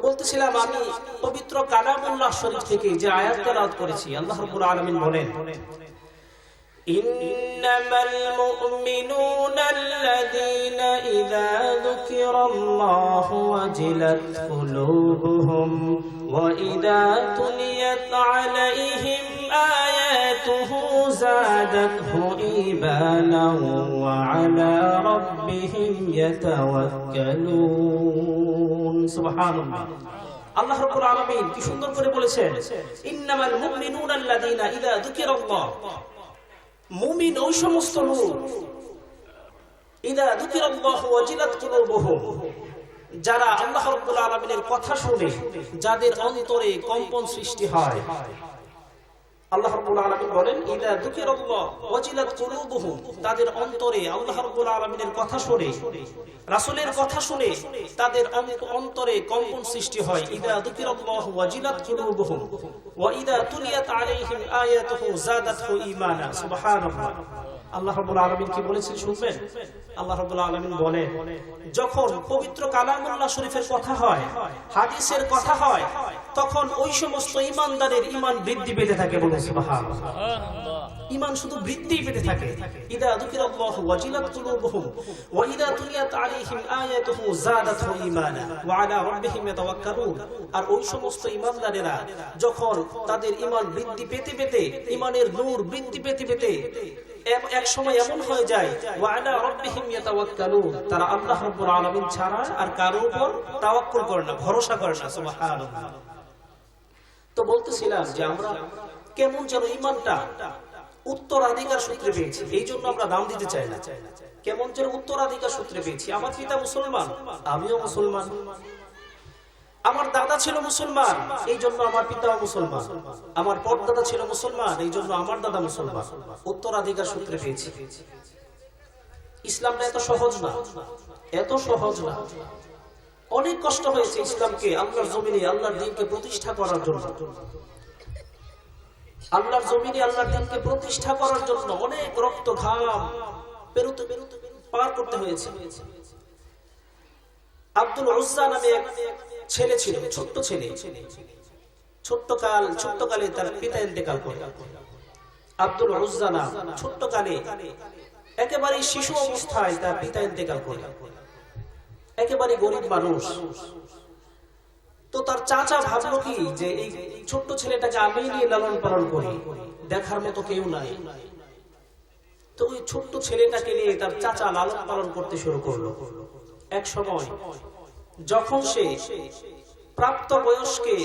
বলতেছিলাম আমি পবিত্র কালামুল্লাহ শরীফ থেকে যে আয়াত তেলাওয়াত করেছি, আল্লাহ রাব্বুল আলামিন বলেন, ইন্নামাল মুমিনুনা আল্লাযীনা ইযা যুকিরাল্লাহু ওয়াজিলাত কুলুবুহুম ওয়া ইযা তুলিয়াত আলাইহিম আয়াতুহু যাদাতহু ঈমানান ওয়া আলা রাব্বিহিম ইয়াতাওয়াক্কালুন। সুবহানাল্লাহ। আল্লাহ রাব্বুল আলামিন কি সুন্দর করে বলেছেন, ইন্নামাল মুমিনুনা আল্লাযীনা ইযা যুকিরাল্লাহ, মুমিন ওই সমস্ত লোক, ইযা যুকিরাল্লাহু ওয়াজিলাত কুলুবুহুম, যারা আল্লাহ রাব্বুল আলামিনের কথা শুনে যাদের অন্তরে কম্পন সৃষ্টি হয়। আল্লাহ রাব্বুল আলামিন বলেন, ইযা যুকিরাল্লাহু ওয়াজিলাত কুলুবুহুম, তাদের অন্তরে আল্লাহ রাব্বুল আলামিনের কথা শুনে, রাসূলের কথা শুনে তাদের অন্তরে কম্পন সৃষ্টি হয়। ইযা যুকিরাল্লাহু ওয়াজিলাত কুলুবুহুম ওয়া ইযা তুলিয়াত আলাইহিম আয়াতুহু যাদাতহু ঈমানা। সুবহানাল্লাহ। আল্লাহ রাব্বুল আলামিন কি বলেছেন শুনবেন? আল্লাহ রাব্বুল আলামিন বলেন, যখন পবিত্র কালামুল্লাহ শরীফের কথা হয়, হাদিসের কথা হয়, তখন ওই সমস্ত ঈমানদারের ঈমান বৃদ্ধি পেতে থাকে। বলুন সুবহানাল্লাহ। ঈমান শুধু বৃদ্ধি পেতে থাকে। ইযা যুকিরাল্লাহু ওয়াজিলাত কুলুবুহুম ওয়া ইযা তুলিয়াত আলাইহিম আয়াতুহু যাদাতহু ঈমানা ওয়া আলা রাব্বিহিম ইয়াতাওয়াক্কালুন। আর ওই সমস্ত ঈমানদারেরা যখন তাদের ঈমান বৃদ্ধি পেতে পেতে, ঈমানের নূর বৃদ্ধি পেতে পেতে এক সময় এমন হয়ে যায়, ওয়া আলা রাব্বিহিম ইয়াতাওয়াক্কালুন, তারা আল্লাহ রাব্বুল আলামিন ছাড়া আর কারো উপর তাওয়াক্কুল করে না, ভরসা করে না। সুবহানাল্লাহ। তো বলতেছিলাম যে আমরা কেমন যেন ঈমানটা উত্তরাধিকার সূত্রে পেয়েছি, এই জন্য আমরা দাম দিতে চাই না। কেমন যেন উত্তরাধিকার সূত্রে পেয়েছি। আমার পিতা মুসলমান, আমিও মুসলমান। আমার দাদা ছিল মুসলমান, এই জন্য আমার পিতা মুসলমান। আমার পরদাদা ছিল মুসলমান, এই জন্য আমার দাদা মুসলমান। উত্তরাধিকার সূত্রে পেয়েছি। ইসলামটা এত সহজ না, এত সহজ না। অনেক কষ্ট হয়েছে ইসলামকে আল্লাহর জমিনে, আল্লাহর দ্বীনকে প্রতিষ্ঠা করার জন্য। আল্লাহর জমিনে আল্লাহর দ্বীনকে প্রতিষ্ঠা করার জন্য অনেক রক্ত ঘাম পেরুতে পার করতে হয়েছে। আব্দুল উজ্জা নামে এক ছেলে ছিল, ছোট্ট ছেলে। ছোট্টকালে তার পিতা ইন্তেকাল করে। আব্দুল উজ্জা নাম, ছোট্টকালে একেবারে শিশু অবস্থায় তার পিতা ইন্তেকাল করে। একেবারে গরিব মানুষ। তো তার চাচা ভাবলো কি যে এই ছোট্ট ছেলেটাকে আমি নিয়ে লালন পালন করি, দেখার মতো কেউ নাই। তো ওই ছোট্ট ছেলেটাকে নিয়ে তার চাচা লালন পালন করতে শুরু করলো। এক সময় যখন সে প্রাপ্ত বয়স্কে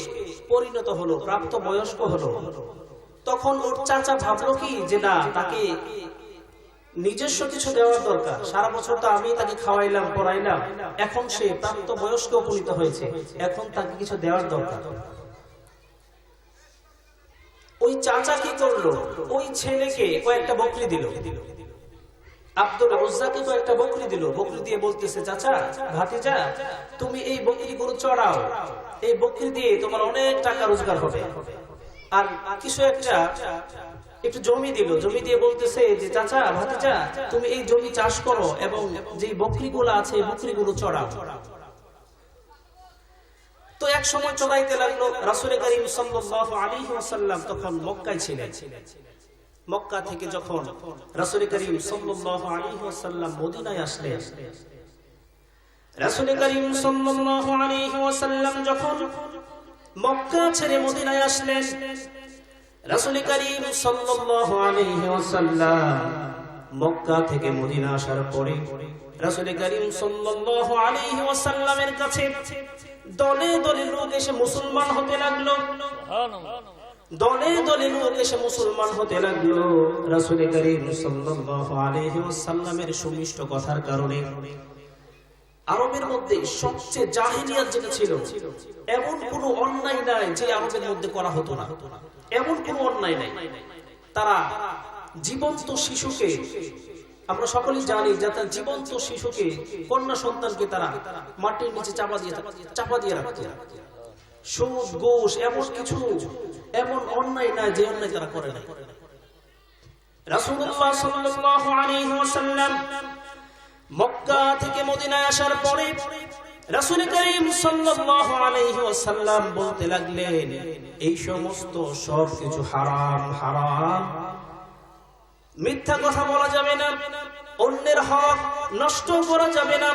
পরিণত হলো, প্রাপ্ত বয়স্ক হলো, তখন ওর চাচা ভাবলো কি যে না, তাকে নিজস্ব কিছু দেওয়ার দরকার। সারা বছর তো আমি তাকে খাওয়াইলাম, পড়াইলাম, এখন সে প্রাপ্ত বয়স্কে উপনীত হয়েছে, এখন তাকে কিছু দেওয়ার দরকার। ওই চাচা কি করলো, ওই ছেলেকে কয়েকটা বকরি দিল। আব্দুল উজ্জাকে কয়েকটা বকরি দিল। বকরি দিয়ে বলতেছে, চাচা, ভাতিজা, তুমি এই বকরি গরু চড়াও, এই বকরি দিয়ে তোমার অনেক টাকা রোজগার হবে। আর কিছু একটু জমি দিল। জমি দিয়ে বলতেছে যে চাচা, ভাতিজা, তুমি এই জমি চাষ করো এবং যে বকরিগুলো আছে এই বকরিগুলো চড়াও। তো এক সময় চড়াইতে লাগলো। রাসূল করিম সাল্লাল্লাহু আলাইহি ওয়াসাল্লাম তখন মক্কায় ছিলেন। মক্কা থেকে যখন রাসূল করিম সাল্লাল্লাহু আলাইহি ওয়াসাল্লাম মদিনায় আসলেন, রাসূল করিম সাল্লাল্লাহু আলাইহি ওয়াসাল্লাম যখন মক্কা ছেড়ে মদিনায় আসলেন, রাসূল করিম সাল্লাল্লাহু আলাইহি ওয়াসাল্লাম মক্কা থেকে মদিনা আসার পরে রাসূল করিম সাল্লাল্লাহু আলাইহি ওয়াসাল্লামের কাছে দলে দলে লোক এসে মুসলমান হতে লাগলো। দলে দলে লোক এসে মুসলমান হতে লাগলো। রাসূল করিম সাল্লাল্লাহু আলাইহি ওয়াসাল্লামের সুমিষ্ট কথার কারণে আরবের মধ্যে সবচেয়ে জাহেলিয়াত যেটা ছিল, এমন কোনো অন্যায় নাই যে আরবের মধ্যে করা হতো না। এমন কোনো অন্যায় নাই। তারা জীবন্ত শিশুকে, আমরা সকলেই জানি যে তার জীবন্ত শিশুকে, কন্যা সন্তানকে তারা মাটির নিচে চাপা দিয়ে রাখতো। সুদ, ঘুষ, এমন অন্যায় নাই যে অন্যায় তারা করে নাই। রাসূলুল্লাহ সাল্লাল্লাহু আলাইহি ওয়াসাল্লাম মক্কা থেকে মদিনায় আসার পরে রাসূল করিম সাল্লাল্লাহু আলাইহি ওয়াসাল্লাম বলতে লাগলেন, এই সমস্ত সব কিছু হারাম হারাম, মিথ্যা কথা বলা যাবে না, অন্যের হক নষ্ট করা যাবে না।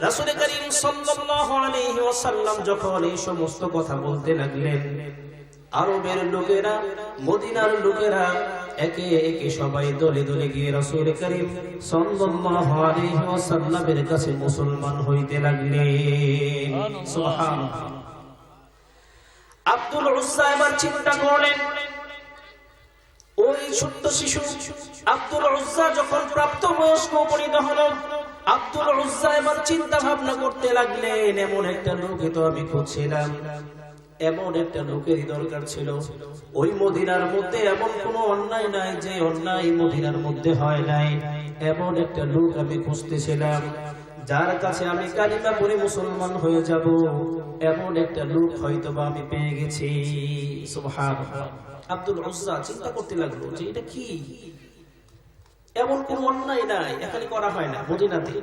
রাসূল করিম সাল্লাল্লাহু আলাইহি ওয়াসাল্লাম যখন এই সমস্ত কথা বলতে লাগলেন, আরবের লোকেরা, মদিনার লোকেরা একে একে সবাই দলে দলে গিয়ে রাসূল করিম সাল্লাল্লাহু আলাইহি ওয়াসাল্লামের কাছে মুসলমান হইতে লাগলেন। সুবহানাল্লাহ। আব্দুল উজ্জা এবার চিন্তা করলেন, ওই ছোট্ট শিশু আব্দুল উজ্জা যখন প্রাপ্তবয়স্ক উপনীত হলো, আব্দুল উজ্জা এবার চিন্তা ভাবনা করতে লাগলেন, এমন একটা লোকই তো আমি খুঁজছিলাম, এমন একটা লোকেরই দরকার ছিল। ওই মদিনার মধ্যে এমন কোনো অন্যায় নাই যে অন্যায় মদিনার মধ্যে হয় নাই, এমন একটা লোক আমি খুঁজতেছিলাম, যার কাছে আমি কালিমা পড়ে মুসলমান হয়ে যাব, এমন একটা লোক হয়তোবা আমি পেয়ে গেছি। সুবহানাল্লাহ। আব্দুল উজ্জা চিন্তা করতে লাগলো যে এটা কি, এমন কোন অন্যায় নাই এখানে করা হয় না মদিনাতে,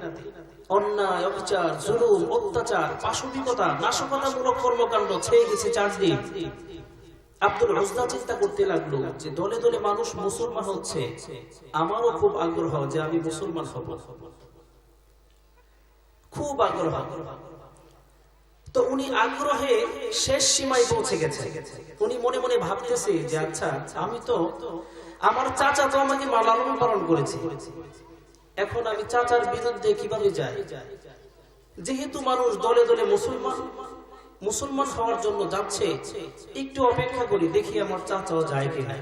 অন্যায়, অবিচার, জুলুম, অত্যাচার, পাশবিকতা, নাশকতামূলক কর্মকাণ্ড ছেয়ে গেছে চারদিন। আব্দুল উজ্জা চিন্তা করতে লাগলো যে দলে দলে মানুষ মুসলমান হচ্ছে, আমারও খুব আগ্রহ যে আমি মুসলমান হব, খুব আগ্রহ। তো উনি আগ্রহে শেষ সীমায় পৌঁছে গেছে। উনি মনে মনে ভাবতেছে যে আচ্ছা, আমি তো, আমার চাচা তো আমাকে লালন পালন করেছে, এখন আমি চাচার বিরুদ্ধে কিভাবে যাই? যেহেতু মানুষ দলে দলে মুসলমান হওয়ার জন্য যাচ্ছে, একটু অপেক্ষা করি, দেখি আমার চাচাও যায় কিনা।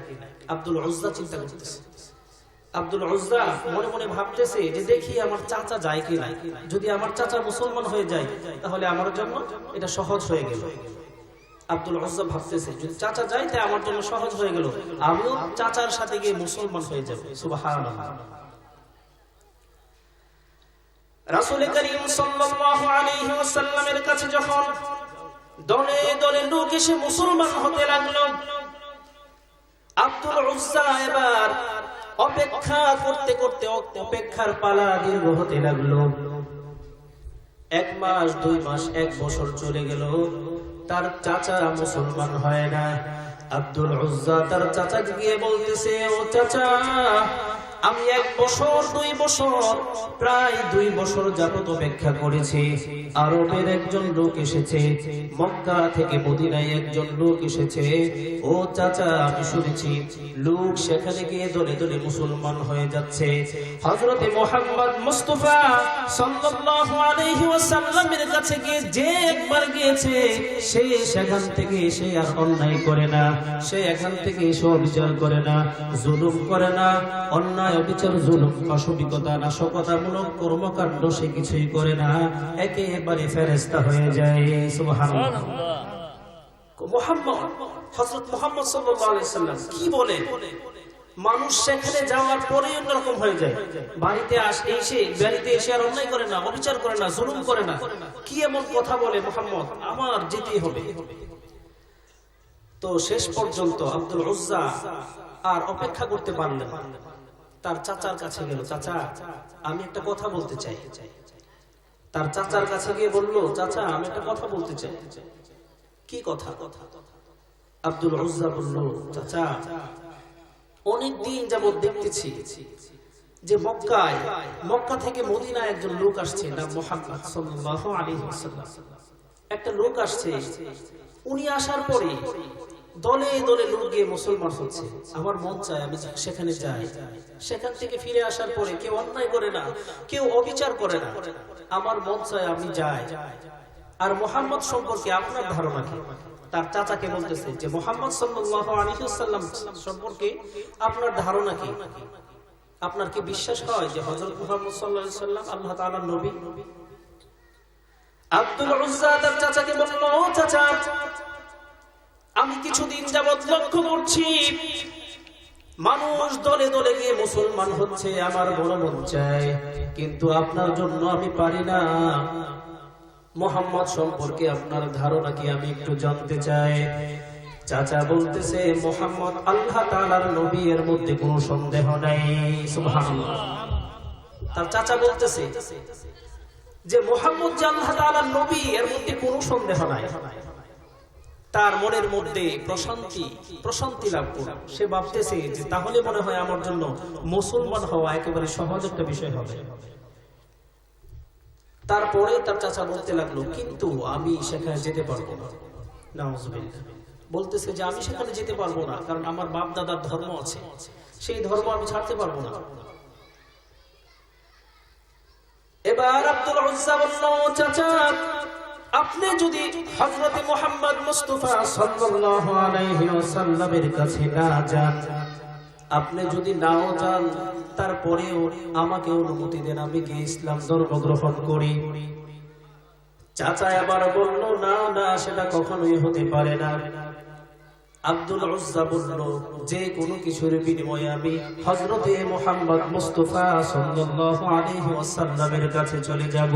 আব্দুল উজ্জা চিন্তা করতেছে। আব্দুল উজ্জা মনে মনে ভাবতেছে যে দেখি আমার চাচা যায় কিনা, যদি আমার চাচা মুসলমান হয়ে যায় তাহলে আমার জন্য এটা সহজ হয়ে গেল। আব্দুল উজ্জা ভাবতেছে যদি চাচা যায় তাই আমার জন্য সহজ হয়ে গেল, আমিও চাচার সাথে গিয়ে মুসলমান হয়ে যাব। সুবহানাল্লাহ। রাসূল করিম সাল্লাল্লাহু আলাইহি ওয়াসাল্লামের কাছে যখন দলে দলে লোক এসে মুসলমান হতে লাগলো, আব্দুল উজ্জা এবার অপেক্ষা করতে করতে অপেক্ষার পালা দীর্ঘ হতে লাগলো। 1 মাস, 2 মাস, 1 বছর চলে গেল, তার চাচা মুসলমান হয় না। আব্দুল উজ্জা তার চাচাকে গিয়ে বলতেছে, ও চাচা, আমি 1 বছর, 2 বছর, প্রায় 2 বছর যাবত অপেক্ষা করেছি। আরবের একজন লোক এসেছে, মক্কা থেকে মদিনায় একজন লোক এসেছে। ও চাচা, আমি শুনেছি লোক সেখানে গিয়ে দলে দলে মুসলমান হয়ে যাচ্ছে। হযরতে মুহাম্মদ মুস্তাফা সাল্লাল্লাহু আলাইহি ওয়াসাল্লামের কাছে গিয়ে যে একবার গিয়েছে, সে সেখান থেকে সে আর অন্যায় করে না, সে এখান থেকে এসে অবিচার করে না, জুলুম করে না, অন্যায়, অবিচার, জুলুম, পাশবিকতা, নাশকতামূলক কর্মকাণ্ড সে কিছুই করে না, একেবারে ফেরেশতা হয়ে যায়। সুবহানাল্লাহ। হযরত মুহাম্মদ সাল্লাল্লাহু আলাইহি ওয়াসাল্লাম কি বলেন? মানুষ সেখানে যাওয়ার পরে অন্যরকম হয়ে যায়। বাড়িতে এসে আর অন্যায় করে না, অবিচার করে না, জুলুম করে না। কি এমন কথা বলে মুহাম্মদ, আমার যেতেই হবে। তো শেষ পর্যন্ত আব্দুল উজ্জা আর অপেক্ষা করতে পারলেন না, তার চাচার কাছে গেল। চাচা, আমি একটা কথা বলতে চাই। তার চাচার কাছে গিয়ে বলল, চাচা, আমি একটা কথা বলতে চাই। কি কথা? আব্দুল উজ্জা বলল, চাচা, অনেকদিন যাবত দেখতেছি যে মক্কা থেকে মদিনায় একজন লোক আসছে, নাম মুহাম্মদ সাল্লাল্লাহু আলাইহি ওয়াসাল্লাম। একটা লোক আসছে, উনি আসার পরে দলে দলে লোক গিয়ে মুসলমান হচ্ছে। আমার মন চায় আমি সেখানে যাই। সেখান থেকে ফিরে আসার পরে কেউ অন্যায় করে না, কেউ অবিচার করে না। আমার মন চায় আমি যাই। আর মুহাম্মদ সম্পর্কে আপনার ধারণা কি? তার চাচাকে বলতেছে যে মুহাম্মদ সাল্লাল্লাহু আলাইহি ওয়াসাল্লাম সম্পর্কে আপনার ধারণা কি? আপনার কি বিশ্বাস হয় যে হযরত মুহাম্মদ সাল্লাল্লাহু আলাইহি ওয়াসাল্লাম আল্লাহ তাআলার নবী? আব্দুল উজ্জা তার চাচাকে বলল, ও চাচা, আমি কিছুদিন যাবত লক্ষ্য করছি মানুষ দলে দলে গিয়ে মুসলমান হচ্ছে, আমার বড় মন চায়, কিন্তু আপনার জন্য আমি পারি না। মুহাম্মদ সম্পর্কে আপনার ধারণা কি আমি একটু জানতে চাই। চাচা বলতেছে, মুহাম্মদ আল্লাহ তাআলার নবী, এর মধ্যে কোনো সন্দেহ নাই। সুবহানাল্লাহ। তার চাচা বলতেছে যে মুহাম্মদ যে আল্লাহ তাআলার নবী, এর মধ্যে কোনো সন্দেহ নাই। তার মনের মধ্যে প্রশান্তি লাভ করল। সে ভাবতেছে যে তাহলে মনে হয় আমার জন্য মুসলমান হওয়া একেবারে সহজ একটা বিষয় হবে। তারপরে তার চাচা বলতে লাগলো, কিন্তু আমি সেখানে যেতে পারবো না। নাউজুবিল্লাহ। বলতেছে যে আমি সেখানে যেতে পারবো না, কারণ আমার বাপ দাদার ধর্ম আছে, সেই ধর্ম আমি ছাড়তে পারবো না। এবার আব্দুল উজ্জা বলল, চাচা আপনি যদি হযরত মুহাম্মদ মুস্তাফা সাল্লাল্লাহু আলাইহি ওয়াসাল্লামের কাছে না যান, আপনি যদি নাও যান, তারপরেও আমাকে অনুমতি দেন, আমি গিয়ে ইসলাম ধর্ম গ্রহণ করি। চাচা আবার বলল, না না, সেটা কখনোই হতে পারে না। আব্দুল উজ্জা বলল, যে কোনো কিছুর বিনিময়ে আমি হযরতে মুহাম্মদ মুস্তাফা সাল্লাল্লাহু আলাইহি ওয়াসাল্লামের কাছে চলে যাব।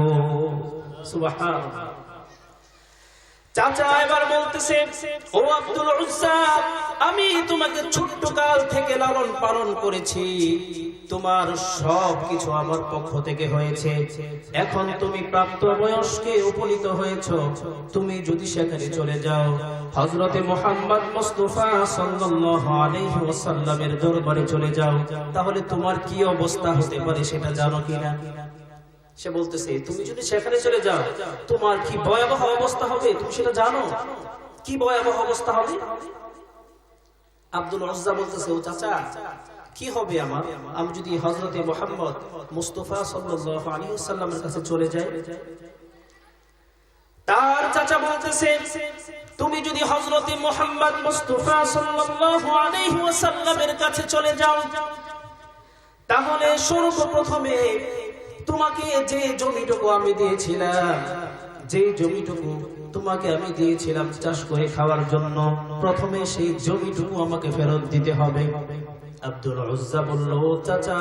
সুবহানাল্লাহ। চাচা এবার বলতেছে, ও আব্দুল উজ্জা, আমি তোমাকে ছোট্ট কাল থেকে লালন পালন করেছি, তোমার সব কিছু আমার পক্ষ থেকে হয়েছে। এখন তুমি প্রাপ্ত বয়স্কে উপনীত হয়েছো, তুমি যদি সেখানে চলে যাও, হযরতে মুহাম্মদ মুস্তাফা সাল্লাল্লাহু আলাইহি ওয়াসাল্লামের দরবারে চলে যাও, তাহলে তোমার কি অবস্থা হতে পারে সেটা জানো কিনা? সে বলতেছে, তুমি যদি সেখানে চলে যাও, তোমার কি ভয়াবহ অবস্থা হবে তুমি সেটা জানো? কি ভয়াবহ অবস্থা হবে? আব্দুল উজ্জা বলতেছে, ও চাচা, কি হবে আমার, আমি যদি হযরতে মুহাম্মদ মুস্তাফা সাল্লাল্লাহু আলাইহি ওয়াসাল্লামের কাছে চলে যাই? তার চাচা বলতেছে, তুমি যদি হযরতে মুহাম্মদ মুস্তাফা সাল্লাল্লাহু আলাইহি ওয়াসাল্লামের কাছে চলে যাও, তাহলে সর্বপ্রথমে তোমাকে যে জমিটুকু আমি দিয়েছিলাম, যে জমিটুকু তোমাকে আমি দিয়েছিলাম চাষ করে খাওয়ার জন্য, প্রথমে সেই জমিটুকু আমাকে ফেরত দিতে হবে। আব্দুল উজ্জা বলল, চাচা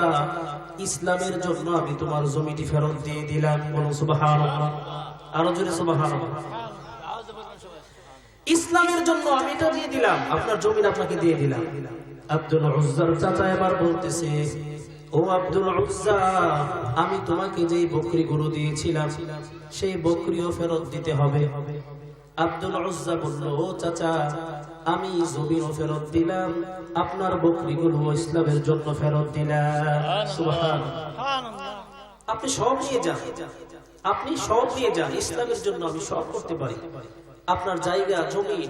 ইসলামের জন্য আমি তোমার জমিটি ফেরত দিয়ে দিলাম। বলুন সুবহানাল্লাহ, আরো জোরে সুবহানাল্লাহ। ইসলামের জন্য আমি এটা দিয়ে দিলাম, আপনার জমি আপনাকে দিয়ে দিলাম। আব্দুল উজ্জার চাচা এবার বলতেছে, ও আব্দুল উজ্জা, আমি তোমাকে যেই বকরি গরু দিয়েছিলাম সেই বকরিও ফেরত দিতে হবে। আব্দুল উজ্জা বলল, ও চাচা, আমি জমিও ফেরত দিলাম, আপনার বকরিগুলো ইসলামের জন্য ফেরত দিলাম। সুবহানাল্লাহ। আপনি সব নিয়ে যান, আপনি সব নিয়ে যান, ইসলামের জন্য আমি সব করতে পারি। আপনার জায়গা জমি,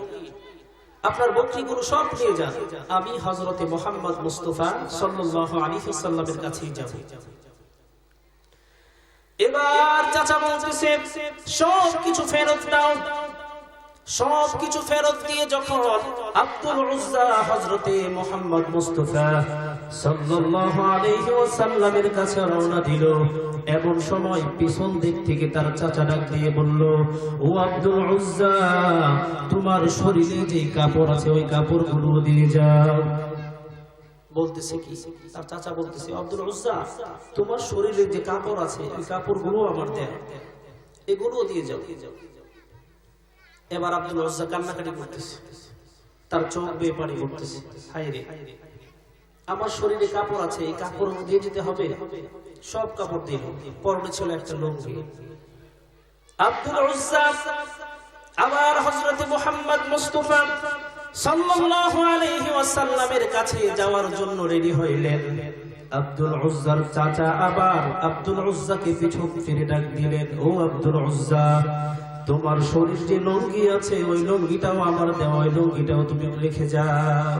আপনার বকরিগুলো সব নিয়ে যান, আমি হযরতে মুহাম্মদ মুস্তাফা সাল্লাল্লাহু আলাইহি ওয়াসাল্লামের কাছেই যাব। এবার চাচা বলতেছে, সব কিছু ফেরত দাও। সব কিছু ফেরত দিয়ে যখন আব্দুল উজ্জা হযরতে মুহাম্মদ মুস্তাফা সাল্লাল্লাহু আলাইহি ওয়াসাল্লামের কাছে রওনা দিল, এমন সময় পিছন দিক থেকে তার চাচা ডাক দিয়ে বলল, ও আব্দুল উজ্জা, তোমার শরীরে যে কাপড় আছে ওই কাপড়গুলো দিয়ে যাও। বলতেছে কি? তার চাচা বলতেছে, আব্দুল উজ্জা, তোমার শরীরে যে কাপড় আছে ওই কাপড়গুলো আমার দেন, এগুলো দিয়ে যাও। এবার আব্দুল উজ্জা কান্নাকাটি করতেছে, তার চোখ বেয়ে পানি পড়তেছে, হায় রে, আমার শরীরে কাপড় আছে, এই কাপড় দিয়ে যেতে হবে। সব কাপড় দিল, পরনে ছিল একটা লুঙ্গি। আব্দুল উজ্জা আবার হযরত মুহাম্মদ মুস্তাফা সাল্লাল্লাহু আলাইহি ওয়াসাল্লামের কাছে যাওয়ার জন্য রেডি হইলেন। আব্দুল উজ্জার চাচা আবার আব্দুল উজ্জাকে পিছন ফিরে ডাক দিলেন, ও আব্দুল উজ্জা, তোমার শরীরে যে লুঙ্গি আছে ওই লুঙ্গিটাও আমার দেওয়া, ওই লুঙ্গিটাও তুমি রেখে যাও।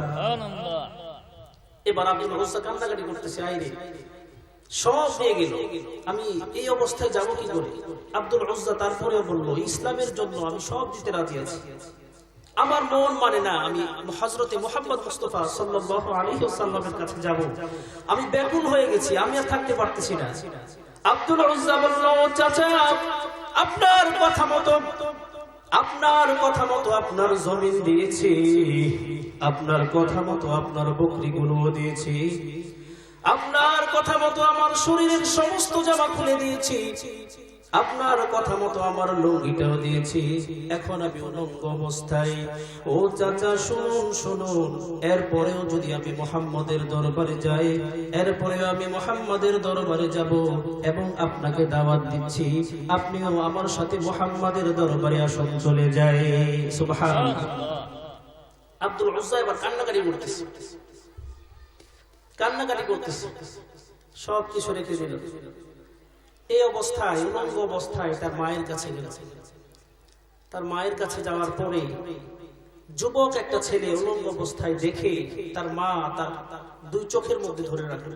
এবার আব্দুল উজ্জা কান্নাকাটি করতেছে, আইরে সব নিয়ে গেল, আমি এই অবস্থায় যাবো কি করে? আব্দুল উজ্জা তারপরেও বলল, ইসলামের জন্য আমি সব দিতে রাজি আছি, আমার মন মানে না আমি হযরতে মুহাম্মদ মুস্তাফা সাল্লাল্লাহু আলাইহি ওয়াসাল্লামের কাছে যাব, আমি ব্যাকুল হয়ে গেছি, আমি আর থাকতে পারতেছি না। আব্দুল উজ্জা বলল, চাচা, আপনার কথা মতো আপনার জমিন দিয়েছি, আপনার কথা মতো আপনার বকরিগুলো দিয়েছি, আপনার কথা মতো আমার শরীরের সমস্ত জামা খুলে দিয়েছি, আপনার কথা মতো আমার লুঙ্গিটাও দিয়েছি, এখন আমি উলঙ্গ অবস্থায়। ও চাচা শুনুন শুনুন, এরপরেও যদি আমি মুহাম্মদের দরবারে যাই, এরপরেও আমি মুহাম্মদের দরবারে যাব এবং আপনাকে দাওয়াত দিচ্ছি, আপনিও আমার সাথে মুহাম্মদের দরবারে আসুন, চলে যায়। সুবহানাল্লাহ। আব্দুল উজ্জা এবার কান্নাকাটি করতেছে, কান্নাকাটি করতেছে, সব কিছু রেখে দিল। এই অবস্থায়, উলঙ্গ অবস্থায় তার মায়ের কাছে গেল। তার মায়ের কাছে যাওয়ার পরে যুবক একটা ছেলে উলঙ্গ অবস্থায় দেখে তার মা তার দুই চোখের মধ্যে ধরে রাখে,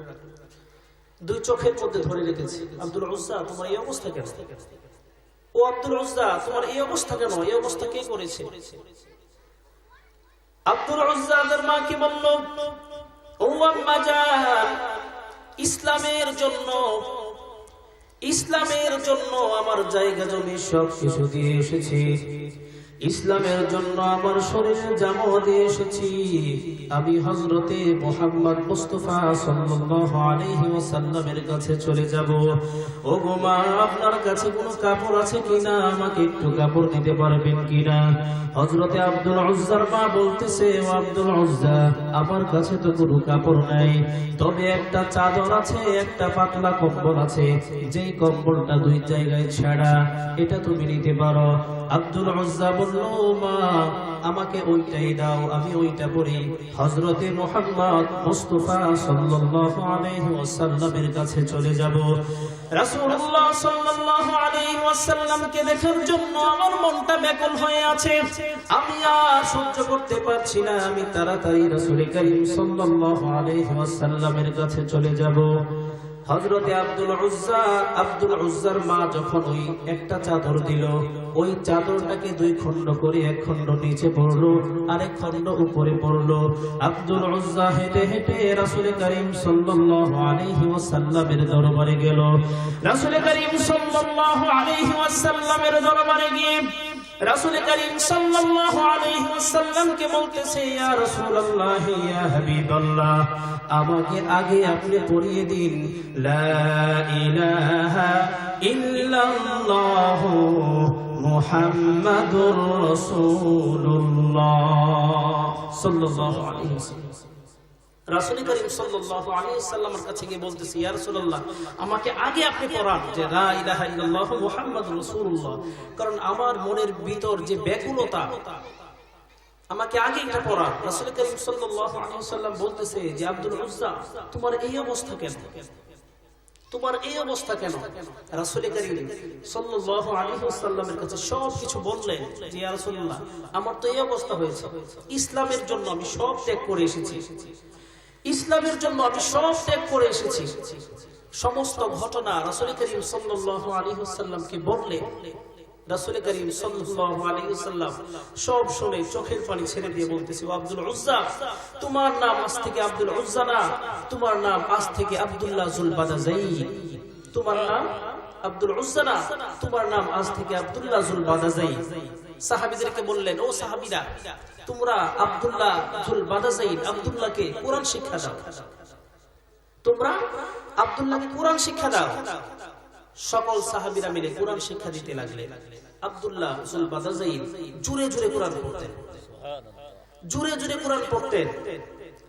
দুই চোখের মধ্যে ধরে রেখেছে। আব্দুল উজ্জা, তোমার এই অবস্থা কেন? ও আব্দুল উজ্জা, তোমার এই অবস্থা কেন? এই অবস্থা কে করেছে? আব্দুল উজ্জা তার মাকে বলল, ও আম্মা জান, ইসলামের জন্য, ইসলামের জন্য আমার জায়গা জমি সব কিছু দিয়ে এসেছি, ইসলামের জন্য আমার শরীরে জামা দিয়ে এসেছি। আমি হযরতে মুহাম্মদ মুস্তাফা সাল্লাল্লাহু আলাইহি ওয়াসাল্লামের কাছে চলে যাব। ও গো মা, আপনার কাছে কোনো কাপড় আছে কিনা? আমাকে একটু কাপড় দিতে পারবেন কিনা? হযরতে আব্দুল উজ্জার মা বলতেছে, ও আব্দুল উজ্জা, আমার কাছে তো কোনো কাপড় নাই, তবে একটা চাদর আছে, একটা পাতলা কম্বল আছে, যেই কম্বলটা দুই জায়গায় ছেঁড়া, এটা তুমি নিতে পারো। আব্দুল উজ্জা বলল, মা, আমাকে ওইটাই দাও, আমি ওইটা পরি হযরতে মুহাম্মদ মুস্তাফা সাল্লাল্লাহু আলাইহি ওয়াসাল্লামের কাছে চলে যাব। রাসূলুল্লাহ সাল্লাল্লাহু আলাইহি ওয়াসাল্লামকে দেখার জন্য আমার মনটা ব্যাকুল হয়ে আছে, আমি আর সহ্য করতে পারছি না, আমি তাড়াতাড়ি রাসূল করিম সাল্লাল্লাহু আলাইহি ওয়াসাল্লামের কাছে চলে যাব। হযরতে আব্দুল উজ্জার মা যখন ওই একটা চাদর দিল, ওই চাদরটাকে দুই খণ্ড করে এক খণ্ড নিচে পড়লো, আরেক খণ্ড উপরে পড়লো। আব্দুল উজ্জা হেঁটে হেঁটে রাসূল করিম সাল্লাল্লাহু আলাইহি ওয়াসাল্লামের দরবারে গেল। রাসূল করিম সাল্লাল্লাহু আলাইহি ওয়াসাল্লামের দরবারে গিয়ে রাসূল করিম সাল্লাল্লাহু আলাইহি ওয়াসাল্লামকে বলতেছে, ইয়া রাসূলুল্লাহ, ইয়া হাবিবাল্লাহ, আমাকে আগে আপনি পড়িয়ে দিন লা ইলাহা ইল্লাল্লাহু মুহাম্মাদুর রাসূলুল্লাহ সাল্লাল্লাহু আলাইহি ওয়াসাল্লাম। রাসূল করিম সাল্লাল্লাহু আলাইহি ওয়াসাল্লামের কাছে গিয়ে বলতেছি, ইয়া রাসূলুল্লাহ, আমাকে আগে আপনি পড়ান যে লা ইলাহা ইল্লাল্লাহু মুহাম্মাদুর রাসূলুল্লাহ, কারণ আমার মনের ভিতর যে ব্যাকুলতা, আমাকে আগে এটা পড়ান। রাসূল করিম সাল্লাল্লাহু আলাইহি ওয়াসাল্লাম বলতেছে যে, আব্দুল উজ্জা, তোমার এই অবস্থা কেন? তোমার এই অবস্থা কেন? রাসূল করিম সাল্লাল্লাহু আলাইহি ওয়াসাল্লামের কাছে সব কিছু বললেন যে, ইয়া রাসূলুল্লাহ, আমার তো এই অবস্থা হয়েছে, ইসলামের জন্য আমি সব ত্যাগ করে এসেছি, ইসলামের জন্য আমি সব ত্যাগ করে এসেছি। সমস্ত ঘটনা রাসূল করিম সাল্লাল্লাহু আলাইহি ওয়াসাল্লামকে বললেন। রাসূল করিম সাল্লাল্লাহু আলাইহি ওয়াসাল্লাম সব শুনে চোখের পানি ছেড়ে দিয়ে বলতেছে, ও আব্দুল উজ্জা, তোমার নাম আজ থেকে আব্দুল উজ্জা না, তোমার নাম আজ থেকে আব্দুল্লাহ যুল বাদাজাইন। তোমার নাম আব্দুল উজ্জা না, তোমার নাম আজ থেকে আব্দুল্লাহ যুল বাদাজাইন। সাহাবীদেরকে বললেন, ও সাহাবীরা, তোমরা আব্দুল্লাহ যুল বাদাজাইন, আব্দুল্লাহকে কোরআন শিক্ষা দাও, তোমরা আব্দুল্লাহকে কোরআন শিক্ষা দাও। সকল সাহাবীরা মিলে কোরআন শিক্ষা দিতে লাগলেন। আব্দুল্লাহ যুল বাদাজাইন জোরে জোরে কোরআন পড়তেন, জোরে জোরে কোরআন পড়তেন।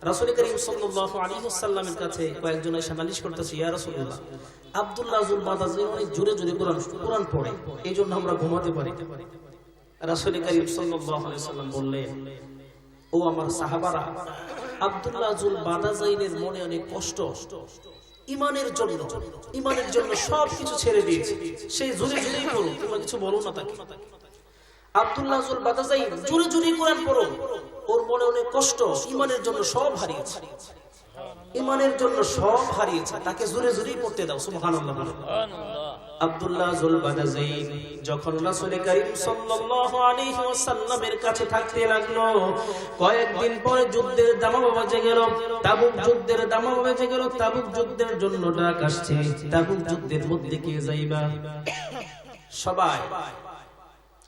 রাসূল করিম সাল্লাল্লাহু আলাইহি ওয়াসাল্লামের কাছে কয়েকজন এসে নালিশ করতেছে, ইয়া রাসূলুল্লাহ, আব্দুল্লাহ যুল বাদাজাইন অনেক জোরে জোরে কোরআন পড়ে, এইজন্য আমরা ঘুমাতে পারি। রাসূল করিম সাল্লাল্লাহু আলাইহি ওয়াসাল্লাম বললেন, ও আমার সাহাবারা, আব্দুল্লাহ যুল বাদাজাইনের মনে অনেক কষ্ট, ইমানের জন্য সবকিছু ছেড়ে দিয়েছে, সেই জোরে জোরেই পড়ো, তোমরা কিছু বলো না তাকে। আব্দুল্লাহ যুল বাদাজাইন জোরে জোরে কোরআন পড়ো, ওর মনে অনেক কষ্ট, ইমানের জন্য সব হারিয়েছে, ইমানের জন্য সব হারিয়েছে, তাকে জোরে জোরেই পড়তে দাও। সুবহানাল্লাহ। আব্দুল্লাহ যুল বাদাজাইন যখন রাসূল করিম সাল্লাল্লাহু আলাইহি ওয়াসাল্লামের কাছে থাকতে লাগলো, কয়েকদিন পরে যুদ্ধের দামামা বেজে গেল, তাবুক যুদ্ধের দামামা বেজে গেল। তাবুক যুদ্ধের জন্য ডাক আসছে, তাবুক যুদ্ধের মধ্যে কে যাইবা?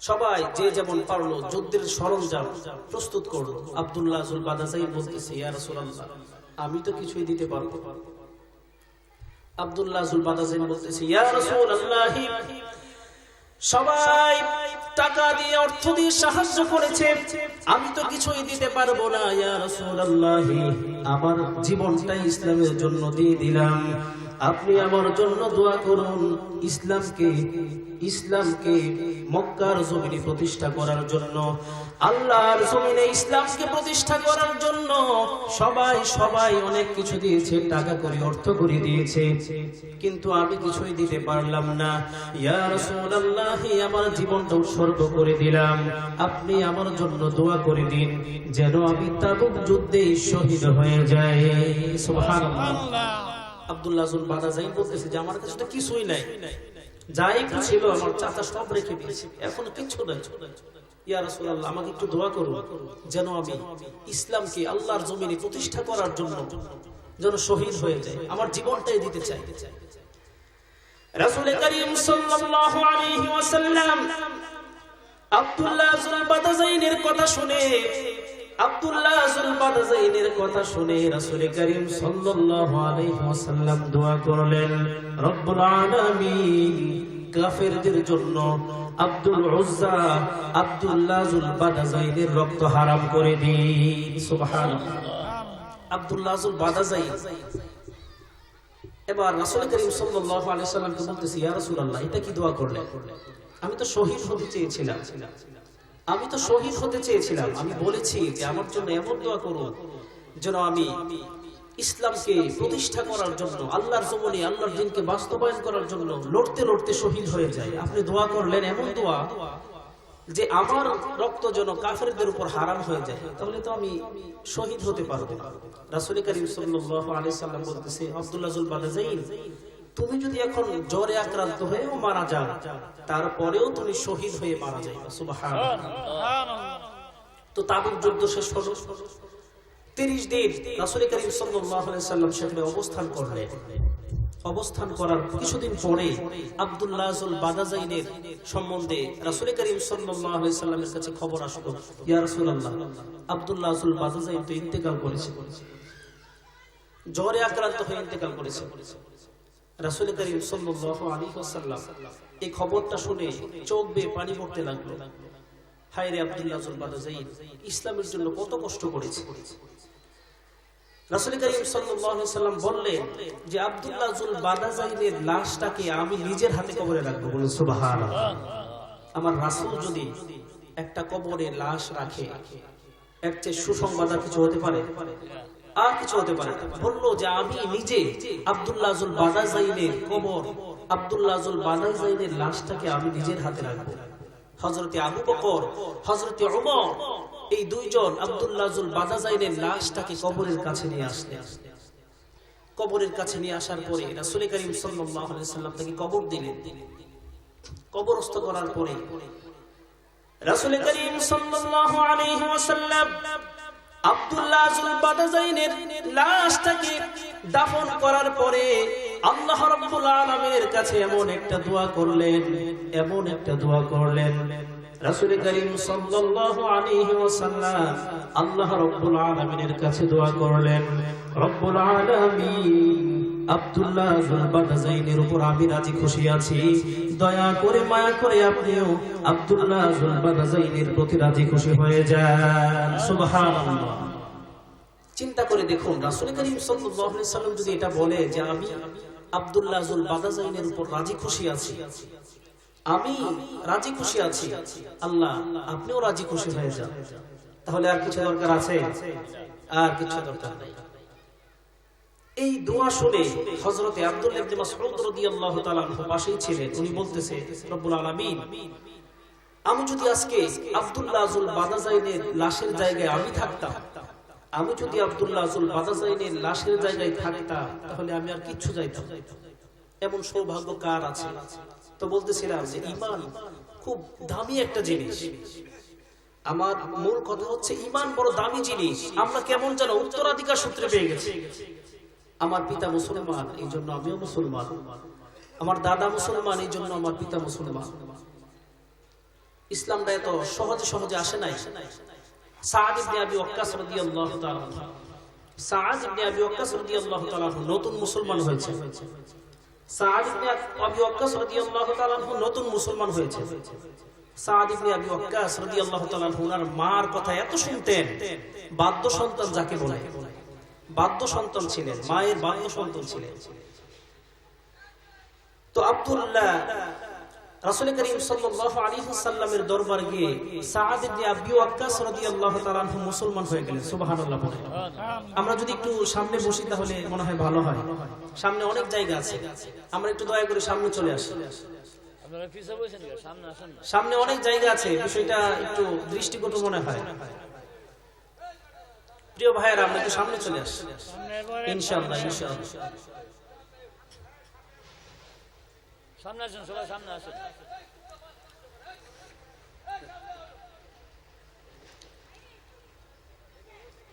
সবাই যে যেমন পারলো যুদ্ধের সরঞ্জাম প্রস্তুত করলো। আব্দুল্লাহ যুল বাদাজাইন বলতেছে, ইয়া রাসূলুল্লাহ, আমি তো কিছুই দিতে পারবো না। আব্দুল্লাহ যুল বাদাজাইন বলতেছে, ইয়া রাসূলুল্লাহ, সবাই টাকা দিয়ে অর্থ দিয়ে সাহায্য করেছে, আমি তো কিছুই দিতে পারবো না, ইয়া রাসূলুল্লাহ আমার জীবনটাই ইসলামের জন্য দিয়ে দিলাম, আপনি আমার জন্য দোয়া করুন ইসলামকে মক্কার জমিনে প্রতিষ্ঠা করার জন্য, আল্লাহর জমিনে ইসলামকে প্রতিষ্ঠা করার জন্য। সবাই অনেক কিছু দিয়েছে, টাকা করে অর্থ করে দিয়েছে, কিন্তু আমি কিছুই দিতে পারলাম না। ইয়া রাসূলুল্লাহ আমার জীবনটা উৎসর্গ করে দিলাম, আপনি আমার জন্য দোয়া করে দিন যেন আমি তাবুক যুদ্ধে শহীদ হয়ে যাই। সুবহানাল্লাহ। আব্দুল্লাহ যুল বাদাজাইন বলতেছে যে আমার কাছে তো কিছুই নাই, যাই একটু ছিল আমার চাচা সব রেখে দিয়েছে, এখন কিচ্ছু নাই। ইয়া রাসূলুল্লাহ আমাকে একটু দোয়া করুন যেন আমি ইসলামকে আল্লাহর জমিনে প্রতিষ্ঠা করার জন্য যেন শহীদ হয়ে যায়, আমার জীবনটাই দিতে চাই। রাসূল করিম সাল্লাল্লাহু আলাইহি ওয়াসাল্লাম আব্দুল্লাহ যুল বাদাজাইনের কথা শুনে রাসূল করিম সাল্লাল্লাহু আলাইহি ওয়াসাল্লাম দোয়া করলেন, রব্বুল আলামিন কাফেরদের জন্য আব্দুল উজ্জা আব্দুল্লাহ যুল বাদাজাইনের রক্ত হারাম করে দিন। সুবহানাল্লাহ। আব্দুল্লাহ যুল বাদাজাইন এবার রাসূল করিম সাল্লাল্লাহু আলাইহি ওয়াসাল্লামকে বলতেছে, ইয়া রাসূলুল্লাহ এটা কি দোয়া করলেন? আমি তো শহীদ হতে চেয়েছিলাম, আমি বলেছি যে আমার জন্য এমন দোয়া করুন যেন আমি ইসলামকে প্রতিষ্ঠা করার জন্য, আল্লাহর জমিনে আল্লাহর দ্বীনকে বাস্তবায়ন করার জন্য লড়তে শহীদ হয়ে যায়। আপনি দোয়া করলেন এমন দোয়া যে আমার রক্ত যেন কাফেরদের উপর হারাম হয়ে যায়, তাহলে তো আমি শহীদ হতে পারবো না। রাসূল করিম সাল্লাল্লাহু আলাইহি ওয়াসাল্লাম বলতেছে, আব্দুল্লাহ যুল বাদাজাইন তুমি যদি এখন জ্বরে আক্রান্ত হয়েও মারা যাও, তারপরেও তুমি শহীদ হয়ে মারা যাইবা। সুবহানাল্লাহ। তো তাবুক যুদ্ধ শেষ হলো, 30 দিন রাসূল করিম সাল্লাল্লাহু আলাইহি ওয়াসাল্লাম সেখানে অবস্থান করলেন। অবস্থান করার কিছুদিন পরে আব্দুল্লাহ যুল বাদাজাইনের সম্বন্ধে রাসূল করিম সাল্লাল্লাহু আলাইহি ওয়াসাল্লামের কাছে খবর আসলো, ইয়া রাসূলুল্লাহ আব্দুল্লাহ যুল বাদাজাইন তো ইন্তেকাল করেছে, জ্বরে আক্রান্ত হয়ে ইন্তেকাল করেছে। রাসূল করিম সাল্লাল্লাহু আলাইহি ওয়াসাল্লাম এই খবরটা শুনে চোখ বেয়ে পানি পড়তে লাগলো, হায় রে আব্দুল্লাহ যুল বাদাজাইন ইসলামের জন্য কত কষ্ট করেছে। রাসূল করিম সাল্লাল্লাহু আলাইহি ওয়াসাল্লাম বললেন যে আব্দুল্লাহ যুল বাদাজাইনের লাশটাকে আমি নিজের হাতে কবরে রাখবো। বলে সুবহানাল্লাহ। আমার রাসূল যদি একটা কবরে লাশ রাখে, এর চেয়ে সুসংবাদ আর কিছু হতে পারে? আর কিছু হতে পারে? বললো যে আমি নিজে আব্দুল্লাহ যুল বাদাজাইনের কবর, আব্দুল্লাহ যুল বাদাজাইনের লাশটাকে আমি নিজের হাতে রাখবো। হযরতে আবু বকর, হযরতে ওমর এই দুইজন আব্দুল্লাহ যুল বাদাজাইনের লাশটাকে কবরের কাছে নিয়ে আসলেন। কবরের কাছে নিয়ে আসার পরে রাসূল করিম সাল্লাল্লাহু আলাইহি ওয়াসাল্লাম তাকে কবর দিলেন। কবরস্থ করার পরে রাসূল করিম সাল্লাল্লাহু আলাইহি ওয়াসাল্লাম আব্দুল্লাহ যুল বাদাজাইনের লাশটাকে দাফন করার পরে আল্লাহ রাব্বুল আলামিনের কাছে এমন একটা দোয়া করলেন, রাসূল করিম সাল্লাল্লাহু আলাইহি ওয়াসাল্লাম আল্লাহ রাব্বুল আলামিনের কাছে দোয়া করলেন, রব্বুল আলামিন আব্দুল্লাহ যুল বাদাজাইনের উপর আমি রাজি খুশি আছি, দয়া করে মায়া করে আপনিও আব্দুল্লাহ যুল বাদাজাইনের প্রতি রাজি খুশি হয়ে যান। সুবহানাল্লাহ। চিন্তা করে দেখুন, রাসূল করিম সাল্লাল্লাহু আলাইহি ওয়াসাল্লাম যদি এটা বলে যে আমি আব্দুল্লাহ যুল বাদাজাইনের উপর রাজি খুশি আছি, আমি রাজি খুশি আছি, আল্লাহ আপনিও রাজি খুশি হয়ে যান, তাহলে আর কিছু দরকার আছে? আর কিছু দরকার নাই। এই দোয়া শুনে হযরতে আব্দুল্লাহ ইবনে মাসউদ রাদিয়াল্লাহু তাআলা পাশেই ছিলেন, উনি বলতেছে, রব্বুল আলামিন আমি যদি আজকে আব্দুল্লাহ যুল বাদাজাইনের লাশের জায়গায় আমি থাকতাম, আমি যদি আব্দুল্লাহ যুল বাদাজাইনের লাশের জায়গায় থাকতাম, তাহলে আমি আর কিচ্ছু চাইতাম না। এমন সৌভাগ্য কার আছে? তো বলতেছিলাম যে ঈমান খুব দামি একটা জিনিস। আমার মূল কথা হচ্ছে ঈমান বড় দামি জিনিস। আমরা কেমন যেন উত্তরাধিকার সূত্রে পেয়ে গেছি। আমার পিতা মুসলমান, এই জন্য আমিও মুসলমান। আমার দাদা মুসলমান, এই জন্য আমার পিতা মুসলমান। ইসলামটা এত সহজে আসে নাই। সাদ ইবনে আবি ওয়াক্কাস রাদিয়াল্লাহু তাআলা নতুন মুসলমান হয়েছে। সাদ ইবনে আবি ওয়াক্কাস রাদিয়াল্লাহু তাআলা আনহু নতুন মুসলমান হয়েছে। সাদ ইবনে আবি ওয়াক্কাস রাদিয়াল্লাহু তাআলা আনহু ওনার মার কথা এত শুনতেন, বাধ্য সন্তান যাকে বলে, বাধ্য সন্তান ছিলেন, মায়ের বাধ্য সন্তান ছিলেন। তো আব্দুল্লাহ রাসূল করিম সাল্লাল্লাহু আলাইহি ওয়াসাল্লামের দরবারে গিয়ে সাদ ইবনে আবি ওয়াক্কাস রাদিয়াল্লাহু তাআলা আনহু মুসলমান হয়ে গেলেন। সুবহানাল্লাহ বলে। আমরা যদি একটু সামনে বসি তাহলে মনে হয় ভালো হয়। সামনে অনেক জায়গা আছে, আমরা একটু দয়া করে সামনে চলে আসি। আপনারা পিছে বসেন না, সামনে আসেন না। সামনে অনেক জায়গা আছে, বিষয়টা একটু দৃষ্টিকটু মনে হয়। প্রিয় ভাইয়েরা, আমরা একটু সামনে চলে আসি ইনশাআল্লাহ। ইনশাআল্লাহ সামনে আসেন, সবাই সামনে আসেন।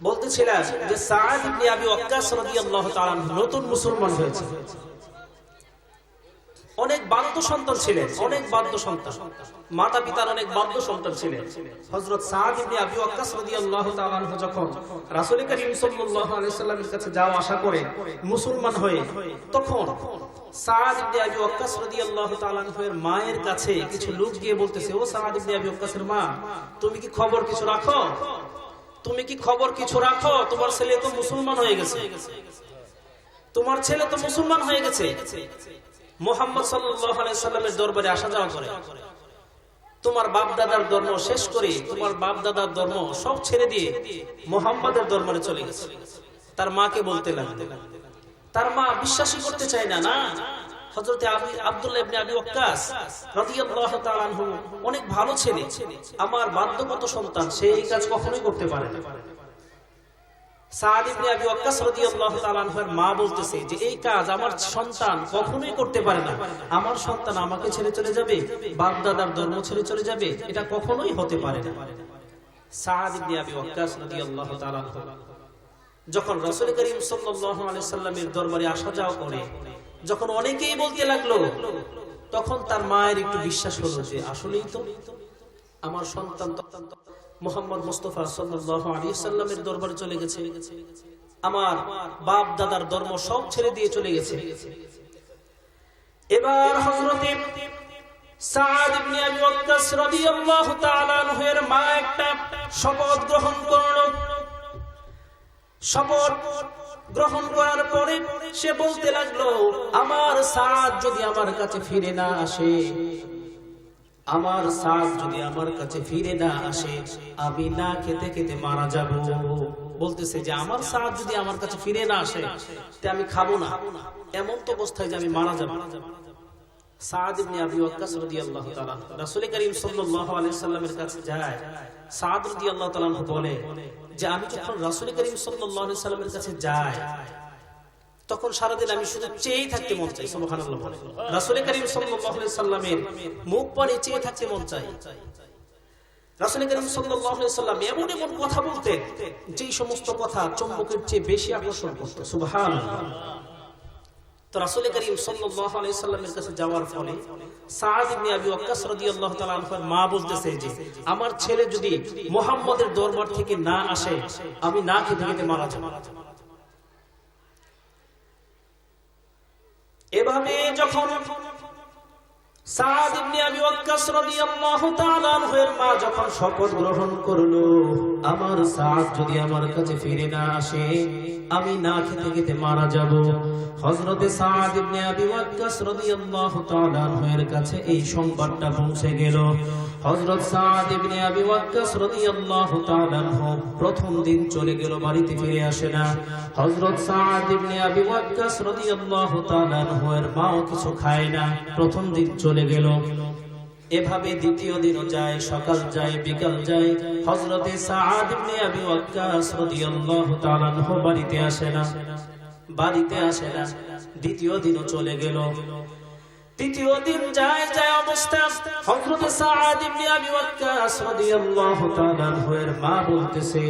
বলতেছিলাম যে সাদ ইবনে আবি ওয়াক্কাস রাদিয়াল্লাহু তাআলা নতুন মুসলমান হয়েছে। অনেক বাধ্য সন্তান ছিলেন, অনেক বাধ্য সন্তান, মাতা পিতার অনেক বাধ্য সন্তান ছিলেন। হযরত সাদ ইবনে আবি ওয়াক্কাস রাদিয়াল্লাহু তাআলা যখন রাসূল করিম সাল্লাল্লাহু আলাইহি ওয়াসাল্লামের কাছে যাওয়া আসা করে মুসলমান হয়ে, তখন সাদ ইবনে আবি ওয়াক্কাস রাদিয়াল্লাহু তাআলা এর মায়ের কাছে কিছু লোক গিয়ে বলতেছে, ও সাদ ইবনে আবি ওয়াক্কাসের মা, তুমি কি খবর কিছু রাখো? তুমি কি খবর কিছু রাখো? তোমার ছেলে তো মুসলমান হয়ে গেছে, তোমার ছেলে তো মুসলমান হয়ে গেছে, মুহাম্মদ সাল্লাল্লাহু আলাইহি সাল্লামের দরবারে আসা যাওয়া করে, তোমার বাপ দাদার ধর্ম শেষ করে, তোমার বাপ দাদার ধর্ম সব ছেড়ে দিয়ে মুহাম্মাদের দরবারে চলে গেছে। তার মাকে বলতে লাগলেন। তার মা বিশ্বাসই করতে চায় না। না, হযরত আব্দুল্লাহ ইবনে আবি ওয়াক্কাস রাদিয়াল্লাহু তাআলা আনহু অনেক ভালো ছেলে, আমার বাধ্যগত সন্তান, সে এই কাজ কখনোই করতে পারে না। সাদ ইবনে আবি ওয়াক্কাস রাদিয়াল্লাহু তাআলা আনহুর মা বলতেছে যে এই কাজ আমার সন্তান কখনোই করতে পারে না, আমার সন্তান আমাকে ছেড়ে চলে যাবে, বাপ দাদার ধর্ম ছেড়ে চলে যাবে, এটা কখনোই হতে পারে না। সাদ ইবনে আবি ওয়াক্কাস রাদিয়াল্লাহু তাআলা আনহু যখন রাসূল করিম সাল্লাল্লাহু আলাইহি সাল্লামের দরবারে আসা যাওয়া করে, যখন অনেকেই বলতে লাগলো, তখন তার মায়ের একটু বিশ্বাস হলো যে আসলেই তো আমার সন্তান মুহাম্মদ মুস্তাফা সাল্লাল্লাহু আলাইহি সাল্লামের দরবারে চলে গেছে, আমার বাপ দাদার ধর্ম সব ছেড়ে দিয়ে চলে গেছে। এবার হযরত সাদ ইবনে আবি ওয়াক্কাস রাদিয়াল্লাহু তাআলা আনহুর মা একটা শপথ গ্রহণ করলো। শপথ গ্রহণ করার পরে সে বলতে লাগলো, আমার সাদ যদি আমার কাছে ফিরে না আসে, আমার সাদ যদি আমার কাছে ফিরে না আসে, আমি না খেতে খেতে মারা যাব। বলতেছে যে আমার সাদ যদি আমার কাছে ফিরে না আসে, তে আমি খাবো না, এমন তো অবস্থায় যে আমি মারা যাব। সাদ ইবনে আবি ওয়াক্কাস রাদিয়াল্লাহু তাআলা রাসূল করিম সাল্লাল্লাহু আলাইহি সাল্লামের কাছে যায়। সাদ রাদিয়াল্লাহু তাআলা বলে যে আমি যখন রাসূল করিম সাল্লাল্লাহু আলাইহি সাল্লামের কাছে যাই, তখন সারাদিন আমি শুধু চেয়ে থাকতে মন চাই। সুবহানাল্লাহ। রাসূল করিম সাল্লাল্লাহু আলাইহি সাল্লামের মুখ পানে চেয়ে থাকতে মন চাই। রাসূল করিম সাল্লাল্লাহু আলাইহি সাল্লাম এমন এমন কথা বলতেন, যেই সমস্ত কথা চুম্বকের চেয়ে বেশি আকর্ষণ করত। সুবহানাল্লাহ। তো রাসূল করিম সাল্লাল্লাহু আলাইহি সাল্লামের কাছে যাওয়ার ফলে সাদ ইবনে আবি ওয়াক্কাস রাদিয়াল্লাহু তাআলা আনহুর মা বলতেছে যে আমার ছেলে যদি মুহাম্মদের দরবার থেকে না আসে, আমি না খেতে খেতে মারা যাব। এভাবে যখন সাদ ইবনে আবি ওয়াক্কাস রাদিয়াল্লাহু তাআলা আনহুর মা যখন শপথ গ্রহণ করলো, আমার সাদ যদি আমার কাছে ফিরে না আসে, আমি না খেতে খেতে মারা যাব, হযরত সাদ ইবনে আবি ওয়াক্কাস রাদিয়াল্লাহু তাআলা আনহুর কাছে এই সংবাদটা পৌঁছে গেল। হযরত সাদ ইবনে আবি ওয়াক্কাস রাদিয়াল্লাহু তাআলা আনহু প্রথম দিন চলে গেল, বাড়িতে ফিরে আসে না। হযরত সাদ ইবনে আবি ওয়াক্কাস রাদিয়াল্লাহু তাআলা আনহুর মাও কিছু খায় না, প্রথম দিন চলে গেল। এভাবে দ্বিতীয় দিনও যায়, সকাল যায়, বিকাল যায়, হযরত সাদ ইবনে আবি ওয়াক্কাস রাদিয়াল্লাহু তাআলা আনহু বাড়িতে আসে না, বাড়িতে আসে না। দ্বিতীয় দিনও চলে গেল। তৃতীয় দিন যায়, যায় অবস্থা হযরত সাদ ইবনে আবি ওয়াক্কাস রাদিয়াল্লাহু তাআলা আনহুর মা বলতেছে,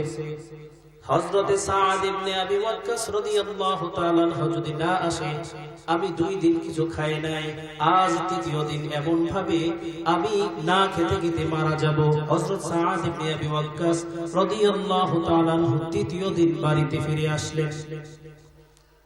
হযরত সাদ ইবনে আবি ওয়াক্কাস রাদিয়াল্লাহু তাআলা আনহু যদি না আসে, আমি 2 দিন কিছু খাই নাই, আজ তৃতীয় দিন এমন ভাবে আমি না খেতে খেতে মারা যাব। হযরত সাদ ইবনে আবি ওয়াক্কাস রাদিয়াল্লাহু তাআলা আনহু তৃতীয় দিন বাড়িতে ফিরে আসলেন।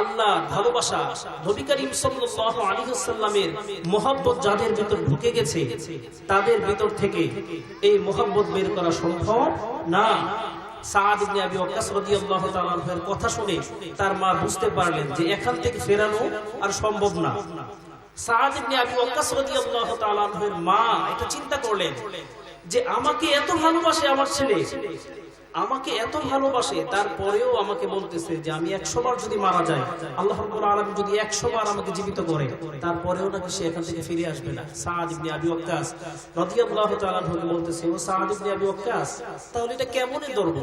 আল্লাহ ভালোবাসা, নবী করিম সাল্লাল্লাহু আলাইহি ওয়াসাল্লামের মহব্বত যাদের ভিতর ঢুকে গেছে, তাদের ভিতর থেকে এই মহব্বত বের করা সম্ভব না। সাদ ইবনে আবি ওয়াক্কাস রাদিয়াল্লাহু তাআলা আনহুর কথা শুনে তার মা বুঝতে পারলেন যে এখান থেকে ফেরানো আর সম্ভব না। সাদ ইবনে আবি ওয়াক্কাস রাদিয়াল্লাহু তাআলা আনহুর মা এটা চিন্তা করলেন যে আমাকে এত ভালোবাসে আমার ছেলে, আমাকে এত ভালোবাসে, তারপরেও আমাকে বলতেছে যে আমি 100 বার যদি মারা যাই, আল্লাহ রাব্বুল আলামিন যদি 100 বার আমাকে জীবিত করে, তারপরেও নাকি সে এখান থেকে ফিরে আসবে না। সাদ ইবনে আবি ওয়াক্কাস রাদিয়াল্লাহু তাআলা আনহু বলতেছে, ও সাদ ইবনে আবি ওয়াক্কাস, তাহলে এটা কেমনই ধর্ম,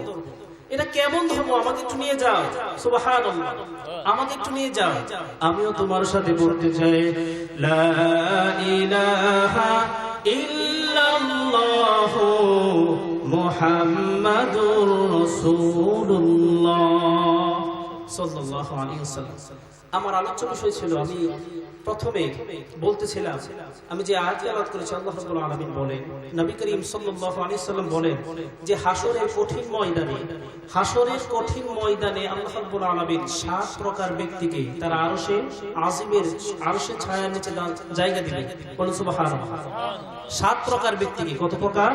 এটা কেমন ধর্ম, আমাকে একটু নিয়ে যাও। সুবহানাল্লাহ, আমাকে একটু নিয়ে যাও, আমিও তোমার সাথে বলতে চাই লা ইলাহা ইল্লাল্লাহু মুহাম্মাদুর রাসূলুল্লাহ সাল্লাল্লাহু আলাইহি ওয়াসাল্লাম। আমার আলোচ্য বিষয় ছিল, আমি প্রথমে বলতেছিলাম, আমি যে আয়াত তেলাওয়াত করেছি, আল্লাহ রাব্বুল আলামিন বলেন, নবী করিম সাল্লাল্লাহু আলাইহি ওয়াসাল্লাম বলেন যে হাসরের কঠিন ময়দানে, হাসরের কঠিন ময়দানে আল্লাহ রাব্বুল আলামিন 7 প্রকার ব্যক্তিকে তার আরশে আজিমের, আরশের ছায়ার নিচে জায়গা দিবেন। বলুন সুবহানাল্লাহ। 7 প্রকার ব্যক্তিকে, কত প্রকার?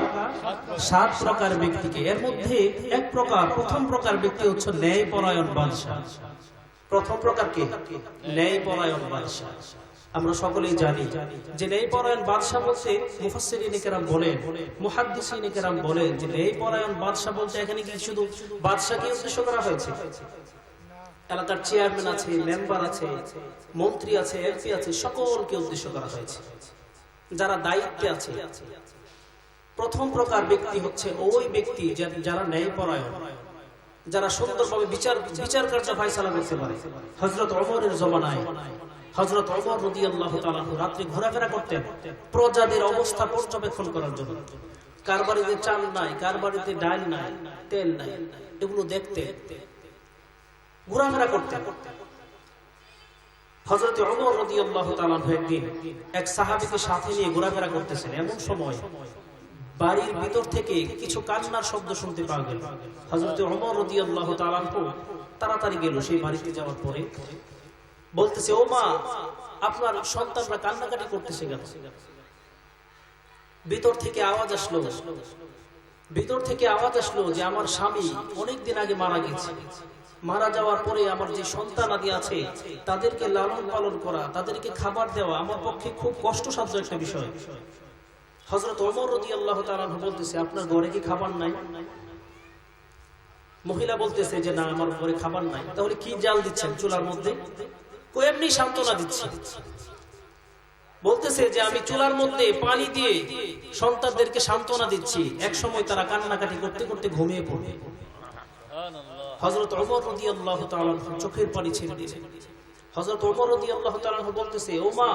7 প্রকার ব্যক্তিকে। এর মধ্যে এক প্রকার, প্রথম প্রকার ব্যক্তি হচ্ছে ন্যায়পরায়ণ বাদশা। প্রথম প্রকার কে? ন্যায়পরায়ণ বাদশা। আমরা সকলেই জানি যে ন্যায়পরায়ণ বাদশা বলতে মুফাসসিরিনে কেরাম বলেন, মুহাদ্দিসিনে কেরাম বলেন যে ন্যায়পরায়ণ বাদশা বলতে এখানে কি শুধু বাদশাকে উদ্দেশ্য করা হয়েছে? এলাকার চেয়ারম্যান আছে, মেম্বার আছে, মন্ত্রী আছে, এমপি আছে, সকলকে উদ্দেশ্য করা হয়েছে, যারা দায়িত্বে আছে। প্রথম প্রকার ব্যক্তি হচ্ছে ওই ব্যক্তি যারা ন্যায়পরায়ণ, যারা সুন্দরভাবে বিচার কার্য ফায়সালা করতে পারে। হযরত ওমরের জমানায় হযরত ওমর রাদিয়াল্লাহু তাআলা রাত্রে ঘোরাফেরা করতেন প্রজাদের অবস্থা পর্যবেক্ষণ করার জন্য। কার বাড়িতে চাল নাই, কার বাড়িতে ডাল নাই, তেল নাই, এগুলো দেখতে ঘোরাফেরা করতেন। হযরত ওমর রাদিয়াল্লাহু তাআলা একদিন এক সাহাবীকে সাথে নিয়ে ঘোরাফেরা করতেছেন, এমন সময় বাড়ির ভিতর থেকে কিছু কান্নার শব্দ শুনতে পাওয়া গেল। হযরত ওমর রাদিয়াল্লাহু তাআলা তাড়াতাড়ি গেল সেই বাড়িতে। যাওয়ার পরে বলতেছে, ও মা, আপনার সন্তানরা কান্নাকাটি করতেছে কেন? ভিতর থেকে আওয়াজ আসলো, ভিতর থেকে আওয়াজ আসলো যে আমার স্বামী অনেকদিন আগে মারা গেছে, মারা যাওয়ার পরে আমার যে সন্তান আদি আছে তাদেরকে লালন পালন করা, তাদেরকে খাবার দেওয়া আমার পক্ষে খুব কষ্টসাধ্য একটা বিষয়। হযরত ওমর রাদিয়াল্লাহু তাআলা বলতেছে, আপনার ঘরে কি খাবার নাই? মহিলা বলতেছে যে না, আমার ঘরে খাবার নাই। তাহলে কি জাল দিচ্ছেন চুলার মধ্যে? কই এমনি সান্ত্বনা দিচ্ছি। বলতেছে যে আমি চুলার মধ্যে পানি দিয়ে সন্তানদেরকে সান্ত্বনা দিচ্ছি, এক সময় তারা কান্নাকাটি করতে করতে ঘুমিয়ে পড়বে। হযরত ওমর রাদিয়াল্লাহু তাআলা চোখের পানি ছেড়ে দিলেন। হযরত ওমর রাদিয়াল্লাহু তাআলা বলতেছে, ও মা,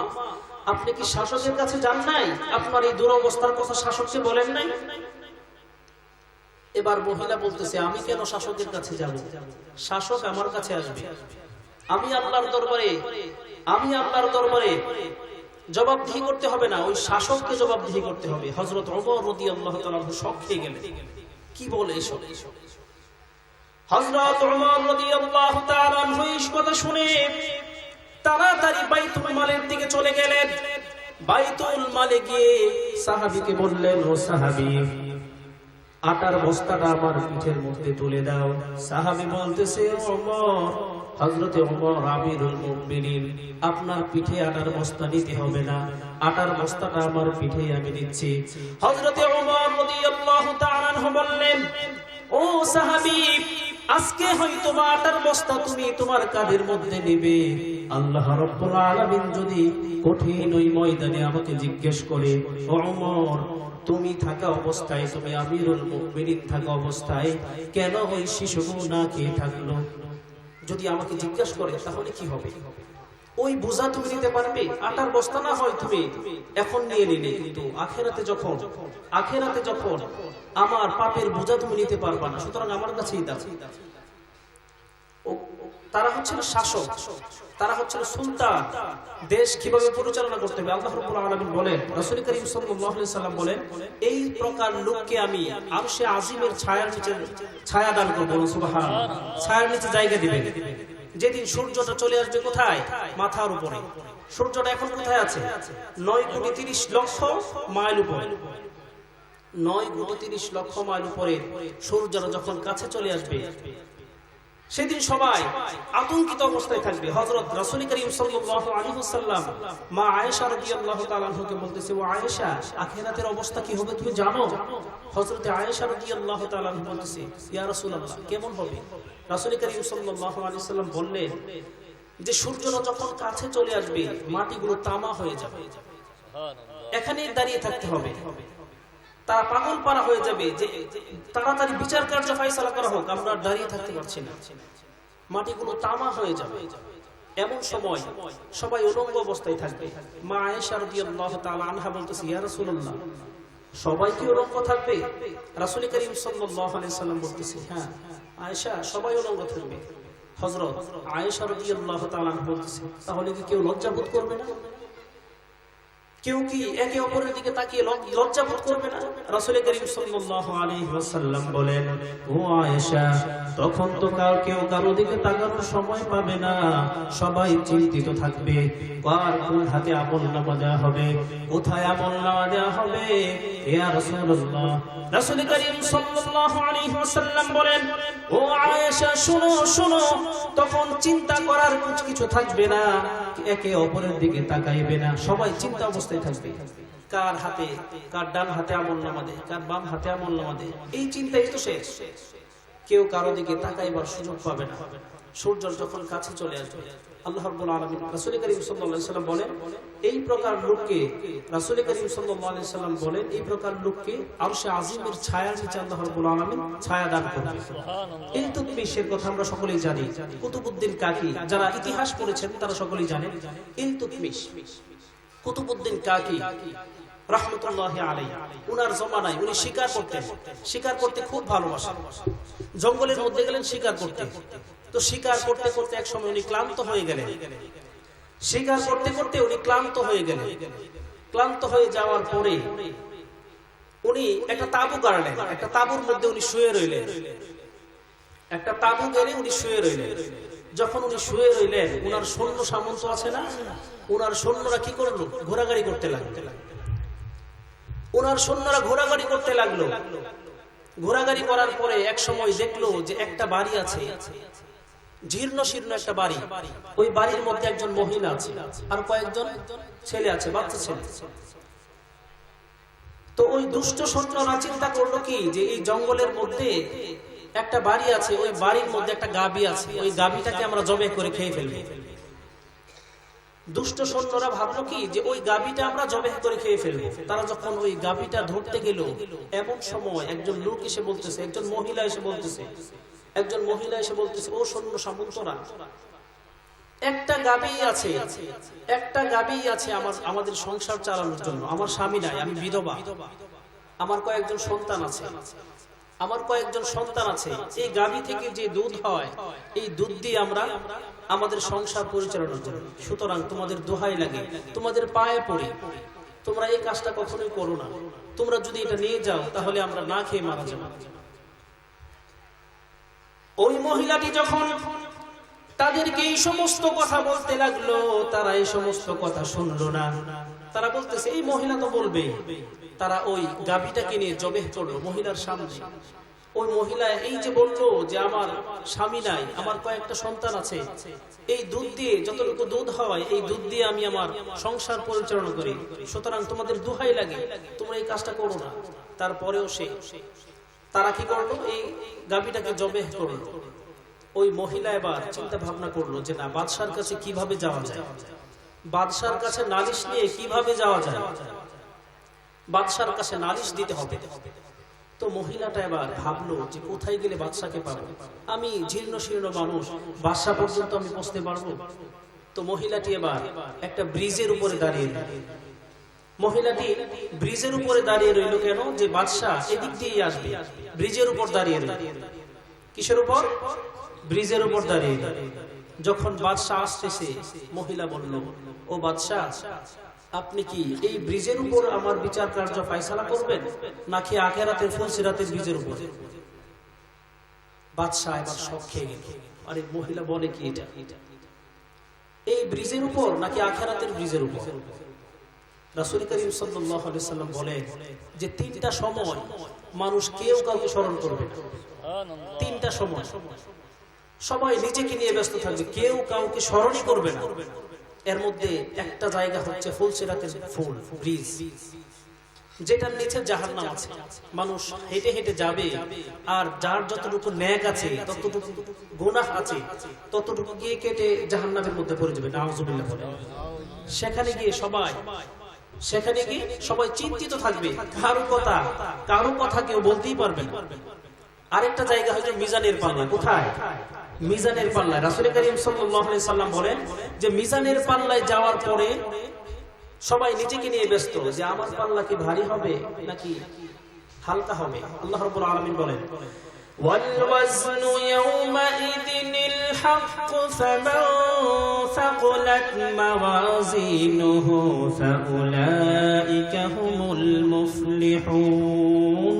আপনি কি শাসকের কাছে যান নাই? আপনার এই দুরবস্থার কথা শাসককে বলেন নাই? এবার মহিলা বলতেছে, আমি কেন শাসকের কাছে যাব? শাসক আমার কাছে আসবে, আমি আল্লাহর দরবারে জবাবদিহি করতে হবে না, ওই শাসককে জবাবদিহি করতে হবে। হযরত ওমর রাদিয়াল্লাহু তাআলা শক খেয়ে গেলেন, কি বলে এসব? হযরত ওমর রাদিয়াল্লাহু তাআলা এই কথা শুনে তাড়াতাড়ি বাইতুল মালের দিকে চলে গেলেন। বাইতুল মালে গিয়ে সাহাবীকে বললেন, ও সাহাবী, আটার বস্তাটা আমার পিঠের মধ্যে তুলে দাও। সাহাবী বলতেছে, ওমর, হযরত ওমর আমিরুল মুমিনিন, আপনার পিঠে আটার বস্তা নিতে হবে না, আটার বস্তাটা আমার পিঠে আমি দিচ্ছি। হযরত ওমর রাদিয়াল্লাহু তাআলা বললেন, ও সাহাবী, আজকে হয়তো আটার বস্তা তুমি তোমার কাঁধের মধ্যে নেবে, আল্লাহ রাব্বুল আলামিন যদি কঠিন ওই ময়দানে আমাকে জিজ্ঞেস করে, ওমর, তুমি থাকা অবস্থায়, তুমি আমিরুল মুমিনিন থাকা অবস্থায় কেন ওই শিশুগুলো না খেয়ে থাকলো, যদি আমাকে জিজ্ঞাসা করে, তাহলে কি হবে? ওই বোঝা তুমি নিতে পারবে? আটার বস্তা না হয় তুমি এখন নিয়ে নিলে, কিন্তু আখেরাতে যখন আমার পাপের বোঝা তুমি নিতে পারবা না, সুতরাং আমার কাছেই দাও। তারা হচ্ছিল শাসক, তারা হচ্ছিল সুলতান, দেশ কিভাবে পরিচালনা করতে হবে আল্লাহ রাব্বুল আলামিন বলেন, রাসূল করিম সাল্লাল্লাহু আলাইহি সাল্লাম বলেন, এই প্রকার লোককে আমি আরশে আজিমের ছায়ার নিচে ছায়া দান করব। সুবহানাল্লাহ, ছায়ার নিচে জায়গা দিবেন। যেদিন সূর্যটা চলে আসবে কোথায়? মাথার উপরে। সূর্যটা এখন কোথায় আছে? 9,30,00,000 মাইল উপরে। 9,30,00,000 মাইল উপরে সূর্যটা যখন কাছে চলে আসবে, সেদিন সবাই আতঙ্কিত অবস্থায় থাকবে। হযরত রাসূল করিম সাল্লাল্লাহু আলাইহি ওয়াসাল্লাম মা আয়েশা রাদিয়াল্লাহু তাআলা আনহাকে বলতেছে, ও আয়েশা, আখিরাতের অবস্থা কি হবে তুমি জানো? হযরত আয়েশা রাদিয়াল্লাহু তাআলা আনহা বলতেছে, ইয়া রাসূলুল্লাহ, কেমন হবে? রাসূল করিম সাল্লাল্লাহু আলাইহি ওয়াসাল্লাম বললেন যে সূর্যটা যখন কাছে চলে আসবে মাটিগুলো তামা হয়ে যাবে, এখানেই দাঁড়িয়ে থাকতে হবে। তারা পাগল পারা হয়ে যাবে যে তাড়াতাড়ি বিচার কার্য ফায়সালা করা হোক, আমরা দাঁড়িয়ে থাকতে পারছি না, মাটিগুলো তামা হয়ে যাবে। এমন সময় সবাই উলঙ্গ অবস্থায় থাকবে। মা আয়েশা রাদিয়াল্লাহু তাআলা আনহা বলতেছে, ইয়া রাসূলুল্লাহ, সবাই কি উলঙ্গ থাকবে? রাসূল করিম সাল্লাল্লাহু আলাইহি সাল্লাম বলতেছে, হ্যাঁ আয়েশা, সবাই উলঙ্গ থাকবে। হযরত আয়েশা রাদিয়াল্লাহু তাআলা আনহা বলতেছে, তাহলে কি কেউ লজ্জা বোধ করবে না? কেউ কি একে অপরের দিকে তাকিয়ে লজ্জা বোধ করবে না? রাসূল করিম সাল্লাল্লাহু আলাইহি ওয়াসাল্লাম বলেন, ও আয়েশা, তখন তো কেউ কারো দিকে তাকানোর সময় পাবে না, সবাই চিন্তিত থাকবে কার কোন হাতে আমলনামা দেওয়া হবে, কোথায় আমলনামা দেওয়া হবে। ইয়া রাসূলুল্লাহ, রাসূল করিম সাল্লাল্লাহু আলাইহি ওয়াসাল্লাম বলেন, ও আয়েশা, শোনো শোনো, তখন চিন্তা করার কিছু থাকবে না, একে অপরের দিকে তাকাইবে না, সবাই চিন্তা অবস্থায় থাকবে কার হাতে, কার ডান হাতে আমলনামা দেয়, কার বাম হাতে আমলনামা দেয়, এই চিন্তাই তো শেষ। কেউ কারো দিকে তাকাইবার সুযোগ পাবে না। সূর্য যখন কাছে চলে আসবে, আল্লাহ রাব্বুল আলামিন রাসূল করিম সাল্লাল্লাহু আলাইহি ওয়াসাল্লাম বলেন, এই প্রকার লোককে, রাসূল করিম সাল্লাল্লাহু আলাইহি ওয়াসাল্লাম বলেন, এই প্রকার লোককে আরশে আজিমের ছায়ার নিচে আল্লাহ রাব্বুল আলামিন ছায়া দান করবেন। ইলতুতমিশের কথা আমরা সকলেই জানি। কুতুবউদ্দিন কাকি, যারা ইতিহাস পড়েছেন তারা সকলেই জানেন ইলতুতমিশ। কুতুবউদ্দিন কাকি রাহমাতুল্লাহি আলাইহি, উনার জমানায় উনি শিকার করতে খুব ভালোবাসেন। জঙ্গলের মধ্যে গেলেন শিকার করতে। তো শিকার করতে করতে এক সময় উনি ক্লান্ত হয়ে গেলেন। শিকার করতে করতে উনি ক্লান্ত হয়ে গেলেন। ক্লান্ত হয়ে যাওয়ার পরে উনি একটা তাঁবু গাড়লেন। একটা তাঁবুর মধ্যে উনি শুয়ে রইলেন। একটা তাঁবু গেড়ে উনি শুয়ে রইলেন। যখন উনি শুয়ে রইলেন, উনার সৈন্য সামন্ত আছে না, উনার সৈন্যরা কি করলো? ঘোরাঘুরি করতে লাগলো। উনার সৈন্যরা ঘোরাঘুরি করতে লাগলো। ঘোরাঘুরি করার পরে এক সময় দেখলো যে একটা বাড়ি আছে, জীর্ণ শীর্ণ একটা বাড়ি। ওই বাড়ির মধ্যে একজন মহিলা আছে আর কয়েকজন ছেলে আছে, বাচ্চা ছেলে। তো ওই দুষ্ট সৈন্যরা চিন্তা করলো কি, যে এই জঙ্গলের মধ্যে একটা বাড়ি আছে, ওই বাড়ির মধ্যে একটা গাভী আছে, ওই গাভীটাকে আমরা জবাই করে খেয়ে ফেলবো। দুষ্ট সৈন্যরা ভাবলো কি, যে ওই গাভীটা আমরা জবাই করে খেয়ে ফেলবো। তারা যখন ওই গাভীটা ধরতে গেল, এমন সময় একজন লোক এসে বলতেছে, একজন মহিলা এসে বলতেছে, ও সৈন্য সামন্তরা, একটা গাভী আছে আমাদের সংসার চালানোর জন্য। আমার স্বামী নাই, আমি বিধবা, আমার কয়েকজন সন্তান আছে। এই গাভী থেকে যে দুধ হয়, এই দুধ দিয়ে আমরা আমাদের সংসার পরিচালনার জন্য। সুতরাং তোমাদের দোহাই লাগে, তোমাদের পায়ে পড়ি, তোমরা এই কাজটা কখনোই করো না। তোমরা যদি এটা নিয়ে যাও তাহলে আমরা না খেয়ে মারা যাবো। ওই মহিলাটি যখন তাদেরকে এই সমস্ত কথা বলতে লাগলো, তারা এই সমস্ত কথা শুনলো না। তারা বলতেছে, এই মহিলা তো বলবে। তারা ওই গাভীটাকে নিয়ে জবাই করলো মহিলার সামনে। ওই মহিলা এই যে বললো যে আমার স্বামী নাই, আমার কয়েকটা সন্তান আছে, এই দুধ দিয়ে, যতটুকু দুধ হয় এই দুধ দিয়ে আমি আমার সংসার পরিচালনা করি, সুতরাং তোমাদের দোহাই লাগে, তোমরা এই কাজটা করো না। তারপরেও তারা কি করলো, এই গাভীটাকে জবাই করলো। ওই মহিলা এবার চিন্তা ভাবনা করলো যে না, বাদশার কাছে কিভাবে যাওয়া যায়, বাদশার কাছে নালিশ নিয়ে কিভাবে যাওয়া যায়, বাদশার কাছে নালিশ দিতে হবে। তো মহিলাটা এবার ভাবলো যে কোথায় গেলে বাদশাকে পাবো, আমি জীর্ণ শীর্ণ মানুষ, বাদশা পর্যন্ত আমি পৌঁছতে পারবো? তো মহিলাটি এবার একটা ব্রিজের উপরে দাঁড়িয়ে মহিলাটি ব্রিজের উপরে দাঁড়িয়ে রইল। কেন? যে বাদশাহ এদিক দিয়ে আসবে। ব্রিজের উপর দাঁড়িয়ে রইল। কিসের উপর? ব্রিজের উপর দাঁড়িয়ে। যখন বাদশাহ আসতেছে, মহিলা বলল, ও বাদশাহ, আপনি কি এই ব্রিজের উপর আমার বিচার কার্য ফায়সালা করবেন, নাকি আখিরাতের ফুলসিরাতের ব্রিজের উপর? বাদশাহ এবার শক খেয়ে গেল, আরে মহিলা বলে কি এটা, এই ব্রিজের উপর নাকি আখিরাতের ব্রিজের উপর? রাসূল করিম সাল্লাল্লাহু আলাইহি সাল্লাম বলেন যে তিনটা সময় মানুষ কেউ কাউকে স্মরণ করবে না। তিনটা সময় সবাই নিজেকে নিয়ে ব্যস্ত থাকবে, কেউ কাউকে স্মরণই করবে না। এর মধ্যে একটা জায়গা হচ্ছে ফুলসিরাতের ফুল ব্রিজ, যেটার নিচে জাহান্নাম আছে। মানুষ হেঁটে হেঁটে যাবে, আর যার যতটুকু ন্যাক আছে, ততটুকু গুনাহ আছে, ততটুকু গিয়ে কেটে জাহান্নামের মধ্যে পড়ে যাবে। নাউযুবিল্লাহ বলে। সেখানে গিয়ে সবাই চিন্তিত থাকবে, কারো কথা কেউ বলতেই পারবে না। আরেকটা জায়গা হচ্ছে মিজানের পাল্লা। কোথায়? মিজানের পাল্লায়। রাসূল করিম সাল্লাল্লাহু আলাইহি সাল্লাম বলেন যে মিজানের পাল্লায় যাওয়ার পরে সবাই নিজেকে নিয়ে ব্যস্ত যে আমার পাল্লা কি ভারী হবে নাকি হালকা হবে। আল্লাহ রাব্বুল আলামিন বলেন ওয়াল ওয়াজনু ইয়াওমাইযিনিল হক ফামান সাকুলাত মাওয়াজিনুহু ফাউলাইকা হুমুল মুফলিহুন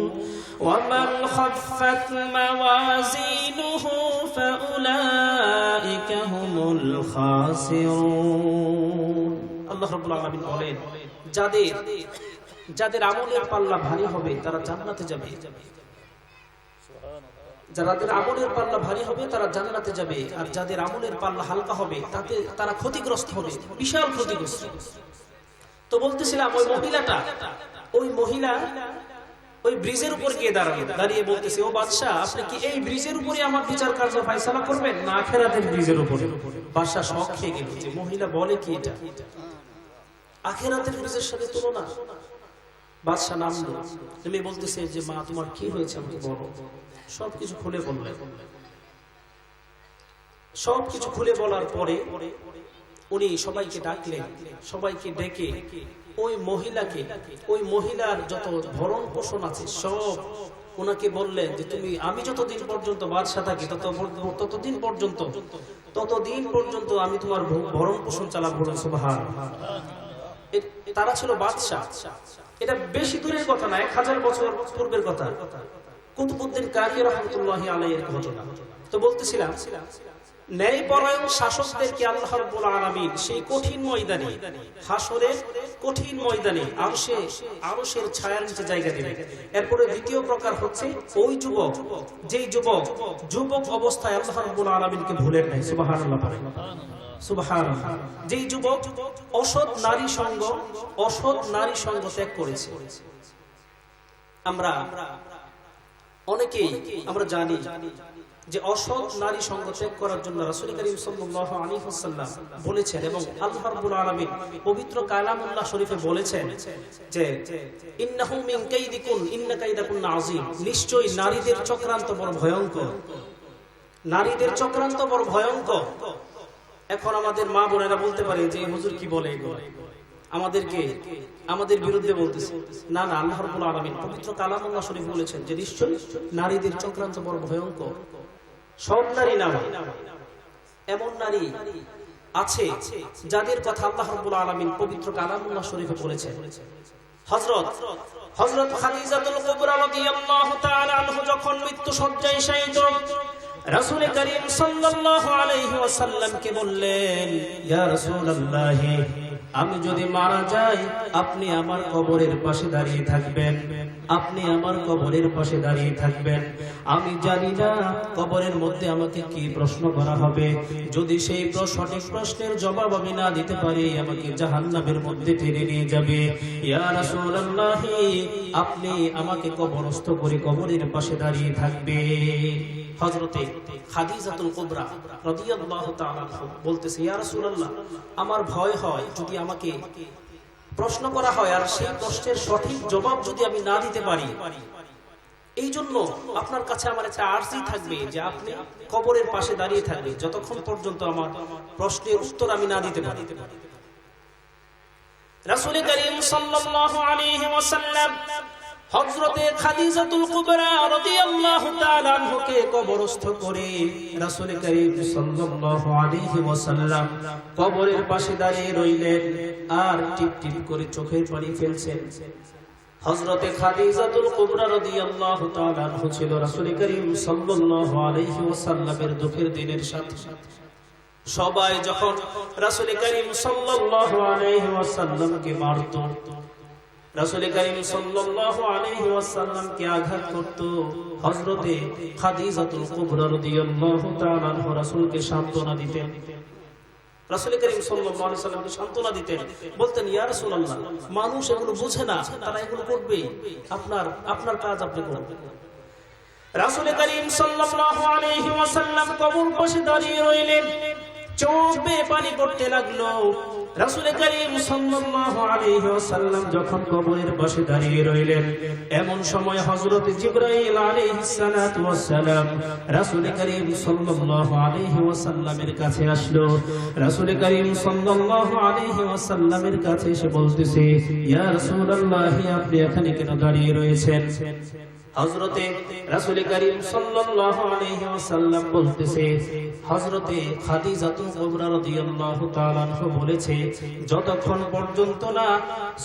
ওয়া মান খাফফাত মাওয়াজিনুহু ফাউলাইকা হুমুল খাসিরুন। আল্লাহ রাব্বুল আলামিন বলেন যাদের আমলের পাল্লা ভারী হবে তারা জান্নাতে যাবে, যাদের আমলের পাল্লা ভারী হবে তারা জান্নাতে যাবে, আর যাদের আমলের পাল্লা হালকা হবে তারা ক্ষতিগ্রস্ত হবে, বিশাল ক্ষতিগ্রস্ত। তো বলতেছিলাম ওই মহিলা ওই ব্রিজের উপর গিয়ে দাঁড়িয়ে বলতেছে, ও বাদশাহ, আপনি কি এই ব্রিজের উপরে আমার বিচার কার্য ফায়সালা করবেন না আখিরাতের ব্রিজের উপরে? বাদশাহ শক খেয়ে গেল যে মহিলা বলে কি এটা, আখিরাতের ব্রিজের সাথে তুলনা। বাদশাহ নামলো, নেমে বলতেছে যে মা তোমার কি হয়েছে আমাকে বলো। সবকিছু খুলে বললেন। সবকিছু খুলে বলার পরে উনি সবাইকে ডাকলেন। সবাইকে ডেকে ওই মহিলার যত ভরণ পোষণ আছে সব ওনাকে বললেন যে আমি যতদিন পর্যন্ত বাদশাহ থাকি ততদিন পর্যন্ত আমি তোমার ভরণ পোষণ চালাবো। সুবহানাল্লাহ। তারা ছিল বাদশাহ। এটা বেশি দূরের কথা না, 1000 বছর পূর্বের কথা, কুতুবউদ্দিন কাকি রাহমাতুল্লাহি আলাইহির ঘটনা। তো বলতেছিলাম ন্যায়পরায়ণ শাসকদেরকে আল্লাহ রাব্বুল আলামিন সেই কঠিন ময়দানে, হাসরের কঠিন ময়দানে আরশের ছায়ার নিচে জায়গা দিবেন। এরপরে দ্বিতীয় প্রকার হচ্ছে ওই যুবক অবস্থায় আল্লাহ রাব্বুল আলামিনকে ভুলেন নাই। সুবহানাল্লাহ। সুবহানাল্লাহ। যেই যুবক অসৎ নারী সঙ্গ ত্যাগ করেছে। আমরা জানি যে অসৎ নারী সঙ্গ ত্যাগ করার জন্য রাসূল করিম সাল্লাল্লাহু আলাইহি ওয়াসাল্লাম বলেছেন, এবং আল্লাহ রাব্বুল আলামিন পবিত্র কালামুল্লাহ শরীফে বলেছেন যে ইন্নাহু মিন কাইদিকুন ইন্না কাইদাকুন আযীম। নিশ্চয়ই নারীদের চক্রান্ত বড় ভয়ঙ্কর। এখন আমাদের মা বোনেরা বলতে পারে যে হুজুর কি বলে, আমাদের বিরুদ্ধে বলতেছে। না, আল্লাহ রাব্বুল আলামিন পবিত্র কালামুল্লাহ শরীফ বলেছেন যে নিশ্চয়ই নারীদের চক্রান্ত বড় ভয়ঙ্কর। সব নারী না, এমন নারী আছে যাদের কথা আল্লাহ রাব্বুল আলামিন পবিত্র কালামুল্লাহ শরীফে বলেছেন। হযরত খাদিজাতুল কুবরা রাদিয়াল্লাহু তাআলা আনহা যখন মৃত্যু শয্যায় শায়িত, রাসূল করিম সাল্লাল্লাহু আলাইহি ওয়াসাল্লামকে বললেন, ইয়া রাসূলুল্লাহ, আমি যদি মারা যাই আপনি আমার কবরের পাশে দাঁড়িয়ে থাকবেন। আমি জানি না কবরের মধ্যে আমাকে কি প্রশ্ন করা হবে। যদি সেই সঠিক প্রশ্নের জবাব আমি না দিতে পারি আমাকে জাহান্নামের মধ্যে টেনে নিয়ে যাবে। ইয়া রাসূলুল্লাহ, আপনি আমাকে কবরস্থ করে কবরের পাশে দাঁড়িয়ে থাকবেন। হযরতে খাদিজাতুল কুবরা রাদিয়াল্লাহু তাআলা বলতেছে, ইয়া রাসূলুল্লাহ, আমার ভয় হয় যদি আমাকে প্রশ্ন করা হয় আর সেই প্রশ্নের সঠিক জবাব যদি আমি না দিতে পারি, এই জন্য আপনার কাছে আমার একটা আরজি থাকবে যে আপনি কবরের পাশে দাঁড়িয়ে থাকবেন যতক্ষণ পর্যন্ত আমার প্রশ্নের উত্তর আমি না দিতে পারি। রাসূল করিম সাল্লাল্লাহু আলাইহি ওয়াসাল্লাম হযরতে খাদিজাতুল কুবরা রাদিয়াল্লাহু তাআলা আনহাকে কবরস্থ করে রাসূল করিম সাল্লাল্লাহু আলাইহি ওয়াসাল্লাম কবরের পাশে দাঁড়িয়ে রইলেন আর টিপ টিপ করে চোখের পানি ফেলছেন। হযরতে খাদিজাতুল কুবরা রাদিয়াল্লাহু তাআলা আনহা ছিল রাসূল করিম সাল্লাল্লাহু আলাইহি ওয়াসাল্লামের দুঃখের দিনের সাথে। সবাই যখন রাসূল করিম সাল্লাল্লাহু আলাইহি ওয়াসাল্লামকে মারত, রাসূল করিম সাল্লাল্লাহু আলাইহি ওয়াসাল্লামকে আঘাত করত, হযরতে খাদিজাতুল কুবরা রাদিয়াল্লাহু তাআলা আনহা রাসূলকে সান্ত্বনা দিতেন। রাসূল করিম সাল্লাল্লাহু আলাইহি ওয়াসাল্লামকে সান্ত্বনা দিতেন, বলতেন ইয়া রাসূলুল্লাহ, মানুষ এগুলো বোঝে না, তারা এগুলো করবে, আপনার কাজ আপনি করবেন। রাসূল করিম সাল্লাল্লাহু আলাইহি ওয়াসাল্লাম কবর পাশে দাঁড়িয়ে রইলেন, চোখ বেয়ে পানি পড়তে লাগলো। রাসূল করিম সাল্লাল্লাহু আলাইহি ওয়াসাল্লাম যখন কবরের পাশে দাঁড়িয়ে রইলেন, এমন সময় হযরত জিবরাইল আলাইহিস সালাতু ওয়াস সালাম রাসূল করিম সাল্লাল্লাহু আলাইহি ওয়াসাল্লামের কাছে আসলো। রাসূল করিম সাল্লাল্লাহু আলাইহি ওয়াসাল্লামের কাছে এসে বলতেছে, ইয়া রাসূলুল্লাহ, আপনি এখানে কেন দাঁড়িয়ে রয়েছেন? হযরতে রাসূল করিম সাল্লাল্লাহু আলাইহি ওয়াসাল্লাম বলতেছে, হযরতে খাদিজাতুল কুবরা রাদিয়াল্লাহু তাআলা আনহা বলেছে, যতক্ষণ পর্যন্ত না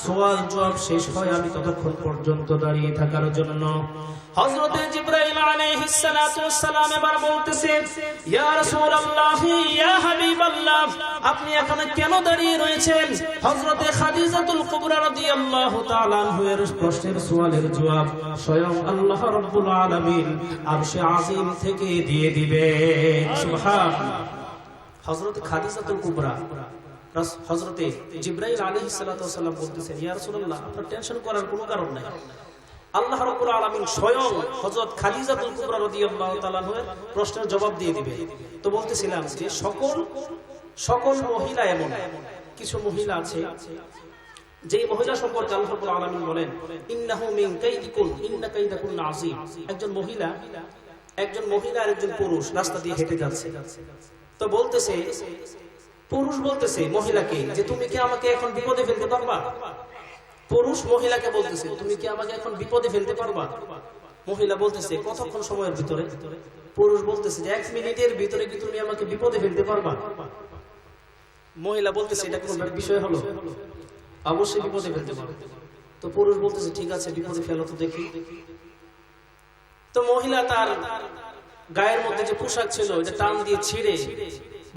সওয়াল জবাব শেষ হয় আমি ততক্ষণ পর্যন্ত দাঁড়িয়ে থাকার জন্য। হযরতে জিবরাইল আলাইহিস সালাতু ওয়াস সালাম এবার বলতেছে, ইয়া রাসূলুল্লাহ, ইয়া হাবিবাল্লাহ, আপনি এখানে কেন দাঁড়িয়ে রয়েছেন? হযরতে খাদিজাতুল কুবরা রাদিয়াল্লাহু তাআলা আনহার প্রশ্নের সওয়ালের জবাব স্বয়ং আল্লাহ রাব্বুল আলামিন আরশে আজিম থেকে দিয়ে দিবেন। সুবহানাল্লাহ। হযরতে খাদিজাতুল কুবরা হযরতে জিবরাইল আলাইহিস সালাতু ওয়াস সালাম বলতেছেন, ইয়া রাসূলুল্লাহ, আপনার টেনশন করার কোনো কারণ নাই, আল্লাহ রাব্বুল আলামিন স্বয়ং হযরত খাদিজাতুল কুবরা রাদিয়াল্লাহু তাআলা আনহার প্রশ্নের জবাব দিয়ে দিবে। তো বলতেছিলাম যে সকল মহিলা এমন, কিছু মহিলা আছে যে মহিলা সম্পর্কে আল্লাহ রাব্বুল আলামিন বলেন, ইন্নাহু মিন কাইদিকুন ইন্না কাইদাকুন আযীম। একজন মহিলা আর একজন পুরুষ রাস্তা দিয়ে হেঁটে যাচ্ছে, তো বলতেছে, পুরুষ বলতেছে মহিলাকে যে তুমি কি আমাকে এখন বিপদে ফেলতে পারবা? পুরুষ মহিলাকে বলতেছে, তুমি কি আমাকে এখন বিপদে ফেলতে পারবা? মহিলা বলতেছে, কতক্ষণ সময়ের ভিতরে? পুরুষ বলতেছে যে 1 মিনিটের ভিতরে কি তুমি আমাকে বিপদে ফেলতে পারবা? মহিলা বলতেছে, এটা কোন বিষয় হলো? অবশ্যই বিপদে ফেলতে পারবে। তো পুরুষ বলতেছে, ঠিক আছে, বিপদে ফেলো তো দেখি। তো মহিলা তার গায়ের মধ্যে যে পোশাক ছিল এটা টান দিয়ে ছিঁড়ে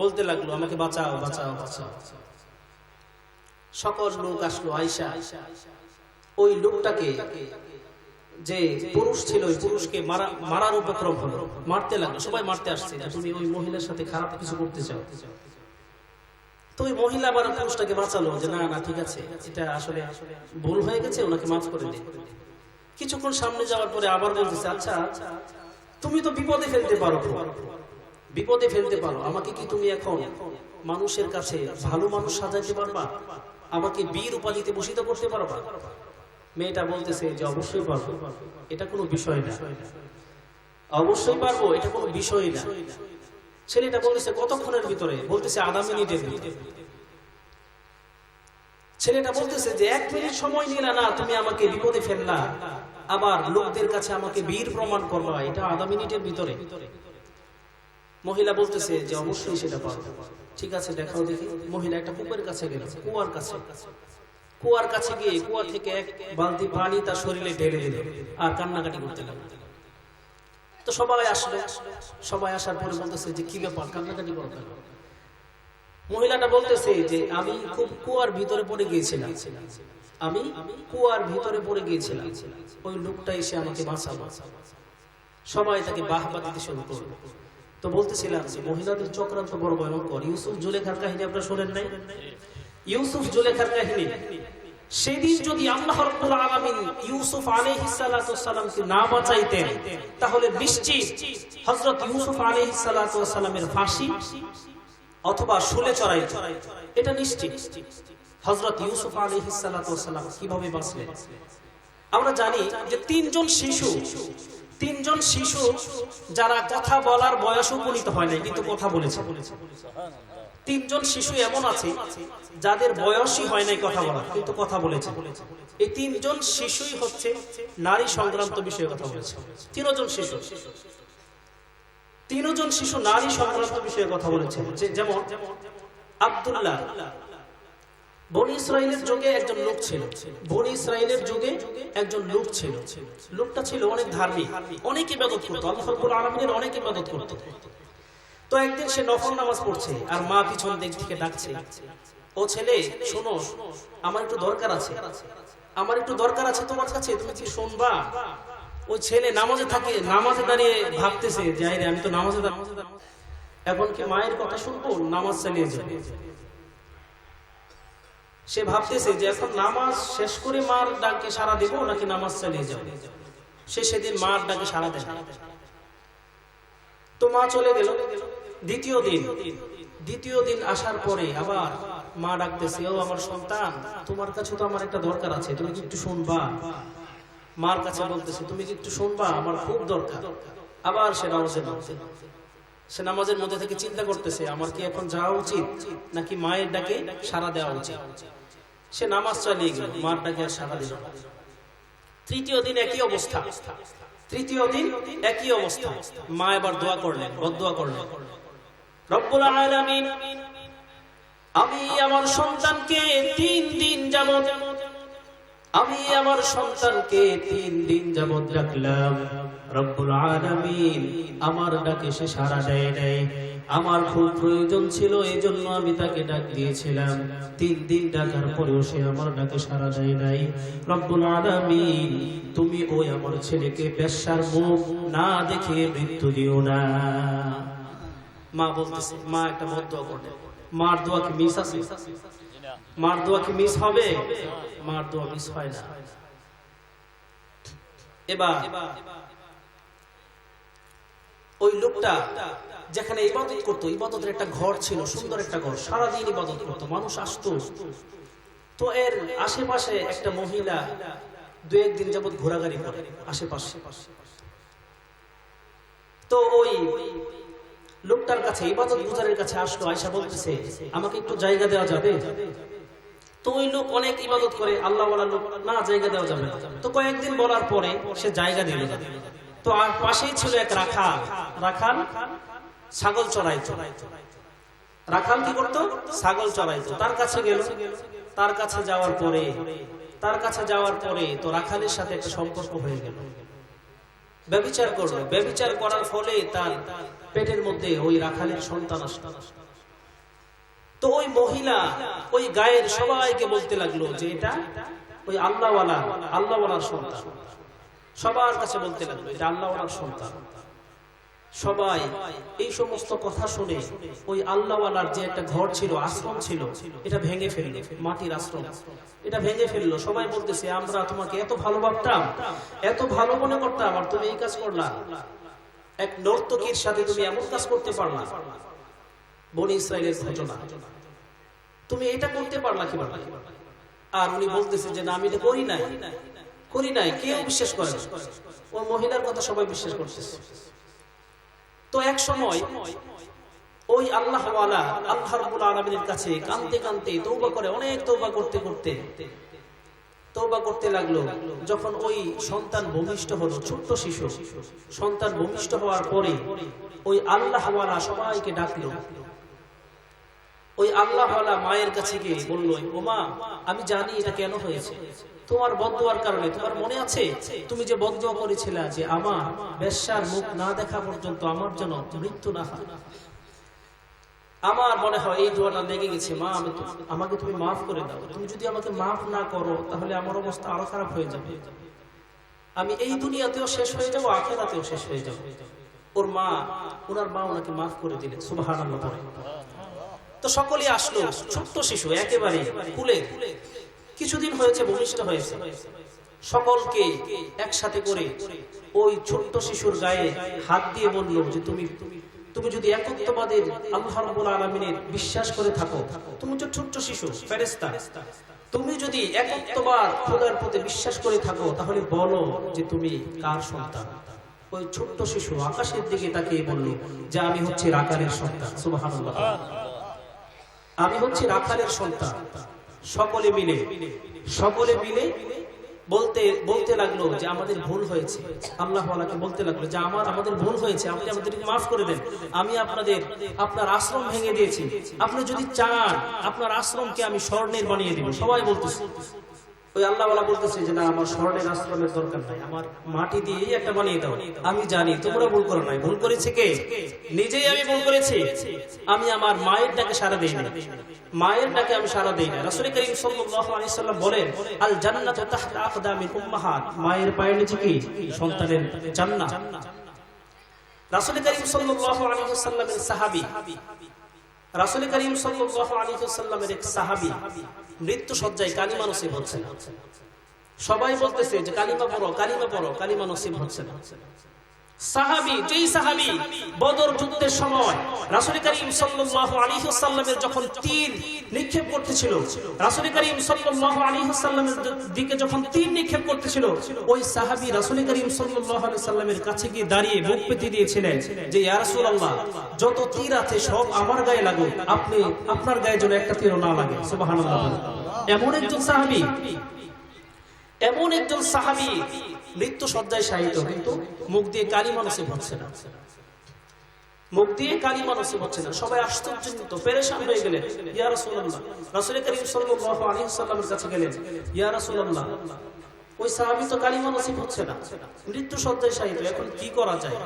বলতে লাগলো, আমাকে বাঁচাও বাঁচাও বাঁচাও। সকল লোক আসলো, আয়েশা ওই লোকটাকে, যে পুরুষ ছিল ওই পুরুষকে মারার উপক্রম হলো, মারতে লাগলো, সবাই মারতে আসছে, তুমি ওই মহিলার সাথে খারাপ কিছু করতে চাও। তো ওই মহিলা আবার পুরুষটাকে বাঁচালো, যে না না ঠিক আছে, এটা আসলে ভুল হয়ে গেছে, ওনাকে মাফ করে দিন। কিছুক্ষণ সামনে যাওয়ার পরে আবার বলতেছে, আচ্ছা তুমি তো বিপদে ফেলতে পারো, আমাকে কি তুমি এখন মানুষের কাছে ভালো মানুষ সাজাইতে পারবা? আমাকে বীর উপাধিতে ভূষিত করতে পারবা? মেয়েটা বলতেছে যে অবশ্যই পারবো, এটা কোনো বিষয় না, অবশ্যই পারবো, এটা কোনো বিষয় না। ছেলেটা বলতেছে, কতক্ষণের ভিতরে? বলতেছে, আধা মিনিটের ভিতরে। ছেলেটা বলতেছে যে 1 মিনিট সময় নিলা না, তুমি আমাকে বিপদে ফেললা, আবার লোকদের কাছে আমাকে বীর প্রমাণ করবা, এটা আধা মিনিটের ভিতরে। মহিলা বলতেছে যে অবশ্যই সেটা পারবো, ঠিক আছে দেখাও দেখি। মহিলা একটা পুকুরের কাছে গেল, কুয়ার কাছে গিয়ে কুয়া থেকে 1 বালতি পানি তার শরীরে ঢেলে দিল আর কান্নাকাটি করতে লাগলো। তো সবাই আসলো, সবাই আসার পরে বলতেছে যে কি ব্যাপার, কান্নাকাটি করতে লাগলো। মহিলাটা বলতেছে যে আমি খুব কুয়ার ভিতরে পড়ে গিয়েছিলাম, ওই লোকটা এসে আমাকে বাঁচালো। সবাই তাকে বাহবা দিতে শুরু করলো। তো বলতেছিলাম যে মহিলাদের চক্রান্ত বড় ভয়ঙ্কর। ইউসুফ জুলেখার কাহিনী আপনারা শোনেন নাই? ইউসুফ জুলেখার কাহিনী, সেদিন যদি আল্লাহ রাব্বুল আলামিন ইউসুফ আলাইহিস সালাতু ওয়াস সালামকে না বাঁচাইতেন, তাহলে নিশ্চিত হযরত ইউসুফ আলাইহিস সালাতু ওয়াস সালামের ফাঁসি অথবা শুলে চড়াইত, এটা নিশ্চিত। হযরত ইউসুফ আলাইহিস সালাতু ওয়াস সালাম কিভাবে বাঁচলেন? আমরা জানি যে 3জন শিশু যারা কথা বলার বয়স উপনীত হয় নাই কিন্তু কথা বলেছে। 3জন শিশু এমন আছে যাদের বয়সই হয় নাই কথা বলার, কিন্তু কথা বলেছে। এই 3জন শিশুই হচ্ছে নারী সংক্রান্ত বিষয়ে কথা বলেছে। 3জন শিশু নারী সংক্রান্ত বিষয়ে কথা বলেছে। যেমন আব্দুল্লাহ বনি ইসরাইলের যুগে একজন লোক ছিল, বনি ইসরাইলের যুগে একজন লোক ছিল। লোকটা ছিল অনেক ধার্মিক, অনেক ইবাদত করতো, আল্লাহ রাব্বুল আলামিনের অনেক ইবাদত করতো। তো একদিন সে নফল নামাজ পড়ছে আর মা পিছন দিক থেকে ডাকছে, ও ছেলে শোনো, আমার একটু দরকার আছে, আমার একটু দরকার আছে তোমার কাছে, তুমি কি শুনবা? ওই ছেলে নামাজে থাকে, নামাজে দাঁড়িয়ে ভাবতেছে যে আরে আমি তো নামাজে এখন কি মায়ের কথা শুনবো, নামাজ চালিয়ে যাবে। সে ভাবতেছে যে এখন নামাজ শেষ করে মার ডাকে সাড়া দেবো নাকি নামাজ চালিয়ে যাবে। সে সেদিন মার ডাকে সাড়া দেয়, তো মা চলে গেল। দ্বিতীয় দিন আসার পরে আবার মা ডাকতেছে, ও আমার সন্তান, তোমার কাছে তো আমার একটা দরকার আছে, তুমি কি একটু শুনবা? মার কাছে বলতেছে, তুমি কি একটু শুনবা, আমার খুব দরকার। আবার সে নামাজের মধ্যে থেকে চিন্তা করতেছে, আমার কি এখন যাওয়া উচিত নাকি মায়ের ডাকে সাড়া দেওয়া উচিত। সে নামাজ চালিয়ে গেল, মার ডাকে আর সাড়া দিল। তৃতীয় দিন একই অবস্থা। মা এবার দোয়া করলেন, বদদোয়া করলেন, রব্বুল আলামিন, আমি আমার সন্তানকে 3 দিন যাবত ডাকলাম, রব্বুল আলামিন আমার ডাকে সে সাড়া দেয় নাই। আমার খুব প্রয়োজন ছিল, এজন্য আমি তাকে ডাক দিয়েছিলাম। 3 দিন ডাকার পরেও সে আমার ডাকে সাড়া দেয় নাই। রব্বুল আলামিন, তুমি ওই আমার ছেলেকে বেশ্যার মুখ না দেখে মৃত্যু দিও না। মা বলতেছে, মা একটা বদদোয়া করলেন। মার দোয়া কি মিস আছে? মার দোয়া কি মিস হবে? মার দোয়া মিস হয় না। এবার ওই লোকটা যেখানে ইবাদত করতো, ইবাদতের একটা ঘর ছিল, সুন্দর একটা ঘর, সারাদিন ইবাদত করতো, মানুষ আসতো। তো এর আশেপাশে একটা মহিলা 2-1 দিন যাবত ঘোরাঘুরি করে আশেপাশে। তো ওই লোকটার কাছে, ইবাদত গুজারের কাছে আসলো, আয়েশা বলতেছে, আমাকে একটু জায়গা দেওয়া যাবে? তো ওই লোক অনেক ইবাদত করে, আল্লাহওয়ালা লোক, না জায়গা দেওয়া যাবে না। তো কয়েকদিন বলার পরে সে জায়গা দিল। তো আর পাশেই ছিল এক রাখাল ছাগল চড়াইতো। রাখাল কি করতো? ছাগল চড়াইতো। তার কাছে গেল, তার কাছে যাওয়ার পরে তো রাখালের সাথে একটা সম্পর্ক হয়ে গেল, ব্যভিচার করলো। ব্যভিচার করার ফলে তার পেটের মধ্যে ওই রাখালের সন্তান আসলো। তো ওই মহিলা ওই গায়ের সবাইকে বলতে লাগলো যে এটা ওই আল্লাহওয়ালার সন্তান। সবার কাছে বলতে লাগলো এটা আল্লাহওয়ালার সন্তান। সবাই এই সমস্ত কথা শুনে ওই আল্লাহওয়ালার যে একটা ঘর ছিল, আশ্রম ছিল, এটা ভেঙে ফেললো, মাটির আশ্রম, এটা ভেঙে ফেললো। সবাই বলতেছে, আমরা তোমাকে এত ভালো ভাবতাম, এত ভালো মনে করতাম, আর তুমি এই কাজ করলা। এক নর্তকীর সাথে তুমি এমন কাজ করতে পারলা, বনি ইসরাইলের ঘটনা, তুমি এটা করতে পারলা কিভাবে? আর উনি বলতেছে যে না, আমি এটা করি নাই, কেউ বিশ্বাস করে না। ওই মহিলার কথা সবাই বিশ্বাস করতেছে। তো এক সময় ওই আল্লাহওয়ালা আল্লাহ রাব্বুল আলামিনের কাছে কাঁদতে কাঁদতে তওবা করে, অনেক তওবা করতে লাগলো। যখন ওই সন্তান ভূমিষ্ঠ হলো, ছোট্ট শিশু সন্তান ভূমিষ্ঠ হওয়ার পরে ওই আল্লাহওয়ালা সবাইকে ডাকলো। ওই আল্লাহওয়ালা মায়ের কাছে গিয়ে বললো, ও মা, আমি জানি এটা কেন হয়েছে, তোমার বদদোয়ার কারণে। তোমার মনে আছে তুমি যে বদদোয়া করেছিলা যে আমার বেশ্যার মুখ না দেখা পর্যন্ত আমার যেন মৃত্যু না হয়? আমার মনে হয় এই দোয়াটা লেগে গেছে। মা, আমাকে তুমি মাফ করে দাও। তুমি যদি আমাকে মাফ না করো তাহলে আমার অবস্থা আরো খারাপ হয়ে যাবে। আমি এই দুনিয়াতেও শেষ হয়ে যাবো, আখিরাতেও শেষ হয়ে যাবো। ওনার মা ওনাকে মাফ করে দিলেন, সুবহানাল্লাহ। তো সকলে আসলো, ছোট্ট শিশু একেবারে কুলে, কিছুদিন হয়েছে ভূমিষ্ঠ হয়েছে। সকলকে একসাথে করে ওই ছোট্ট শিশুর গায়ে হাত দিয়ে বলল যে তুমি যদি একত্ববাদের আল্লাহ রাব্বুল আলামিনের বিশ্বাস করে থাকো, তুমি তো ছোট্ট শিশু ফেরেশতা, তুমি যদি একত্ববাদ খোদার প্রতি বিশ্বাস করে থাকো তাহলে বলো যে তুমি কার সন্তান। ওই ছোট্ট শিশু আকাশের দিকে তাকিয়ে বলল যে আমি হচ্ছি রাখালের সন্তান। সুবহানাল্লাহ, আমি হচ্ছি রাখালের সন্তান। সকলে মিলে বলতে বলতে লাগলো যে আমাদের ভুল হয়েছে। আল্লাহ ওয়ালাকে বলতে লাগলো যে আমাদের ভুল হয়েছে, আপনি আমাদেরকে মাফ করে দেন। আমি আপনার আশ্রম ভেঙে দিয়েছি, আপনি যদি চান আপনার আশ্রমকে আমি স্বর্ণের বানিয়ে দিব। সবাই বলতেছে, ওই আল্লাহ ওয়ালা বলতেছে যে না, আমার স্বর্ণের আশ্রমের দরকার নাই, আমার মাটি দিয়েই একটা বানিয়ে দাও। আমি জানি তোমরা ভুল করো নাই, ভুল করেছে কে? নিজেই আমি ভুল করেছি। আমি আমার মায়ের ডাকে সাড়া দেই না, মায়ের ডাকে আমি সাড়া দেই না। রাসূল করিম সাল্লাল্লাহু আলাইহি ওয়াসাল্লাম বলেন, আল জান্নাতু তাহতা আকদামিল উম্মাহাত, মায়ের পায়ের নিচে কি? সন্তানের জান্নাত। রাসূল করিম সাল্লাল্লাহু আলাইহি ওয়াসাল্লামের সাহাবী, রাসূল করিম সাল্লাল্লাহু আলাইহি ওয়াসাল্লামের এক সাহাবী মৃত্যু সজ্জায়, কালিমা নসিব হচ্ছে না। সবাই বলতেছে যে কালিমা পড়ো, কালিমা পড়ো, কালিমা নসিব হচ্ছে না। সাহাবী, যেই সাহাবী বদর যুদ্ধের সময় রাসূল করিম সাল্লাল্লাহু আলাইহি ওয়াসাল্লামের যখন তীর নিক্ষেপ করতেছিল, রাসূল করিম সাল্লাল্লাহু আলাইহি ওয়াসাল্লামের দিকে যখন তীর নিক্ষেপ করতেছিল, ওই সাহাবী রাসূল করিম সাল্লাল্লাহু আলাইহি ওয়াসাল্লামের কাছে গিয়ে দাঁড়িয়ে বুক পেতে দিয়েছিলেন যে ইয়া রাসূলুল্লাহ, যত তীর আছে সব আমার গায়ে লাগুক, আপনি আপনার গায়ে যেন একটা তীরও না লাগে। সুবহানাল্লাহ। এমন একজন সাহাবী মৃত্যু সজ্জায় শায়িত, কিন্তু মুখ দিয়ে কালিমা নসিব হচ্ছে না, মুখ দিয়ে কালিমা নসিব হচ্ছে না। সবাই আশ্চর্যজনিত, পেরেশান হয়ে গেলেন। ইয়া রাসূলুল্লাহ, রাসূল করিম সাল্লাল্লাহু আলাইহি ওয়াসাল্লামের কাছে গেলেন, ইয়া রাসূলুল্লাহ, ওই সাহাবী তো কালিমা নসিব হচ্ছে না, মৃত্যু সজ্জায় শায়িত, এখন কি করা যায়?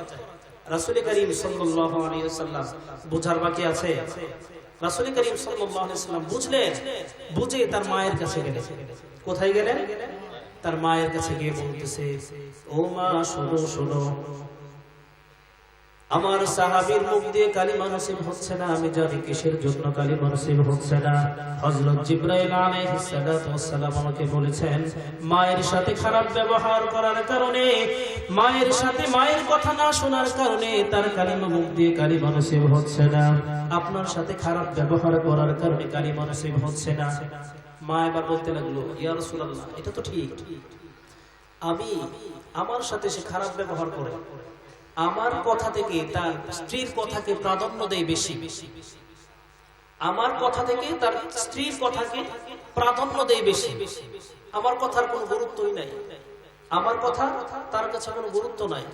রাসূল করিম সাল্লাল্লাহু আলাইহি ওয়াসাল্লাম বুঝার বাকি আছে। রাসূল করিম সাল্লাল্লাহু আলাইহি ওয়াসাল্লাম বুঝলেন, বুঝে তার মায়ের কাছে গেলেন। কোথায় গেলেন? তার মায়ের কাছে গিয়ে বলতেছে, ও মা, শোনো শোনো, আমার সাহাবীর মুখ দিয়ে কালিমা নসিব হচ্ছে না, আমি জানি কিসের জন্য কালিমা নসিব হচ্ছে না। হযরত জিবরাইল আলাইহিস সালাতু ওয়াস সালাম আমাকে বলেছেন, মায়ের সাথে খারাপ ব্যবহার করার কারণে, মায়ের সাথে মায়ের কথা না শোনার কারণে তার কালিমা, মুখ দিয়ে কালিমা নসিব হচ্ছে না। আপনার সাথে খারাপ ব্যবহার করার কারণে কালিমা নসিব হচ্ছে না। মা এবার বলতে লাগলো, ইয়া রাসূলুল্লাহ, এটা তো ঠিক, আমার সাথে সে খারাপ ব্যবহার করে, আমার কথা থেকে তার স্ত্রীর কথাকে প্রাধান্য দেয় বেশি, আমার কথা থেকে তার স্ত্রীর কথাকে প্রাধান্য দেয় বেশি, আমার কথার কোনো গুরুত্বই নাই, আমার কথা তার কাছে কোনো গুরুত্ব নাই।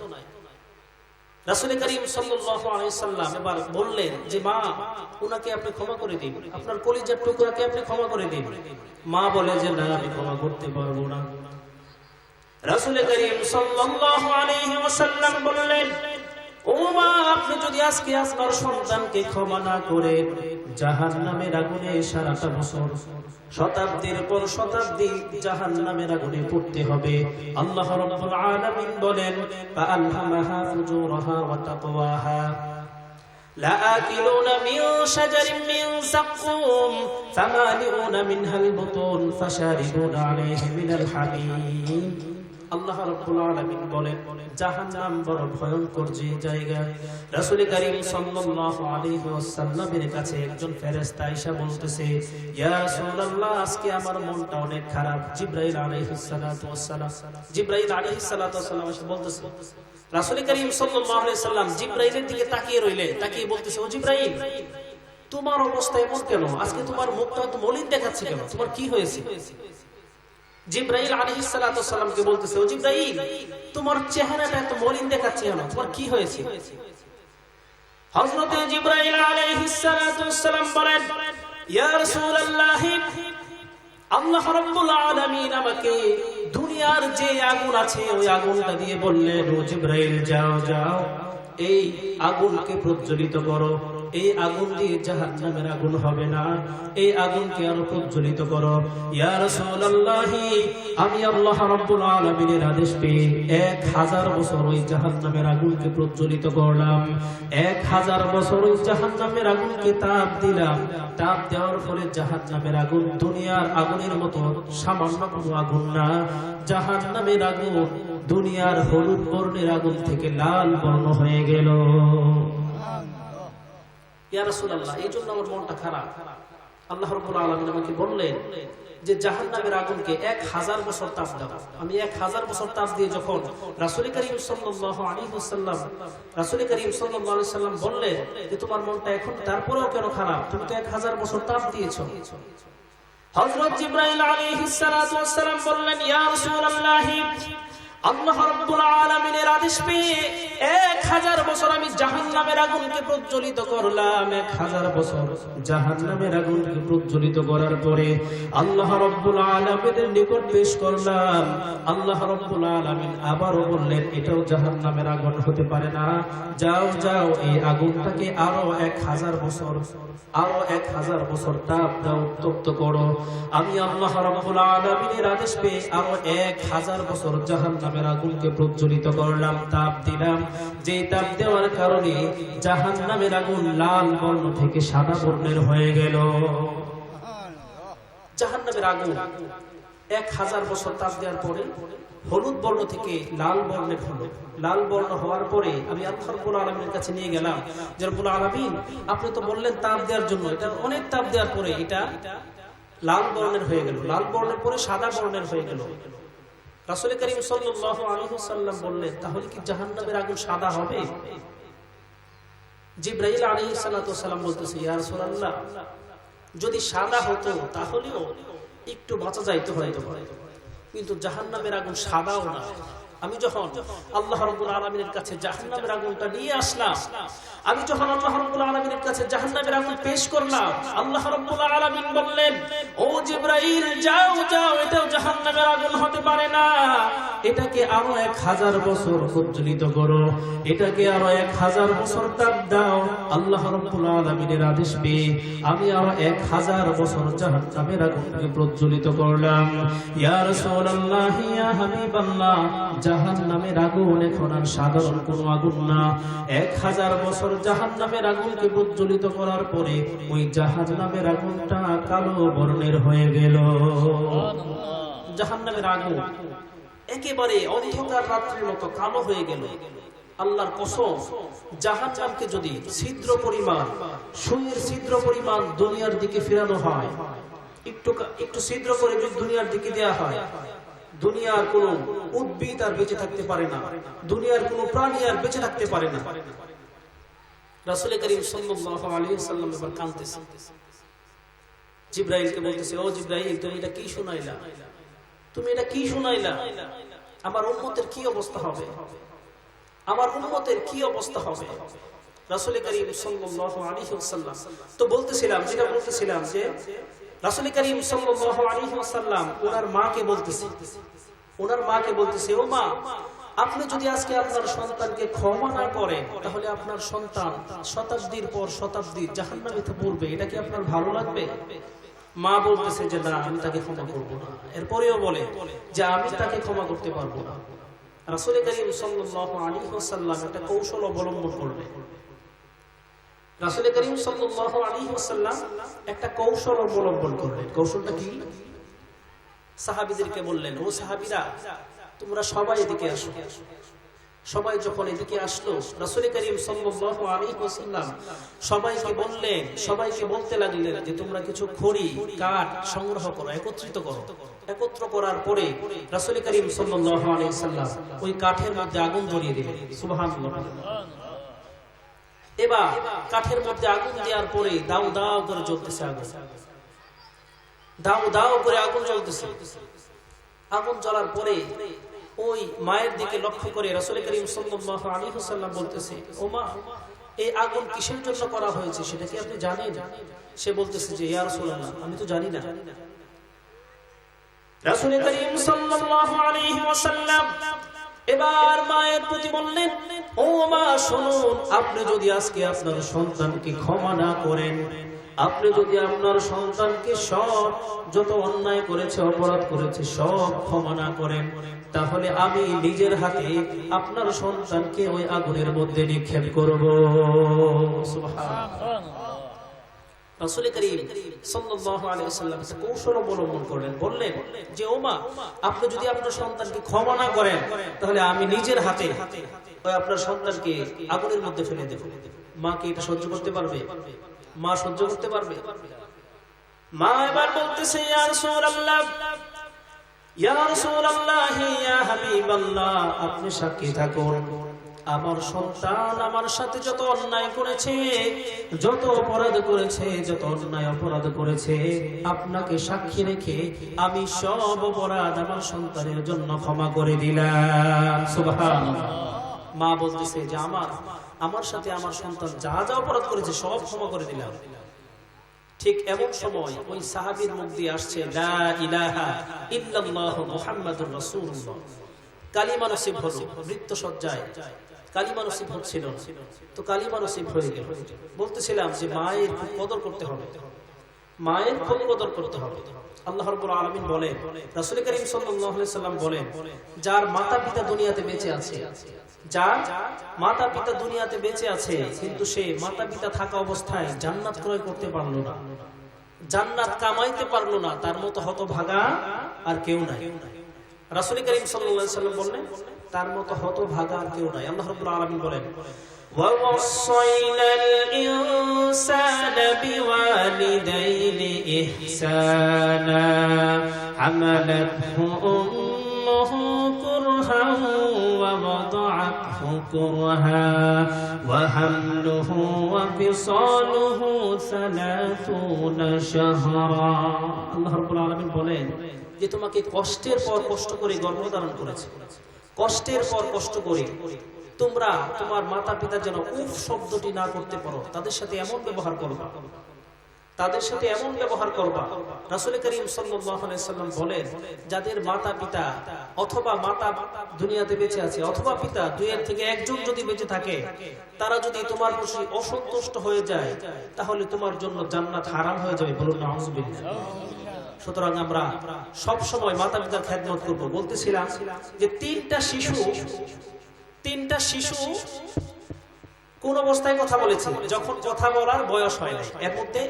রাসূল করিম সাল্লাল্লাহু আলাইহি ওয়াসাল্লাম এবার বললেন যে মা, উনাকে আপনি ক্ষমা করে দিন, আপনার কলিজার টুকরাকে আপনি ক্ষমা করে দিন। মা বলে যে না, আমি ক্ষমা করতে পারবো না। রাসূল করিম সাল্লাল্লাহু আলাইহি ওয়াসাল্লাম বললেন, ও মা, আপনি যদি আজকে আপনার সন্তানকে ক্ষমা না করেন, জাহান্নামের আগুনে সারাটা বছর, শতাব্দীর পর শতাব্দী জাহান্নামের আগুনে পড়তে হবে। আল্লাহ রাব্বুল আলামিন বলেন, ফাআলহামাহা ফুজুরাহা ওয়া তাকওয়াহা লাআকিলুনা মিন শাজারিন মিন যাক্কুম ফামালিউনা মিনহাল বুতুন ফাশারিবুনা আলাইহি মিনাল হামিম। আল্লাহ রাব্বুল আলামিন বলেন, জাহান্নাম বড় ভয়ঙ্কর যে জায়গা। রাসূল করিম সাল্লাল্লাহু আলাইহি ওয়াসাল্লামের কাছে একজন ফেরেশতা আয়েশা বলতেছে, ইয়া রাসূলুল্লাহ, আজকে আমার মনটা অনেক খারাপ। জিবরাইল আলাইহিস সালাতু ওয়াস সালাম এসে বলতেছে, রাসূল করিম সাল্লাল্লাহু আলাইহি ওয়াসাল্লাম জিবরাইলের দিকে তাকিয়ে রইলেন, তাকিয়ে বলতেছে, ও জিবরাইল, তোমার অবস্থা এমন কেন? আজকে তোমার মুখটা তো মলিন দেখাচ্ছে কেন? তোমার কি হয়েছে? জিবরাইল আলাইহিস সালাতু ওয়াস সালামকে বলতেছে, ও জিবরাইল, তোমার চেহারাটা এত মলিন দেখাচ্ছে কেন? তোমার কি হয়েছে? হযরত জিবরাইল আলাইহিস সালাতু ওয়াস সালাম বলেন, ইয়া রাসূলুল্লাহ, আল্লাহ রাব্বুল আলামিন আমাকে দুনিয়ার যে আগুন আছে ওই আগুনটা দিয়ে বললেন, ও জিবরাইল, যাও যাও, এই আগুনকে প্রজ্বলিত করো, এই আগুন দিয়ে জাহান্নামের আগুন হবে না, এই আগুনকে আরো প্রজ্বলিত করো। ইয়া রাসূলুল্লাহ, আমি আল্লাহ রাব্বুল আলামিনের আদেশ পেয়ে 1000 বছর ওই জাহান্নামের আগুনকে প্রজ্বলিত করলাম, 1000 বছর ওই জাহান্নামের আগুনকে তাপ দিলাম। তাপ দেওয়ার ফলে জাহান্নামের আগুন দুনিয়ার আগুনের মতো সামান্য কোনো আগুন না, জাহান্নামের আগুন দুনিয়ার হলুদ বর্ণের আগুন থেকে লাল বর্ণ হয়ে গেল। ইয়া রাসূলুল্লাহ, এই জন্য আমার মনটা খারাপ। আল্লাহ রাব্বুল আলামিন আমাকে বললেন যে জাহান্নামের আগুনকে 1000 বছর তাপ দাও। আমি 1000 বছর তাপ দিয়ে যখন রাসূল করিম সাল্লাল্লাহু আলাইহি ওয়াসাল্লাম বললেন যে তোমার মনটা এখন তারপরেও কেন খারাপ, তুমি তো 1000 বছর তাপ দিয়েছো। হযরত জিবরাইল আলাইহিস সালাতু ওয়াস সালাম বললেন, ইয়া রাসূলুল্লাহ, আল্লাহ রাব্বুল আলামিনের আদেশ পেয়ে 1000 বছর আমি জাহান্নামের আগুনকে প্রজ্বলিত করলাম। 1000 বছর জাহান্নামের আগুনকে প্রজ্বলিত করার পরে আল্লাহ রাব্বুল আলামিনের নিকট পেশ করলাম। আল্লাহ রাব্বুল আলামিন আবারও বললেন, এটাও জাহান্নামের আগুন হতে পারে না, যাও যাও এই আগুনটাকে আরো 1000 বছর তাপ দাও, উত্তপ্ত করো। আমি আল্লাহ রাব্বুল আলামিনের আদেশ পেয়ে আরো 1000 বছর জাহান্নামের আগুনকে প্রজ্বলিত করলাম, তাপ দিলাম। যে তাপ দেওয়ার কারণে জাহান্নামের আগুন লাল বর্ণ থেকে সাদা বর্ণের হয়ে গেল। জাহান্নামের আগুন 1000 বছর তাপ দেওয়ার পরে হলুদ বর্ণ থেকে লাল বর্ণের হলো। লাল বর্ণ হওয়ার পরে আমি আল্লাহ রাব্বুল আলামিনের কাছে নিয়ে গেলাম, যে রব্বুল আলামিন, আপনি তো বললেন তাপ দেওয়ার জন্য, এটা অনেক তাপ দেওয়ার পরে এটা লাল বর্ণের হয়ে গেল, লাল বর্ণের পরে সাদা বর্ণের হয়ে গেল। রাসূল করিম সাল্লাল্লাহু আলাইহি ওয়াসাল্লাম বললেন, তাহলে কি জাহান্নামের আগুন সাদা হবে? জিবরাইল আলাইহিস সালাতু ওয়াসালাম বলতেছে, ইয়া রাসূলুল্লাহ, যদি সাদা হতো তাহলেও একটু বাঁচা যাইতো হয়তো, কিন্তু জাহান্নামের আগুন সাদাও না। আমি যখন আল্লাহ রাব্বুল আলামিনের কাছে জাহান্নামের আগুনটা নিয়ে আসলাম, আমি যখন আল্লাহ রাব্বুল আলামিনের কাছে জাহান্নামের আগুন পেশ করলাম, আল্লাহ রাব্বুল আলামিন বললেন, ও জিবরাইল, যাও যাও, এটাও জাহান্নামের আগুন হতে পারে না, এটাকে আরো 1000 বছর প্রজ্বলিত করো, এটাকে আরো 1000 বছর তাপ দাও। আল্লাহ রাব্বুল আলামিনের আদেশ পেয়ে আমি আরো 1000 বছর জাহান্নামের আগুনকে প্রজ্বলিত করলাম। ইয়া রাসূলুল্লাহ, ইয়া হাবিবাল্লাহ, জাহান্নামের আগুন এখন আর সাধারণ কোনো আগুন না। 1000 বছর জাহান্নামের আগুনকে প্রজ্বলিত করার পরে ওই জাহান্নামের আগুনটা কালো বর্ণের হয়ে গেল। জাহান্নামের আগুন একেবারে অন্ধকার রাত্রির মতো কালো হয়ে গেল। আল্লাহর কসম, জাহান্নামকে যদি ছিদ্র পরিমাণ, সুইয়ের ছিদ্র পরিমাণ দুনিয়ার দিকে ফেরানো হয়, একটু ছিদ্র করে যদি দুনিয়ার দিকে দেয়া হয়, দুনিয়ার কোন উদ্ভিদ আর বেঁচে থাকতে পারে না, দুনিয়ার কোন প্রাণী আর বেঁচে থাকতে পারে না। রাসূল করিম সাল্লাল্লাহু আলাইহি ওয়াসাল্লাম এবার কাঁদতেছে, জিবরাইলকে বলতেছে, ও জিবরাইল, তুমি এটা কি শুনাইলা? তুমি এটা কি শুনাইলা? আমার উম্মতের কি অবস্থা হবে? আমার উম্মতের কি অবস্থা হবে? রাসূল করিম সাল্লাল্লাহু আলাইহি ওয়াসাল্লাম তো বলতেছিলাম যে রাসূল করিম সাল্লাল্লাহু আলাইহি ওয়াসাল্লাম ওনার মাকে বলতেছে, ও মা, আপনি যদি আজকে আপনার সন্তানকে ক্ষমা না করেন, তাহলে আপনার সন্তান শতাব্দীর পর শতাব্দী জাহান্নামে পড়বে, এটা কি আপনার ভালো লাগবে? মা বলতেছে যে না, আমি তাকে ক্ষমা করবো না। এরপরেও বলে যে আমি তাকে ক্ষমা করতে পারবো না। রাসূল করিম সাল্লাল্লাহু আলাইহি ওয়াসাল্লাম একটা কৌশল অবলম্বন করলেন। রাসূল করিম সাল্লাল্লাহু আলাইহি ওয়াসাল্লাম একটা কৌশল অবলম্বন করলেন। কৌশলটা কি? সাহাবীদেরকে বললেন, ও সাহাবীরা, তোমরা সবাই এদিকে আসো। সবাই যখন এদিকে আসলো, রাসূল করিম সাল্লাল্লাহু আলাইহি ওয়াসাল্লাম সবাইকে বলতে লাগলেন যে তোমরা কিছু খড়ি, কাঠ সংগ্রহ করো, একত্রিত করো। একত্র করার পরে রাসূল করিম সাল্লাল্লাহু আলাইহি ওয়াসাল্লাম ওই কাঠের মধ্যে আগুন ধরিয়ে দিলেন। সুবহানাল্লাহ। এবার কাঠের মধ্যে আগুন দেওয়ার পরে দাউ দাউ করে জ্বলতেছে আগুন, দাউ দাউ করে আগুন জ্বলতেছে। আগুন জ্বলার পরে ওই মায়ের দিকে লক্ষ্য করে রাসূল করিম সাল্লাল্লাহু আলাইহি ওয়াসাল্লাম বলতেছে, ও মা, এই আগুন কিসের জন্য করা হয়েছে সেটা কি আপনি জানেন? সে বলতেছে যে ইয়া রাসূলুল্লাহ, আমি তো জানি না। রাসূল করিম সাল্লাল্লাহু আলাইহি ওয়াসাল্লাম এবার মায়ের প্রতি বললেন, ও মা, শুনুন, আপনি যদি আজকে আপনার সন্তানকে ক্ষমা না করেন, আপনি যদি আপনার সন্তানকে সব যত অন্যায় করেছে, অপরাধ করেছে, সব ক্ষমা না করেন, তাহলে আমি নিজের হাতে আপনার সন্তানকে ওই আগুনের মধ্যে নিক্ষেপ করব। সুবহানাল্লাহ। রাসূল করিম সাল্লাল্লাহু আলাইহি ওয়াসাল্লাম কৌশল অবলম্বন করলেন, বললেন যে ও মা, আপনি যদি আপনার সন্তানকে ক্ষমা না করেন, তাহলে আমি নিজের হাতে ওই আপনার সন্তানকে আগুনের মধ্যে ফেলে দেব। মা কি এটা সহ্য করতে পারবে? মা সহ্য করতে পারবে? মা এবার বলতেছে, ইয়া রাসূলুল্লাহ, ইয়া রাসূলুল্লাহ, ইয়া হাবিবাল্লাহ, আপনি সাক্ষী থাকুন, আমার সন্তান আমার সাথে যত অন্যায় করেছে, যত অপরাধ করেছে, যত অন্যায় অপরাধ করেছে, আপনাকে সাক্ষী রেখে আমি সব অপরাধ আমার সন্তানের জন্য ক্ষমা করে দিলাম। সুবহানাল্লাহ। মা বলতেছে যে আমার সাথে আমার সন্তান যা যা অপরাধ করেছে সব ক্ষমা করে দিলাম। ঠিক এমন সময় ওই সাহাবীর মুখ দিয়ে আসছে লা ইলাহা ইল্লাল্লাহু মুহাম্মাদুর রাসূলুল্লাহ। কালিমা নসিব হলো, মৃত্যুসজ্জায় কালিমা নসিব হচ্ছিল, তো কালিমা নসিব হয়ে গেল। বলতেছিলাম যে মায়ের খুব কদর করতে হবে, মায়ের খুব কদর করতে হবে। আল্লাহ রাব্বুল আলামিন বলেন, রাসূল করিম সাল্লাল্লাহু আলাইহি সাল্লাম বলেন, যার মাতা পিতা দুনিয়াতে বেঁচে আছে, যার মাতা পিতা দুনিয়াতে বেঁচে আছে কিন্তু সে মাতা পিতা থাকা অবস্থায় জান্নাত ক্রয় করতে পারলো না, জান্নাত কামাইতে পারলো না, তার মতো হতভাগা আর কেউ নাই। রাসূল করিম সাল্লাল্লাহু আলাইহি সাল্লাম বললেন, তার মতো হতভাগা আর কেউ নাই। আল্লাহ রাব্বুল আলামিন বলেন, وَوَصَّيْنَا الْإِنسَانَ بِوَالِدَيْهِ إِحْسَانًا حَمَلَتْهُ أُمُّهُ كُرْهًا وَوَضَعَتْهُ كُرْهًا وَحَمْلُهُ وَفِصَالُهُ 30 شهرا। আল্লাহ রাব্বুল আলামিন বলেন যে তোমাকে কষ্টের পর কষ্ট করে গর্ভধারণ করেছে, কষ্টের পর কষ্ট করে তোমরা তোমার মাতা পিতা যেন উফ শব্দটি না করতে পারো, তাদের সাথে এমন ব্যবহার করবা, তাদের সাথে এমন ব্যবহার করবা। রাসূল করিম সাল্লাল্লাহু আলাইহি সাল্লাম বলেন, যাদের মাতা পিতা অথবা মাতা দুনিয়াতে বেঁচে আছে অথবা পিতা দুইয়ের থেকে একজন যদি বেঁচে থাকে, তারা যদি তোমার প্রতি অসন্তুষ্ট হয়ে যায় তাহলে তোমার জন্য জান্নাত হারাম হয়ে যাবে। বলুন নাউযুবিল্লাহ। সুতরাং আমরা সব সময় মাতা পিতার খেদমত করব। বলতেছিলাম যে তিনটা শিশু কোন অবস্থায় কথা বলেছে, যখন কথা বলার বয়স হয় না। এর মধ্যে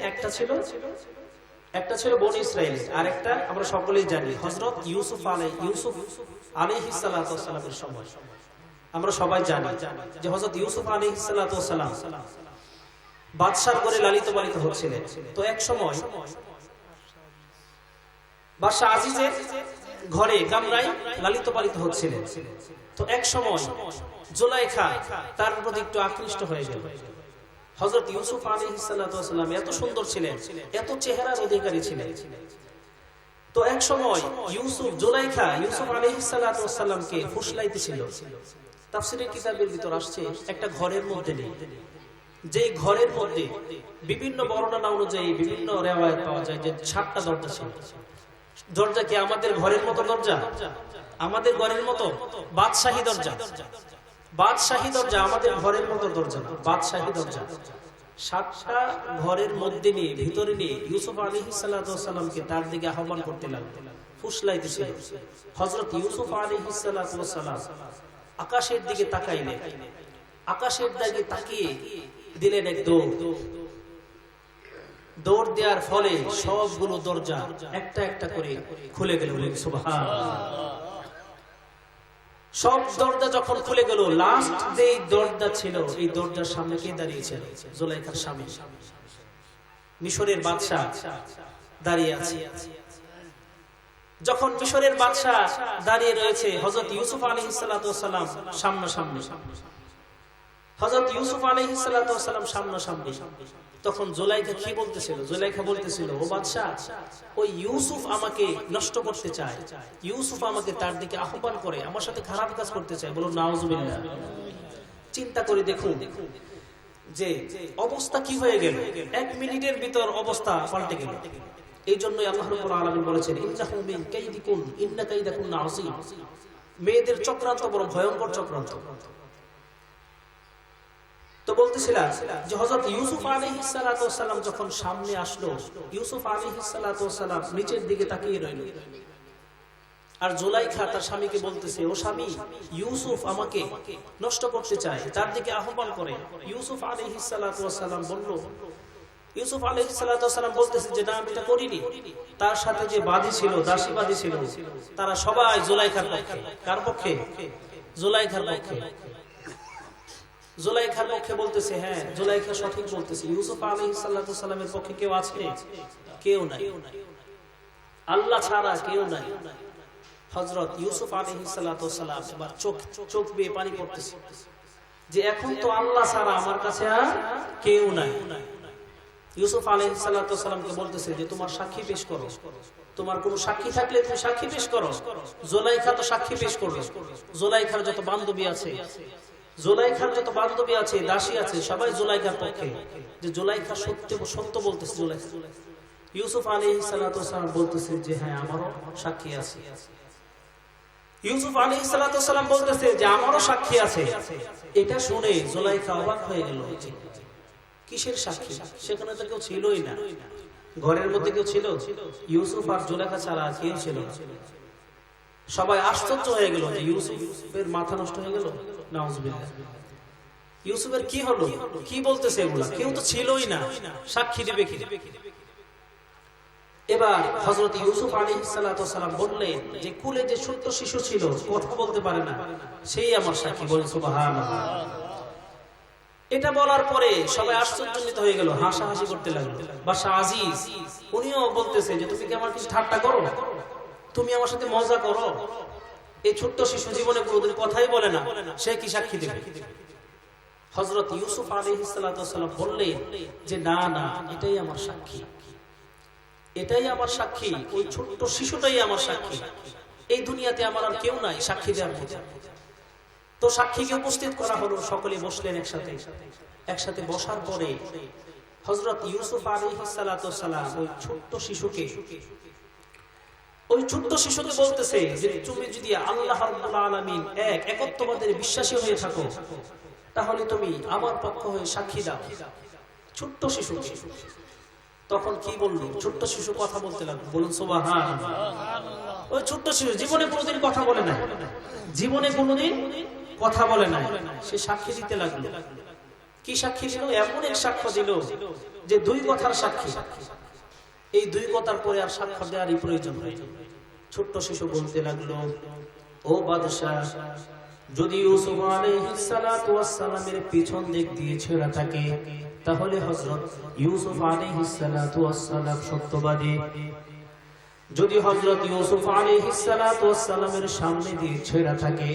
একটা ছিল বনী ইসরাইলের, আর একটা আমরা সকলেই জানি হযরত ইউসুফ আলাইহিস সালাতু ওয়াস সালামের সময়। আমরা সবাই জানি যে হযরত ইউসুফ আলাইহিস সালাতু ওয়াস সালাম বাদশার ঘরে লালিত পালিত হচ্ছিলেন। তো এক সময় বাদশা আজিজের ঘরে কামরায় লালিত পালিত হচ্ছিলেন। তো এক সময় জুলাইখা তার প্রতি একটু আকৃষ্ট হয়ে গেল। হযরত ইউসুফ আলাইহিস সালাতু ওয়াস সালাম এত সুন্দর ছিলেন, এত চেহারার অধিকারী ছিলেন। তো এক সময় জুলাইখা ইউসুফ আলাইহিস সালাতু ওয়াস সালামকে ফুসলাইতেছিল। তাফসীরের কিতাবের ভিতর আসছে একটা ঘরের মধ্যে নেই, যে ঘরের মধ্যে বিভিন্ন বর্ণনা অনুযায়ী বিভিন্ন রিওয়ায়াত পাওয়া যায় যে 7টা দরজা ছিল। দরজা কি আমাদের ঘরের মতো দরজা? আমাদের ঘরের মতো বাদশাহী দরজা, বাদশাহী দরজা আমাদের ঘরের মতো দরজা না, বাদশাহী দরজা। 7টা ঘরের মধ্যে নিয়ে ভিতরে নিয়ে ইউসুফ আলাইহিস সালাতু ওয়াস সালামকে তার দিকে আহ্বান করতে লাগলেন, ফুসলাইতেছিল। হযরত ইউসুফ আলাইহিস সালাতু ওয়াস সালাম আকাশের দিকে তাকাইলেন, আকাশের দিকে তাকিয়ে দিলেন এক দৌড় দেওয়ার ফলে সবগুলো দরজা একটা একটা করে খুলে গেল। সুবহানাল্লাহ। সব দরজা যখন খুলে গেল, লাস্ট যে দরজা ছিল এই দরজার সামনে কে দাঁড়িয়েছিল? জুলাইখার স্বামী মিশরের বাদশা দাঁড়িয়ে আছে। যখন মিশরের বাদশা দাঁড়িয়ে রয়েছে, হযরত ইউসুফ আলাইহিস সালাতু ওয়াস সালাম সামনাসামনি, হযরত ইউসুফ আলাইহিস সালাতু ওয়াস সালাম সামনাসামনি, তখন জুলাইখা কি বলতেছিল? জুলাইখা বলতেছিল, ও বাদশা, ওই ইউসুফ আমাকে নষ্ট করতে চায়, ইউসুফ আমাকে তার দিকে আহ্বান করে আমার সাথে খারাপ কাজ করতে চায়। বলুন নাউযুবিল্লাহ। চিন্তা করে দেখুন যে অবস্থা কি হয়ে গেল, 1 মিনিটের ভিতর অবস্থা পাল্টে গেল। এই জন্যই আল্লাহ রাব্বুল আলামিন বলেছেন, ইন্নাহু মিন কাইদিকুন ইন্না কাইদাকুন আযীম। মেয়েদের চক্রান্ত বড় ভয়ঙ্কর চক্রান্ত। তো বলতেছিলাম যে হযরত ইউসুফ আলাইহিস সালাতু ওয়াস সালাম যখন সামনে আসলো, ইউসুফ আলাইহিস সালাতু ওয়াস সালাম নিচের দিকে তাকিয়ে রইল। আর জুলাইখা তার স্বামীকে বলতেছে, ও স্বামী, ইউসুফ আমাকে নষ্ট করতে চায়, তার দিকে আহ্বান করে। ইউসুফ আলাইহিস সালাতু ওয়াস সালাম বলল, ইউসুফ আলাইহিস সালাতু ওয়াস সালাম বলতেছে যে না, আমি এটা করিনি। তার সাথে যে বাদী ছিল, দাসীবাদী ছিল, তারা সবাই জুলাইখার পক্ষে। কার পক্ষে? জুলাইখার পক্ষে। জুলাইখার পক্ষে বলতেছে, হ্যাঁ জুলাইখা সঠিক বলতেছে, ইউসুফ আলাইহিস সালাতু ওয়াস সালামের পক্ষে কেউ আছে? কেউ নাই, আল্লাহ ছাড়া কেউ নাই। হযরত ইউসুফ আলাইহিস সালাতু ওয়াস সালাম এবার চোখ বেয়ে পানি পড়তেছে। যে এখন তো আল্লাহ ছাড়া আমার কাছে আর কেউ নাই। ইউসুফ আলাইহিস সালামকে বলতেছে যে তোমার সাক্ষী পেশ করো, তোমার কোনো সাক্ষী থাকলে তুমি সাক্ষী পেশ করো। জুলাইখা তো সাক্ষী পেশ করবে। জুলাইখার যত বান্ধবী আছে, দাসী আছে, সবাই জুলাইখার পক্ষে, যে জুলাইখা সত্য বলতেছে। জুলাইখা ইউসুফ আলাইহিস সালাম বলতেছে যে হ্যাঁ আমারও সাক্ষী আছে। ইউসুফ আলাইহিস সালাম বলতেছে যে আমারও সাক্ষী আছে। এটা শুনে জুলাইখা অবাক হয়ে গেল, কিসের সাক্ষী? সেখানে তো কেউ ছিলই না, ঘরের মধ্যে কেউ ছিল? ইউসুফ আর জুলাইখা ছাড়া কেউ ছিল না। সবাই আশ্চর্য হয়ে গেল যে ইউসুফের মাথা নষ্ট হয়ে গেল, নাউজুবিল্লাহ। ইউসুফের কি হলো, কি বলতেছে এগুলা? কেউ তো ছিলই না, সাক্ষী দেবে কি? এবার হযরত ইউসুফ আলাইহিস সালাম বললেন যে কুলে যে ছোট্ট শিশু ছিল, কথা বলতে পারে না, সেই আমার সাক্ষী। বলেন সুবহানাল্লাহ। এটা বলার পরে সবাই আশ্চর্যান্বিত হয়ে গেল, হাসাহাসি করতে লাগলো। বাদশা আজিজ উনিও বলতেছে যে তুমি কি আমার কিছু ঠাট্টা করো, তুমি আমার সাথে মজা করো? এই ছোট্ট শিশু জীবনে কোনোদিন কথাই বলে না, সে কি সাক্ষী দেবে? হযরত ইউসুফ আলাইহিস সালাম বললেন যে না না, এটাই আমার সাক্ষী, এটাই আমার সাক্ষী, ওই ছোট্ট শিশুটাই আমার সাক্ষী। এই দুনিয়াতে আমার আর কেউ নাই সাক্ষী দেওয়ার মতো। তো সাক্ষীকে উপস্থিত করা হলো, সকলে বসলেন একসাথে বসার পরে হযরত ইউসুফ আলাইহিস সালাম ওই ছোট্ট শিশুকে বলতেছে যে তুমি যদি আল্লাহ রাব্বুল আলামিন একত্ববাদের বিশ্বাসী হয়ে থাকো, তাহলে তুমি আমার পক্ষ হয়ে সাক্ষী দাও। ছোট্ট শিশুকে তখন কি বললো? ছোট্ট শিশু কথা বলতে লাগলো। বলুন সুবহানাল্লাহ। ওই ছোট্ট শিশু জীবনে কোনোদিন কথা বলে না, জীবনে কোনোদিন কথা বলে না, সে সাক্ষী দিতে লাগলো। কি সাক্ষী দিল? এমন এক সাক্ষ্য দিল যে দুই কথার সাক্ষী। এই দুই কথার পরে আর সাক্ষ্য দেওয়ারই প্রয়োজন হয়। ছোট্ট শিশু বলতে লাগলো, ও বাদশাহ, যদি ইউসুফ আলাইহিস সালামের পিছন দিক দিয়ে ছেঁড়া থাকে, তাহলে হযরত ইউসুফ আলাইহিস সালাম সত্যবাদী। যদি হযরত ইউসুফ আলাইহিস সালামের সামনে দিয়ে ছেঁড়া থাকে,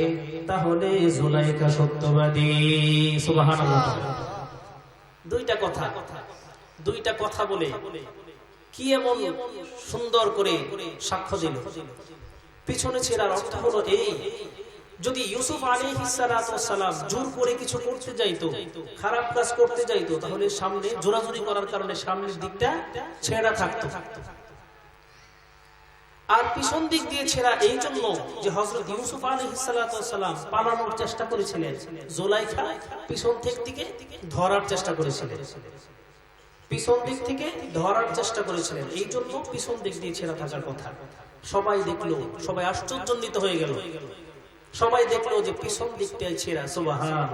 তাহলে জুলাইখা সত্যবাদী। সুবহানাল্লাহ। দুইটা কথা বলে কি এমন সুন্দর করে সাক্ষ্য দিল। পিছনে ছেঁড়ার অর্থ হলো এই, যদি ইউসুফ আলাইহিস সালাম জোর করে কিছু করতে যাইতো, খারাপ কাজ করতে যাইতো, তাহলে সামনে জোরাজুরি করার কারণে সামনের দিকটা ছেঁড়া থাকতো। আর পিছন দিক দিয়ে ছেঁড়া এই জন্য যে হযরত ইউসুফ আলাইহিস সালাম পালানোর চেষ্টা করেছিলেন, জুলাইখা পিছন থেকে ধরার চেষ্টা করেছিলেন, পিছন দিক থেকে ধরার চেষ্টা করেছিলেন, এই জন্য পিছন দিক দিয়ে ছেঁড়া থাকার কথা। সবাই দেখলো, সবাই আশ্চর্যান্বিত হয়ে গেল। সবাই দেখলো যে পিছন দিকটাই ছেঁড়া। সুবহানাল্লাহ।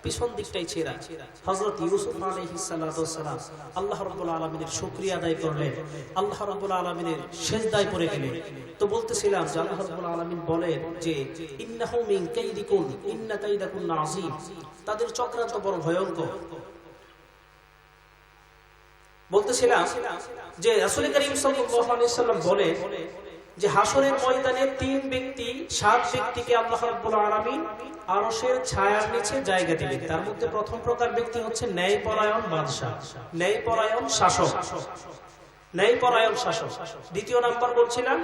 পিছন দিকটাই ছেঁড়া। হযরত ইউসুফ আলাইহিস সালাম আল্লাহ রাব্বুল আলামিনের শুকরিয়া আদায় করলেন, আল্লাহ রাব্বুল আলামিনের সিজদায় পড়ে গেলেন। তো বলতেছিলাম যে আল্লাহ রাব্বুল আলামিন বলেন যে ইন্নাহু মিন কাইদিকুন ইন্না কাইদাকুন আযীম, তাদের চক্রান্ত বড় ভয়ঙ্কর। বলতেছিলাম যে রাসূল করিম সাল্লাল্লাহু আলাইহি ওয়াসাল্লাম বলেন যে হাসরের ময়দানে 7 ব্যক্তিকে আল্লাহ রাব্বুল আলামিন আরশের ছায়ার নিচে জায়গা দিবেন। তার মধ্যে প্রথম প্রকার ব্যক্তি হচ্ছে ন্যায়পরায়ণ বাদশা, ন্যায়পরায়ণ শাসক, ন্যায়পরায়ণ শাসক। দ্বিতীয় নাম্বার বলছিলাম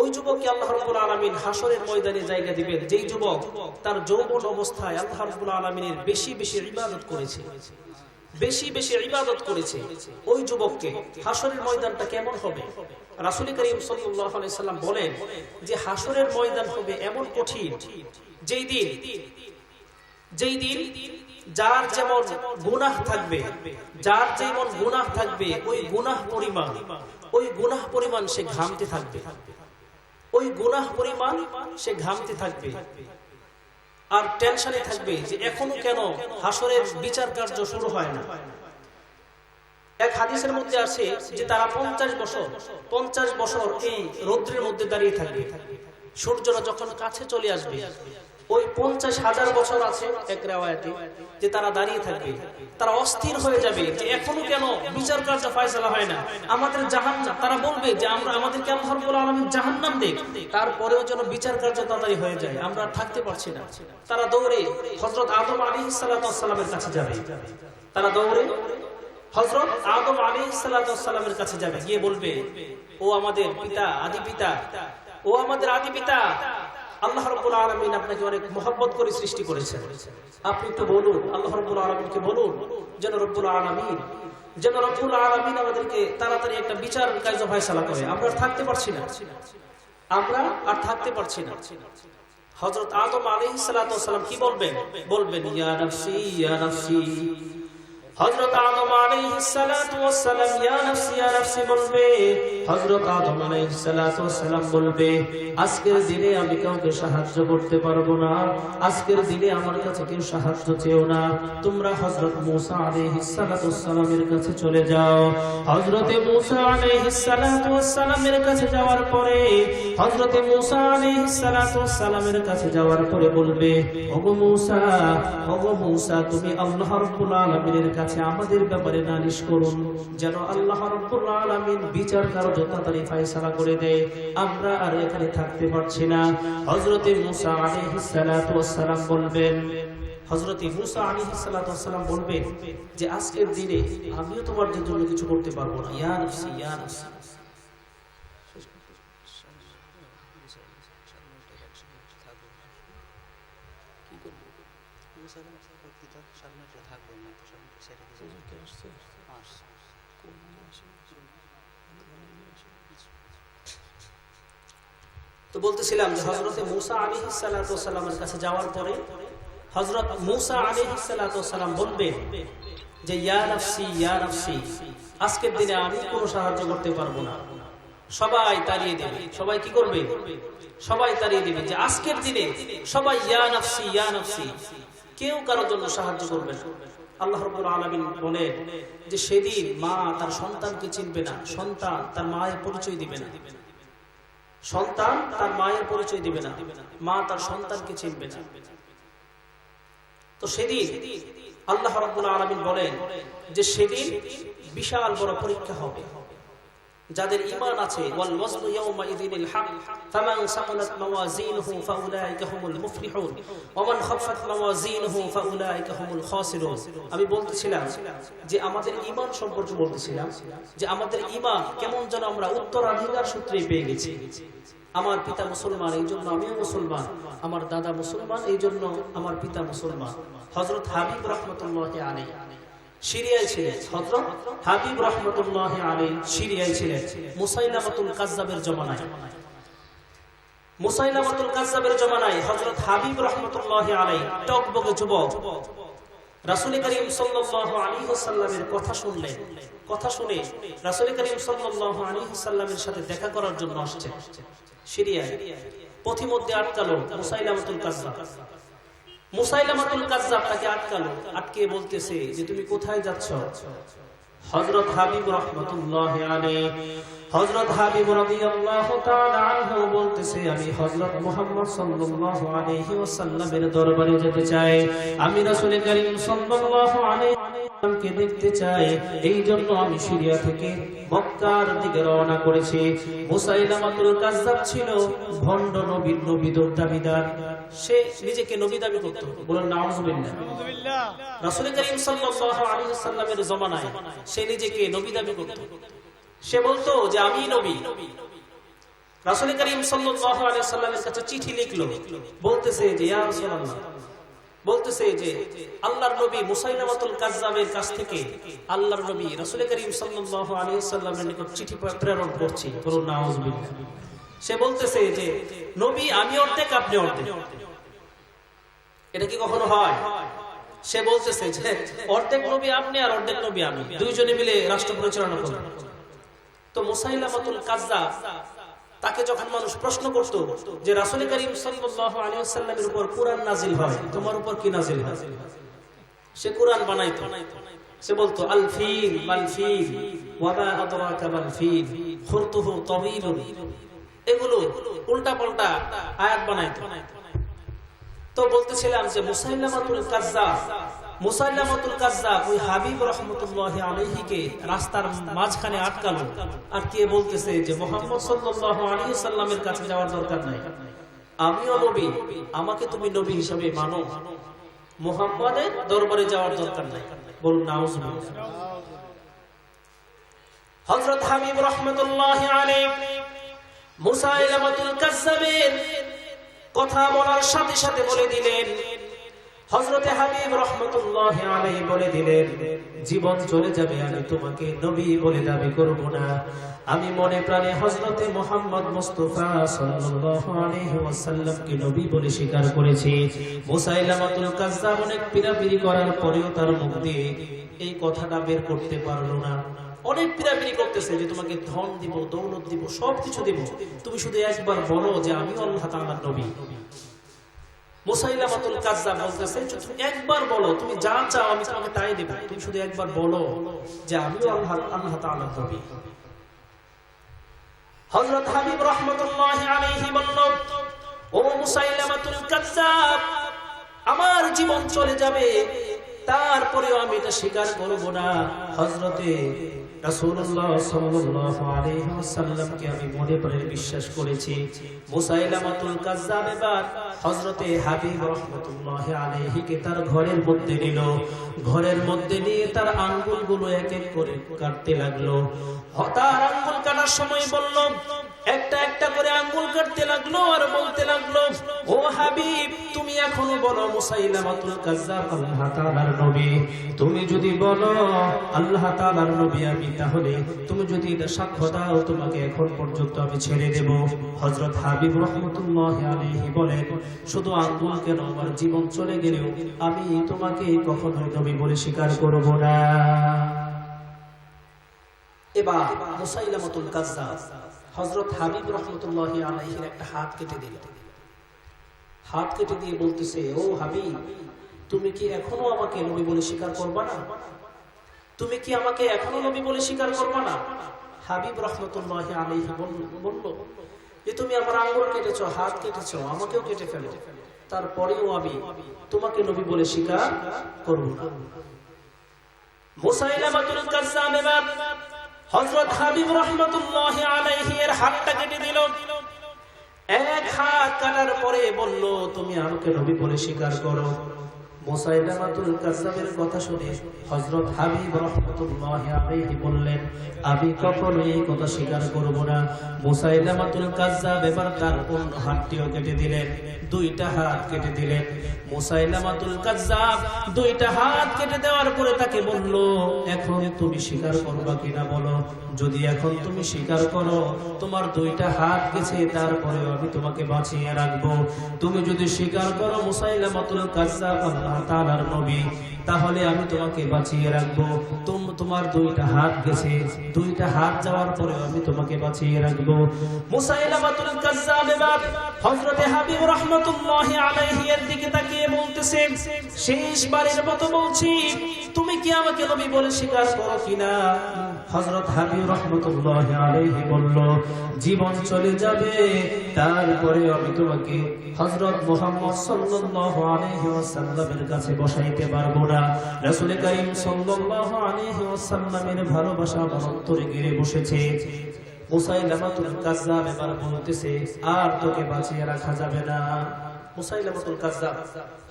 ওই যুবককে আল্লাহ রাব্বুল আলামিন হাসরের ময়দানে জায়গা দিবেন, যেই যুবক তার যৌবন অবস্থায় আল্লাহ রাব্বুল আলামিনের বেশি ইবাদত করেছে, ইবাদত করেছে। ওই যুবককে হাসরের ময়দানটা কেমন হবে? রাসূল করিম সাল্লাল্লাহু আলাইহি সাল্লাম বলেন যে হাসরের ময়দান হবে এমন কঠিন, যেই দিন যার যেমন গুনাহ থাকবে, ওই গুনাহ পরিমাণ সে ঘামতে থাকবে, আর টেনশনে থাকবে যে এখনো কেন হাসরের বিচার কার্য শুরু হয় না। এক হাদিসের মধ্যে আছে যে তারা 50 বছর এই রৌদ্রের মধ্যে দাঁড়িয়ে থাকবে। সূর্যরা যখন কাছে চলে আসবে, ওই 50,000 বছর আছে এক রিওয়ায়াতে যে তারা দাঁড়িয়ে থাকবে, তারা অস্থির হয়ে যাবে যে এখনো কেন বিচার কার্য ফয়সালা হয় না, আমাদের জাহান্নাম। তারা বলবে যে আমরা আমাদেরকে আল্লাহ রাব্বুল আলামিন জাহান্নাম দেখ, তারপরেও যেন বিচার কার্য তাড়াতাড়ি হয়ে যায়, আমরা আর থাকতে পারছি না। তারা দৌড়ে হযরত আদম আলাইহিস সালাতু ওয়াস সালামের কাছে যাবে, তারা দৌড়ে হযরত আদম আলাইহিস সালাতু ওয়াস সালামের কাছে যাবে, গিয়ে বলবে ও আমাদের পিতা, আদি পিতা, ও আমাদের আদি পিতা, আল্লাহ রাব্বুল আলামিন আপনাকে অনেক মহব্বত করে সৃষ্টি করেছেন, আপনি তো বলুন, আল্লাহ রাব্বুল আলামিনকে বলুন যেন রব্বুল আলামিন আমাদেরকে তাড়াতাড়ি একটা বিচার কার্য ফয়সালা করে, আমরা আর থাকতে পারছি না, আমরা আর থাকতে পারছি না। হযরত আদম আলাইহিস সালাতু ওয়াস সালাম কি বলবেন? বলবেন ইয়া নাফসি ইয়া নাফসি। হযরত আদম আলাইহিস সালাতু ওয়াস সালাম ইয়া নাফসি বলবে, হযরত আদম আলাইহিস সালাতু ওয়াস সালাম বলবে আজকের দিনে আমি কাউকে সাহায্য করতে পারবো না, আজকের দিনে আমার কাছে কেউ সাহায্য চেও না, তোমরা হযরত মূসা আলাইহিস সালাতু ওয়াস সালামের কাছে চলে যাও। হযরতে মূসা আলাইহিস সালাতু ওয়াস সালামের কাছে যাওয়ার পরে, হযরতে মূসা আলাইহিস সালাতু ওয়াস সালামের কাছে যাওয়ার পরে বলবে ওগো মূসা তুমি আল্লাহ রাব্বুল আলামিনের কাছে আমাদের ব্যাপারে নালিশ করুন যেন আল্লাহ রাব্বুল আলামিন বিচার কার্য তাড়াতাড়ি ফয়সালা করে দেয়, আমরা আর এখানে থাকতে পারছি না। হযরতে মূসা আলাইহিস সালাতু ওয়াস সালাম বলবেন, হযরতে মূসা আলাইহিস সালাতু ওয়াস সালাম বলবেন যে আজকের দিনে আমিও তোমার জন্য কিছু করতে পারবো না, ইয়া নাফসি ইয়া নাফসি। তো বলতেছিলাম যে হযরতে মূসা আলাইহিস সালাতু ওয়াস সালামের কাছে যাওয়ার পরে হযরত মূসা আলাইহিস সালাতু ওয়াস সালাম বলবেন যে ইয়া নাফসি, আজকের দিনে আমি কোনো সাহায্য করতে পারবো না। সবাই তাড়িয়ে দেবে, সবাই কি করবে? সবাই তাড়িয়ে দেবে যে আজকের দিনে সবাই ইয়া নাফসি, কেউ কারোর জন্য সাহায্য করবে না। আল্লাহ রাব্বুল আলামিন বলেন যে সেদিন মা তার সন্তানকে চিনবে না, সন্তান তার মায়ের পরিচয় দিবে না, সন্তান তার মায়ের পরিচয় দিবে না, মা তার সন্তানকে চিনবে না। তো সেদিন আল্লাহ রাব্বুল আলামিন বলেন যে সেদিন বিশাল বড় পরীক্ষা হবে। যাদের ঈমান আছে ওয়াল ওয়াজনু ইয়াওমা ইযিনিল হক ফামান সাকালাত মাওয়াজিনুহু ফাউলাইকা হুমুল মুফলিহুন ওয়া মান খাফাত মাওয়াজিনুহু ফাউলাইকা হুমুল খাসিরুন। আমি বলতেছিলাম যে আমাদের ঈমান সম্পর্কে বলতেছিলাম যে আমাদের ঈমান কেমন যেন আমরা উত্তরাধিকার সূত্রে পেয়ে গেছি। আমার পিতা মুসলমান এই জন্য আমিও মুসলমান, আমার দাদা মুসলমান এই জন্য আমার পিতা মুসলমান। হযরত হাবিব রাহমাতুল্লাহি আলাইহি সিরিয়ায় ছিলেন, হযরত হাবিব রাহমাতুল্লাহি আলাইহি সিরিয়ায় ছিলেন মুসাইলামাতুল কাজ্জাবের জমানায়। মুসাইলামাতুল কাজ্জাবের জমানায় হযরত হাবিব রাহমাতুল্লাহি আলাইহি টকবকে যুবক রাসূল করিম সাল্লাল্লাহু আলাইহি ওয়াসাল্লামের কথা শুনলেন। কথা শুনে রাসূল করিম সাল্লাল্লাহু আলাইহি ওয়াসাল্লামের সাথে দেখা করার জন্য আসছেন সিরিয়ায়। পথিমধ্যে আটকালো মুসাইলামাতুল কাজ্জাব। মুসাইলামাতুল কাজ্জাব তাকে আটকালো, আটকে বলতেছে যে তুমি কোথায় যাচ্ছ? হযরত হাবিব রাহমাতুল্লাহি আলাইহি, হযরত হাবিব রাদিয়াল্লাহু তাআলা আনহু বলতেছে আমি হযরত মুহাম্মদ সাল্লাল্লাহু আলাইহি ওয়াসাল্লামের দরবারে যেতে চাই, আমি রাসূল করিম সাল্লাল্লাহু আলাইহি ওয়াসাল্লামকে দেখতে চাই, এই জন্য আমি সিরিয়া থেকে মক্কার দিকে রওনা করেছি। মুসাইলামাতুল কাজ্জাব ছিল ভণ্ড নবীর দাবিদার, সে নিজেকে নবী দাবি করত। বলেন নাউযুবিল্লাহ। রাসূল করিম সাল্লাল্লাহু আলাইহি ওয়াসাল্লামের জমানায় সে নিজেকে নবী দাবি করত। সে বলতো যে আমি নবী। রাসূল করিম সাল্লাল্লাহু আলাইহি ওয়াসাল্লামের কাছে চিঠি লিখলো, বলতেছে যে ইয়া রাসূলুল্লাহ, বলতেছে যে আল্লাহর নবী মুসাইলামাতুল কাজ্জাবের কাছ থেকে আল্লাহর নবী রাসূল করিম সাল্লাল্লাহু আলাইহি ওয়াসাল্লামের নিকট চিঠি প্রেরণ করছি। বলুন নাউযুবিল্লাহ। সে বলতেছে যে নবী আমি অর্ধেক আপনি অর্ধেক, এটা কি কখনো হয়? সে বলতেছে যে অর্ধেক নবী আপনি আর অর্ধেক নবী আমি, দুইজনে মিলে রাষ্ট্র পরিচালনা করব। তো মুসাইলামাতুল কাজ্জাব তাকে যখন মানুষ প্রশ্ন করত যে রাসূল করিম সাল্লাল্লাহু আলাইহি ওয়াসাল্লামের উপর কুরআন নাজিল হয়, তোমার উপর কি নাজিল হয়? সে কুরআন বানাইতো। সে বলতো আল ফিল মাল ফিল ওয়া মা আদরাকা মাল ফিল খুরতুহু তাওয়ীলুন, এগুলো উল্টা পাল্টা আয়াত বানাইতো। তো বলতেছিলাম যে মুসাইলামাতুল কাজ্জাব ওই হাবিব রাহমাতুল্লাহি আলাইহিকে রাস্তার মাঝখানে আটকালো, আর কে বলতেছে যে মুহাম্মদ সাল্লাল্লাহু আলাইহি সাল্লামের কাছে যাওয়ার দরকার নাই, আমিও নবী, আমাকে তুমি নবী হিসেবে মানো, মুহাম্মাদের দরবারে যাওয়ার দরকার নাই। বলুন নাউজুবিল্লাহ। হযরত হাবিব রাহমাতুল্লাহি আলাইহি মুসাইলামাতুল কাজ্জাবের কথা বলার সাথে সাথে বলে দিলেন, হযরতে হাবিব রাহমাতুল্লাহি আলাইহি বলে দিলেন, জীবন চলে যাবে, আমি তোমাকে নবী বলে দাবি করব না। আমি মনে প্রাণে হযরতে মুহাম্মদ মুস্তাফা সাল্লাল্লাহু আলাইহি ওয়াসাল্লামকে নবী বলে স্বীকার করেছি। মুসাইলামাতুল কাজ্জাব অনেক পীড়াপিড়ি করার পরেও তার মুখ দিয়ে এই কথাটা বের করতে পারলো না। অনেক পীড়াপিড়ি করতেছে যে তোমাকে ধন দিব, দৌলত দিব, সবকিছু দিব, তুমি শুধু একবার বলো যে আমি আল্লাহ তাআলার নবী। মুসাইলামাতুল কাজ্জাব বলতেছে তুমি একবার বলো, তুমি যা চাও আমি তোমাকে তাই দেব, তুমি শুধু একবার বলো যে আমি আল্লাহ তাআলার নবী। হযরত হাবিব রাহমাতুল্লাহি আলাইহি বলল, ও মুসাইলামাতুল কাজ্জাব, আমার জীবন চলে যাবে, তারপরেও আমি এটা স্বীকার করব না। হযরতে রাসূলুল্লাহ সাল্লাল্লাহু আলাইহি ওয়াসাল্লামকে আমি মনে প্রাণে বিশ্বাস করেছি। মুসাইলামাতুল কাজ্জাব এবার হযরতে হাবিব রাহমাতুল্লাহি আলাইহিকে তার ঘরের মধ্যে নিল, ঘরের মধ্যে নিয়ে তার আঙ্গুলগুলো এক এক করে কাটতে লাগলো। তার আঙ্গুল কাটার সময় বলল, একটা একটা করে আঙ্গুল কাটতে লাগলো আর বলতে লাগলো, ও হাবিব, তুমি এখনো বলো মুসাইলামাতুল কাজ্জাব আল্লাহ তাআলার নবী, তুমি যদি বলো আল্লাহ তাআলার নবী আমি, তাহলে তুমি যদি এটা সাক্ষ্য দাও তোমাকে এখন পর্যন্ত আমি ছেড়ে দেব। হযরত হাবিব রাহমাতুল্লাহি আলাইহি বলেন, শুধু আঙ্গুল কেন, আমার জীবন চলে গেলেও আমি তোমাকে কখনো নবী বলে স্বীকার করব না। এবার মুসাইলামাতুল কাজ্জাব হযরত হাবিব রাহমাতুল্লাহি আলাইহির একটা হাত কেটে দিল। হাত কেটে দিয়ে বলতেছে, ও হাবিব, তুমি কি এখনো আমাকে নবী বলে স্বীকার করবা না? তুমি কি আমাকে এখনো নবী বলে স্বীকার করবা না? হাবিব রাহমাতুল্লাহি আলাইহি বলল যে তুমি আমার আঙ্গুল কেটেছো, হাত কেটেছো, আমাকেও কেটে ফেলো, তারপরেও আমি তোমাকে নবী বলে স্বীকার করব না। মুসাইলামাতুল কাজ্জাব এবার হযরত হাবিব রাহমাতুল্লাহি আলাইহি এর হাতটা কেটে দিল। এক হাত কাটার পরে বলল, তুমি আমাকে নবী বলে স্বীকার করো। মুসাইলামাতুল কাজ্জাবের কথা শুনে হযরত হাবিব রাহমাতুল্লাহি আলাইহি বললেন, আমি কখনোই এই কথা স্বীকার করব না। মুসাইলামাতুল কাজ্জাব এবার তার অন্য হাতটিও কেটে দিলেন, দুইটা হাত কেটে দিলেন। মুসাইলামাতুল কাজ্জাব দুইটা হাত কেটে দেওয়ার পরে তাকে বলল, এখন তুমি স্বীকার করবা কিনা বলো, যদি এখন তুমি স্বীকার করো তোমার দুইটা হাত গেছে, তারপরেও আমি তোমাকে বাঁচিয়ে রাখবো। তুমি যদি স্বীকার করো মুসাইলামাতুল কাজ্জাব আল্লাহ তাআলার নবী, তাহলে আমি তোমাকে বাঁচিয়ে রাখবো। তোমার দুইটা হাত গেছে, দুইটা হাত যাওয়ার পরে আমি তোমাকে বাঁচিয়ে রাখবো। মুসাইলামাতুল কাজ্জাব এবার হযরতে হাবিব রাহমাতুল্লাহি আলাইহি এর দিকে তাকিয়ে বলতেছে, শেষবারের মতো বলছি, তুমি কি আমাকে নবী বলে স্বীকার করো কিনা? হযরত হাবিব রাহমাতুল্লাহি আলাইহি বলল, জীবন চলে যাবে, তারপরে আমি তোমাকে হযরত মুহাম্মদ সাল্লাল্লাহু আলাইহি ওয়াসাল্লামের কাছে বসাইতে পারবো না। রাসূল কারীম সাল্লাল্লাহু আলাইহি ওয়াসাল্লামের ভালোবাসা আমার অন্তরে ঘিরে বসেছে। মুসাইলামাতুল কাজ্জাব এবার বলতেছে, আর তোকে বাঁচিয়ে রাখা যাবে না। মুসাইলামাতুল কাজ্জাব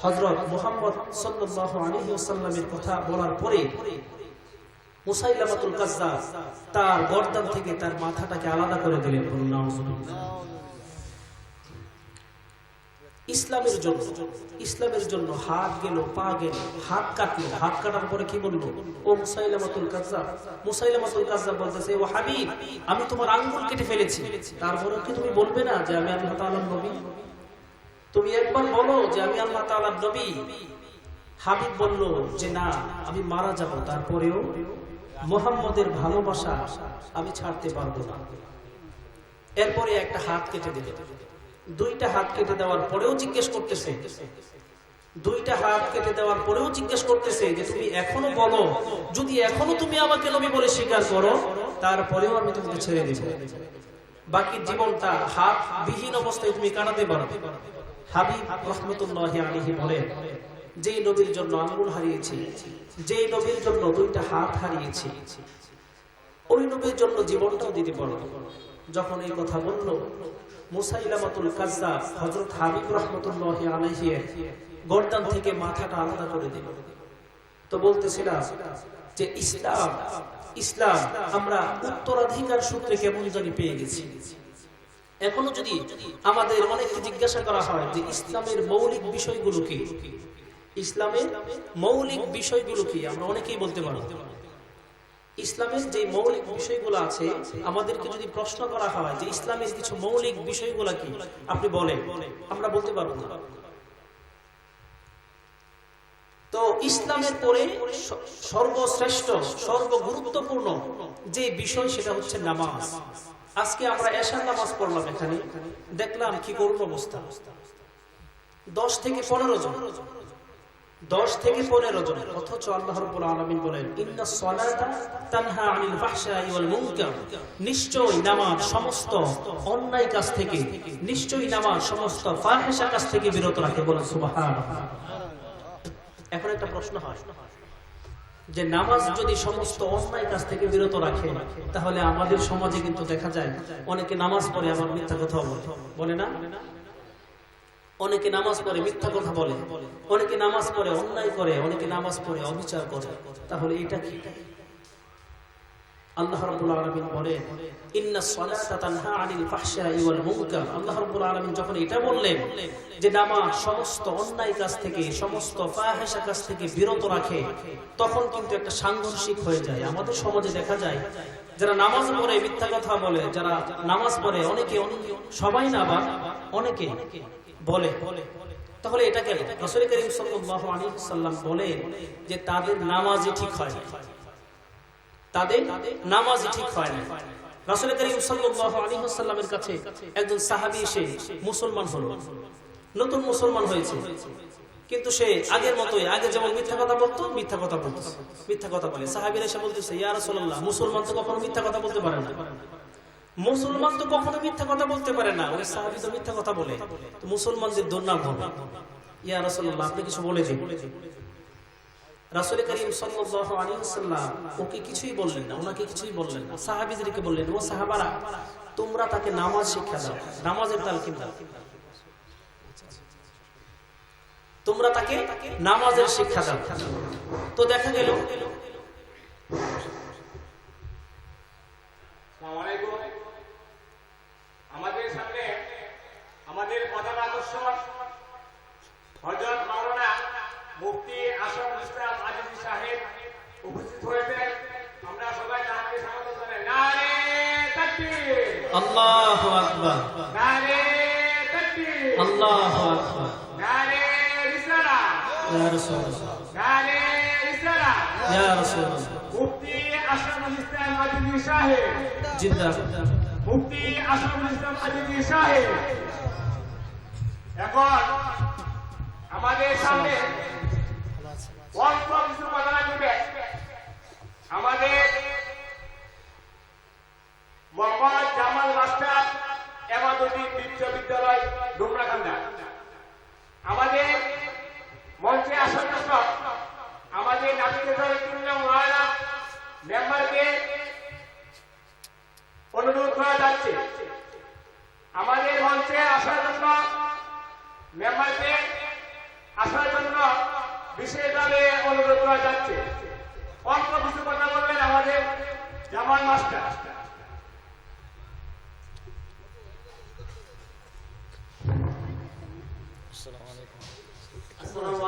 হযরত মুহাম্মদ সাল্লাল্লাহু আলাইহি ওয়াসাল্লামের কথা বলার পরে মুসাইলামাতুল কাজ্জাব তার গর্দান থেকে তার মাথাটাকে আলাদা করে দিলেন। ইসলামের জন্য হাত গেল, পা গেল, হাত কাটলো। হাত কাটার পরে কি বললো? ও মুসাইলামাতুল কাজ্জাব। মুসাইলামাতুল কাজ্জাব বলতেছে, ও হাবিব, আমি তোমার আঙ্গুল কেটে ফেলেছি, তারপরে কি তুমি বলবে না যে আমি আল্লাহ তাআলার নবী? তুমি একবার বলো যে আমি আল্লাহ তাআলার নবী। হাবিব বলল যে না, আমি মারা যাব, তারপরেও মুহাম্মদের ভালোবাসা আমি ছাড়তে পারবো না। এরপরে একটা হাত কেটে দিল। দুইটা হাত কেটে দেওয়ার পরেও জিজ্ঞেস করতেছে, যে তুমি এখনো বলো, যদি এখনো তুমি আমাকে নবী বলে স্বীকার করো, তারপরেও আমি তোমাকে ছেড়ে দেব। বাকি জীবনটা হাত বিহীন অবস্থায় তুমি কাটাতে পারো। হাবিব রাহমাতুল্লাহি আলাইহি বলেন, যে নবীর জন্য আঙ্গুল হারিয়েছি, যে নবীর জন্য দুইটা হাত হারিয়েছি, ওই নবীর জন্য জীবনটাও দিতে পারো। যখন এই কথা বলল, মুসাইলামাতুল কাজ্জাব হযরত হাবিব রাহমাতুল্লাহি আলাইহি গর্দান থেকে মাথাটা আলাদা করে দিল। তো বলতেছিলাম যে ইসলাম আমরা উত্তরাধিকার সূত্রে কেমন জানি পেয়ে গেছি। এখনো যদি আমাদের অনেককে জিজ্ঞাসা করা হয় যে ইসলামের মৌলিক বিষয়গুলো কি, ইসলামের মৌলিক বিষয়গুলো কি, আমরা অনেকেই বলতে পারবো। ইসলামের যে মৌলিক বিষয়গুলো আছে, আমাদেরকে যদি প্রশ্ন করা হয় যে ইসলামের কিছু মৌলিক বিষয়গুলো কি, আপনি বলেন, আমরা বলতে পারবো না। তো ইসলামের পরে সর্বশ্রেষ্ঠ সর্বগুরুত্বপূর্ণ যে বিষয় সেটা হচ্ছে নামাজ। আজকে আমরা এশার নামাজ পড়লাম, এখানে দেখলাম কি করুন অবস্থা। 10 থেকে 15 জন, 10 থেকে 15 জন, অথচ আল্লাহ রাব্বুল আলামিন বলেন ইন্নাস সালাতা তানহা আনিল ফাহশাই ওয়াল মুনকার, নিশ্চয়ই নামাজ সমস্ত অন্যায় কাজ থেকে, নিশ্চয়ই নামাজ সমস্ত ফাহিশা কাজ থেকে বিরত রাখে। বলেন সুবহানাল্লাহ। এখন একটা প্রশ্ন হয় যে নামাজ যদি সমস্ত অন্যায় কাজ থেকে বিরত রাখে, তাহলে আমাদের সমাজে কিন্তু দেখা যায় অনেকে নামাজ পড়ে আবার মিথ্যা কথা বলে না? অনেকে নামাজ পড়ে মিথ্যা কথা বলে, অনেকে নামাজ পড়ে অন্যায় করে, অনেকে নামাজ পড়ে অবিচার করে। তাহলে এটা কি? আল্লাহ রাব্বুল আলামিন বলেন ইন্নাস সালাতা তানহা আনিল ফাহশাই ওয়াল মুনকার। আল্লাহ রাব্বুল আলামিন যখন এটা বললেন যে নামাজ সমস্ত অন্যায় কাজ থেকে, সমস্ত ফাহিশা কাজ থেকে বিরত রাখে, তখন কিন্তু একটা সাংঘর্ষিক হয়ে যায়। আমাদের সমাজে দেখা যায় যারা নামাজ পড়ে মিথ্যা কথা বলে, যারা নামাজ পড়ে অনেকে, সবাই না আবার অনেকে বলে। তাহলে এটা কেন? রাসূল করিম সাল্লাল্লাহু আলাইহি ওয়াসাল্লাম বলেন যে তাদের নামাজই ঠিক হয় না, তাদের নামাজই ঠিক হয় না। রাসূল করিম সাল্লাল্লাহু আলাইহি ওয়াসাল্লামের কাছে একজন সাহাবী এসে মুসলমান হলো, নতুন মুসলমান হয়েছে, কিন্তু সে আগের মতোই, আগে যেমন মিথ্যা কথা বলতো, মিথ্যা কথা বলে। সাহাবীরা এসে বলতেছে ইয়া রাসূলুল্লাহ, মুসলমান তো কখনো মিথ্যা কথা বলতে পারে না, মুসলমান তো কখনো মিথ্যা কথা বলতে পারে না, ওই সাহাবী তো মিথ্যা কথা বলে, তো মুসলমানদের দুর্নাম হবে। ইয়া রাসূলুল্লাহ, আপনি কিছু বলে দিন। রাসূল করিম সাল্লাল্লাহু আলাইহি ওয়াসাল্লাম ওকে কিছুই বললেন না, ওনাকে কিছুই বললেন না। সাহাবীদেরকে বললেন, ও সাহাবারা, তোমরা তাকে নামাজ শিক্ষা দাও, নামাজের তালিম দাও, তোমরা তাকে নামাজের শিক্ষা দাও। তো দেখা গেল আমাদের সামনে আমাদের প্রধান আকর্ষণ হযরত মাওলানা মুফতি আশরাফুল ইসলাম আজিজি সাহেব উপস্থিত হয়েছেন। আমরা সবাই তাকে স্বাগত জানাই। নারে তাকবীর, আল্লাহু আকবার, নারে তাকবীর, আল্লাহু আকবার, নারে রিসালাত, ইয়া রাসূলুল্লাহ, নারে রিসালাত, ইয়া রাসূলুল্লাহ। মুফতি আশরাফুল ইসলাম আজিজি সাহেব জিন্দাবাদ, মুফতি আশরাফুল ইসলাম আজিজি সাহেব। এখন আমাদের সামনে অল্প কিছু কথা রাখবে। আমাদের মোহাম্মদ জামাল মাস্টার এমাদুদ্দিন বিশ্ববিদ্যালয় ডুমরাকান্দা, আমাদের মঞ্চে আসার জন্য আমাদের নাবিকেশ্বর মহারানা মেম্বারকে অনুরোধ করা যাচ্ছে। আমাদের মঞ্চে আসার জন্য মেম্বারকে আসার জন্য বিশেষভাবে অনুরোধ করা যাচ্ছে। অল্প কিছু কথা বলবেন আমাদের জামাল মাস্টার। আসসালামু আলাইকুম। আসসালামু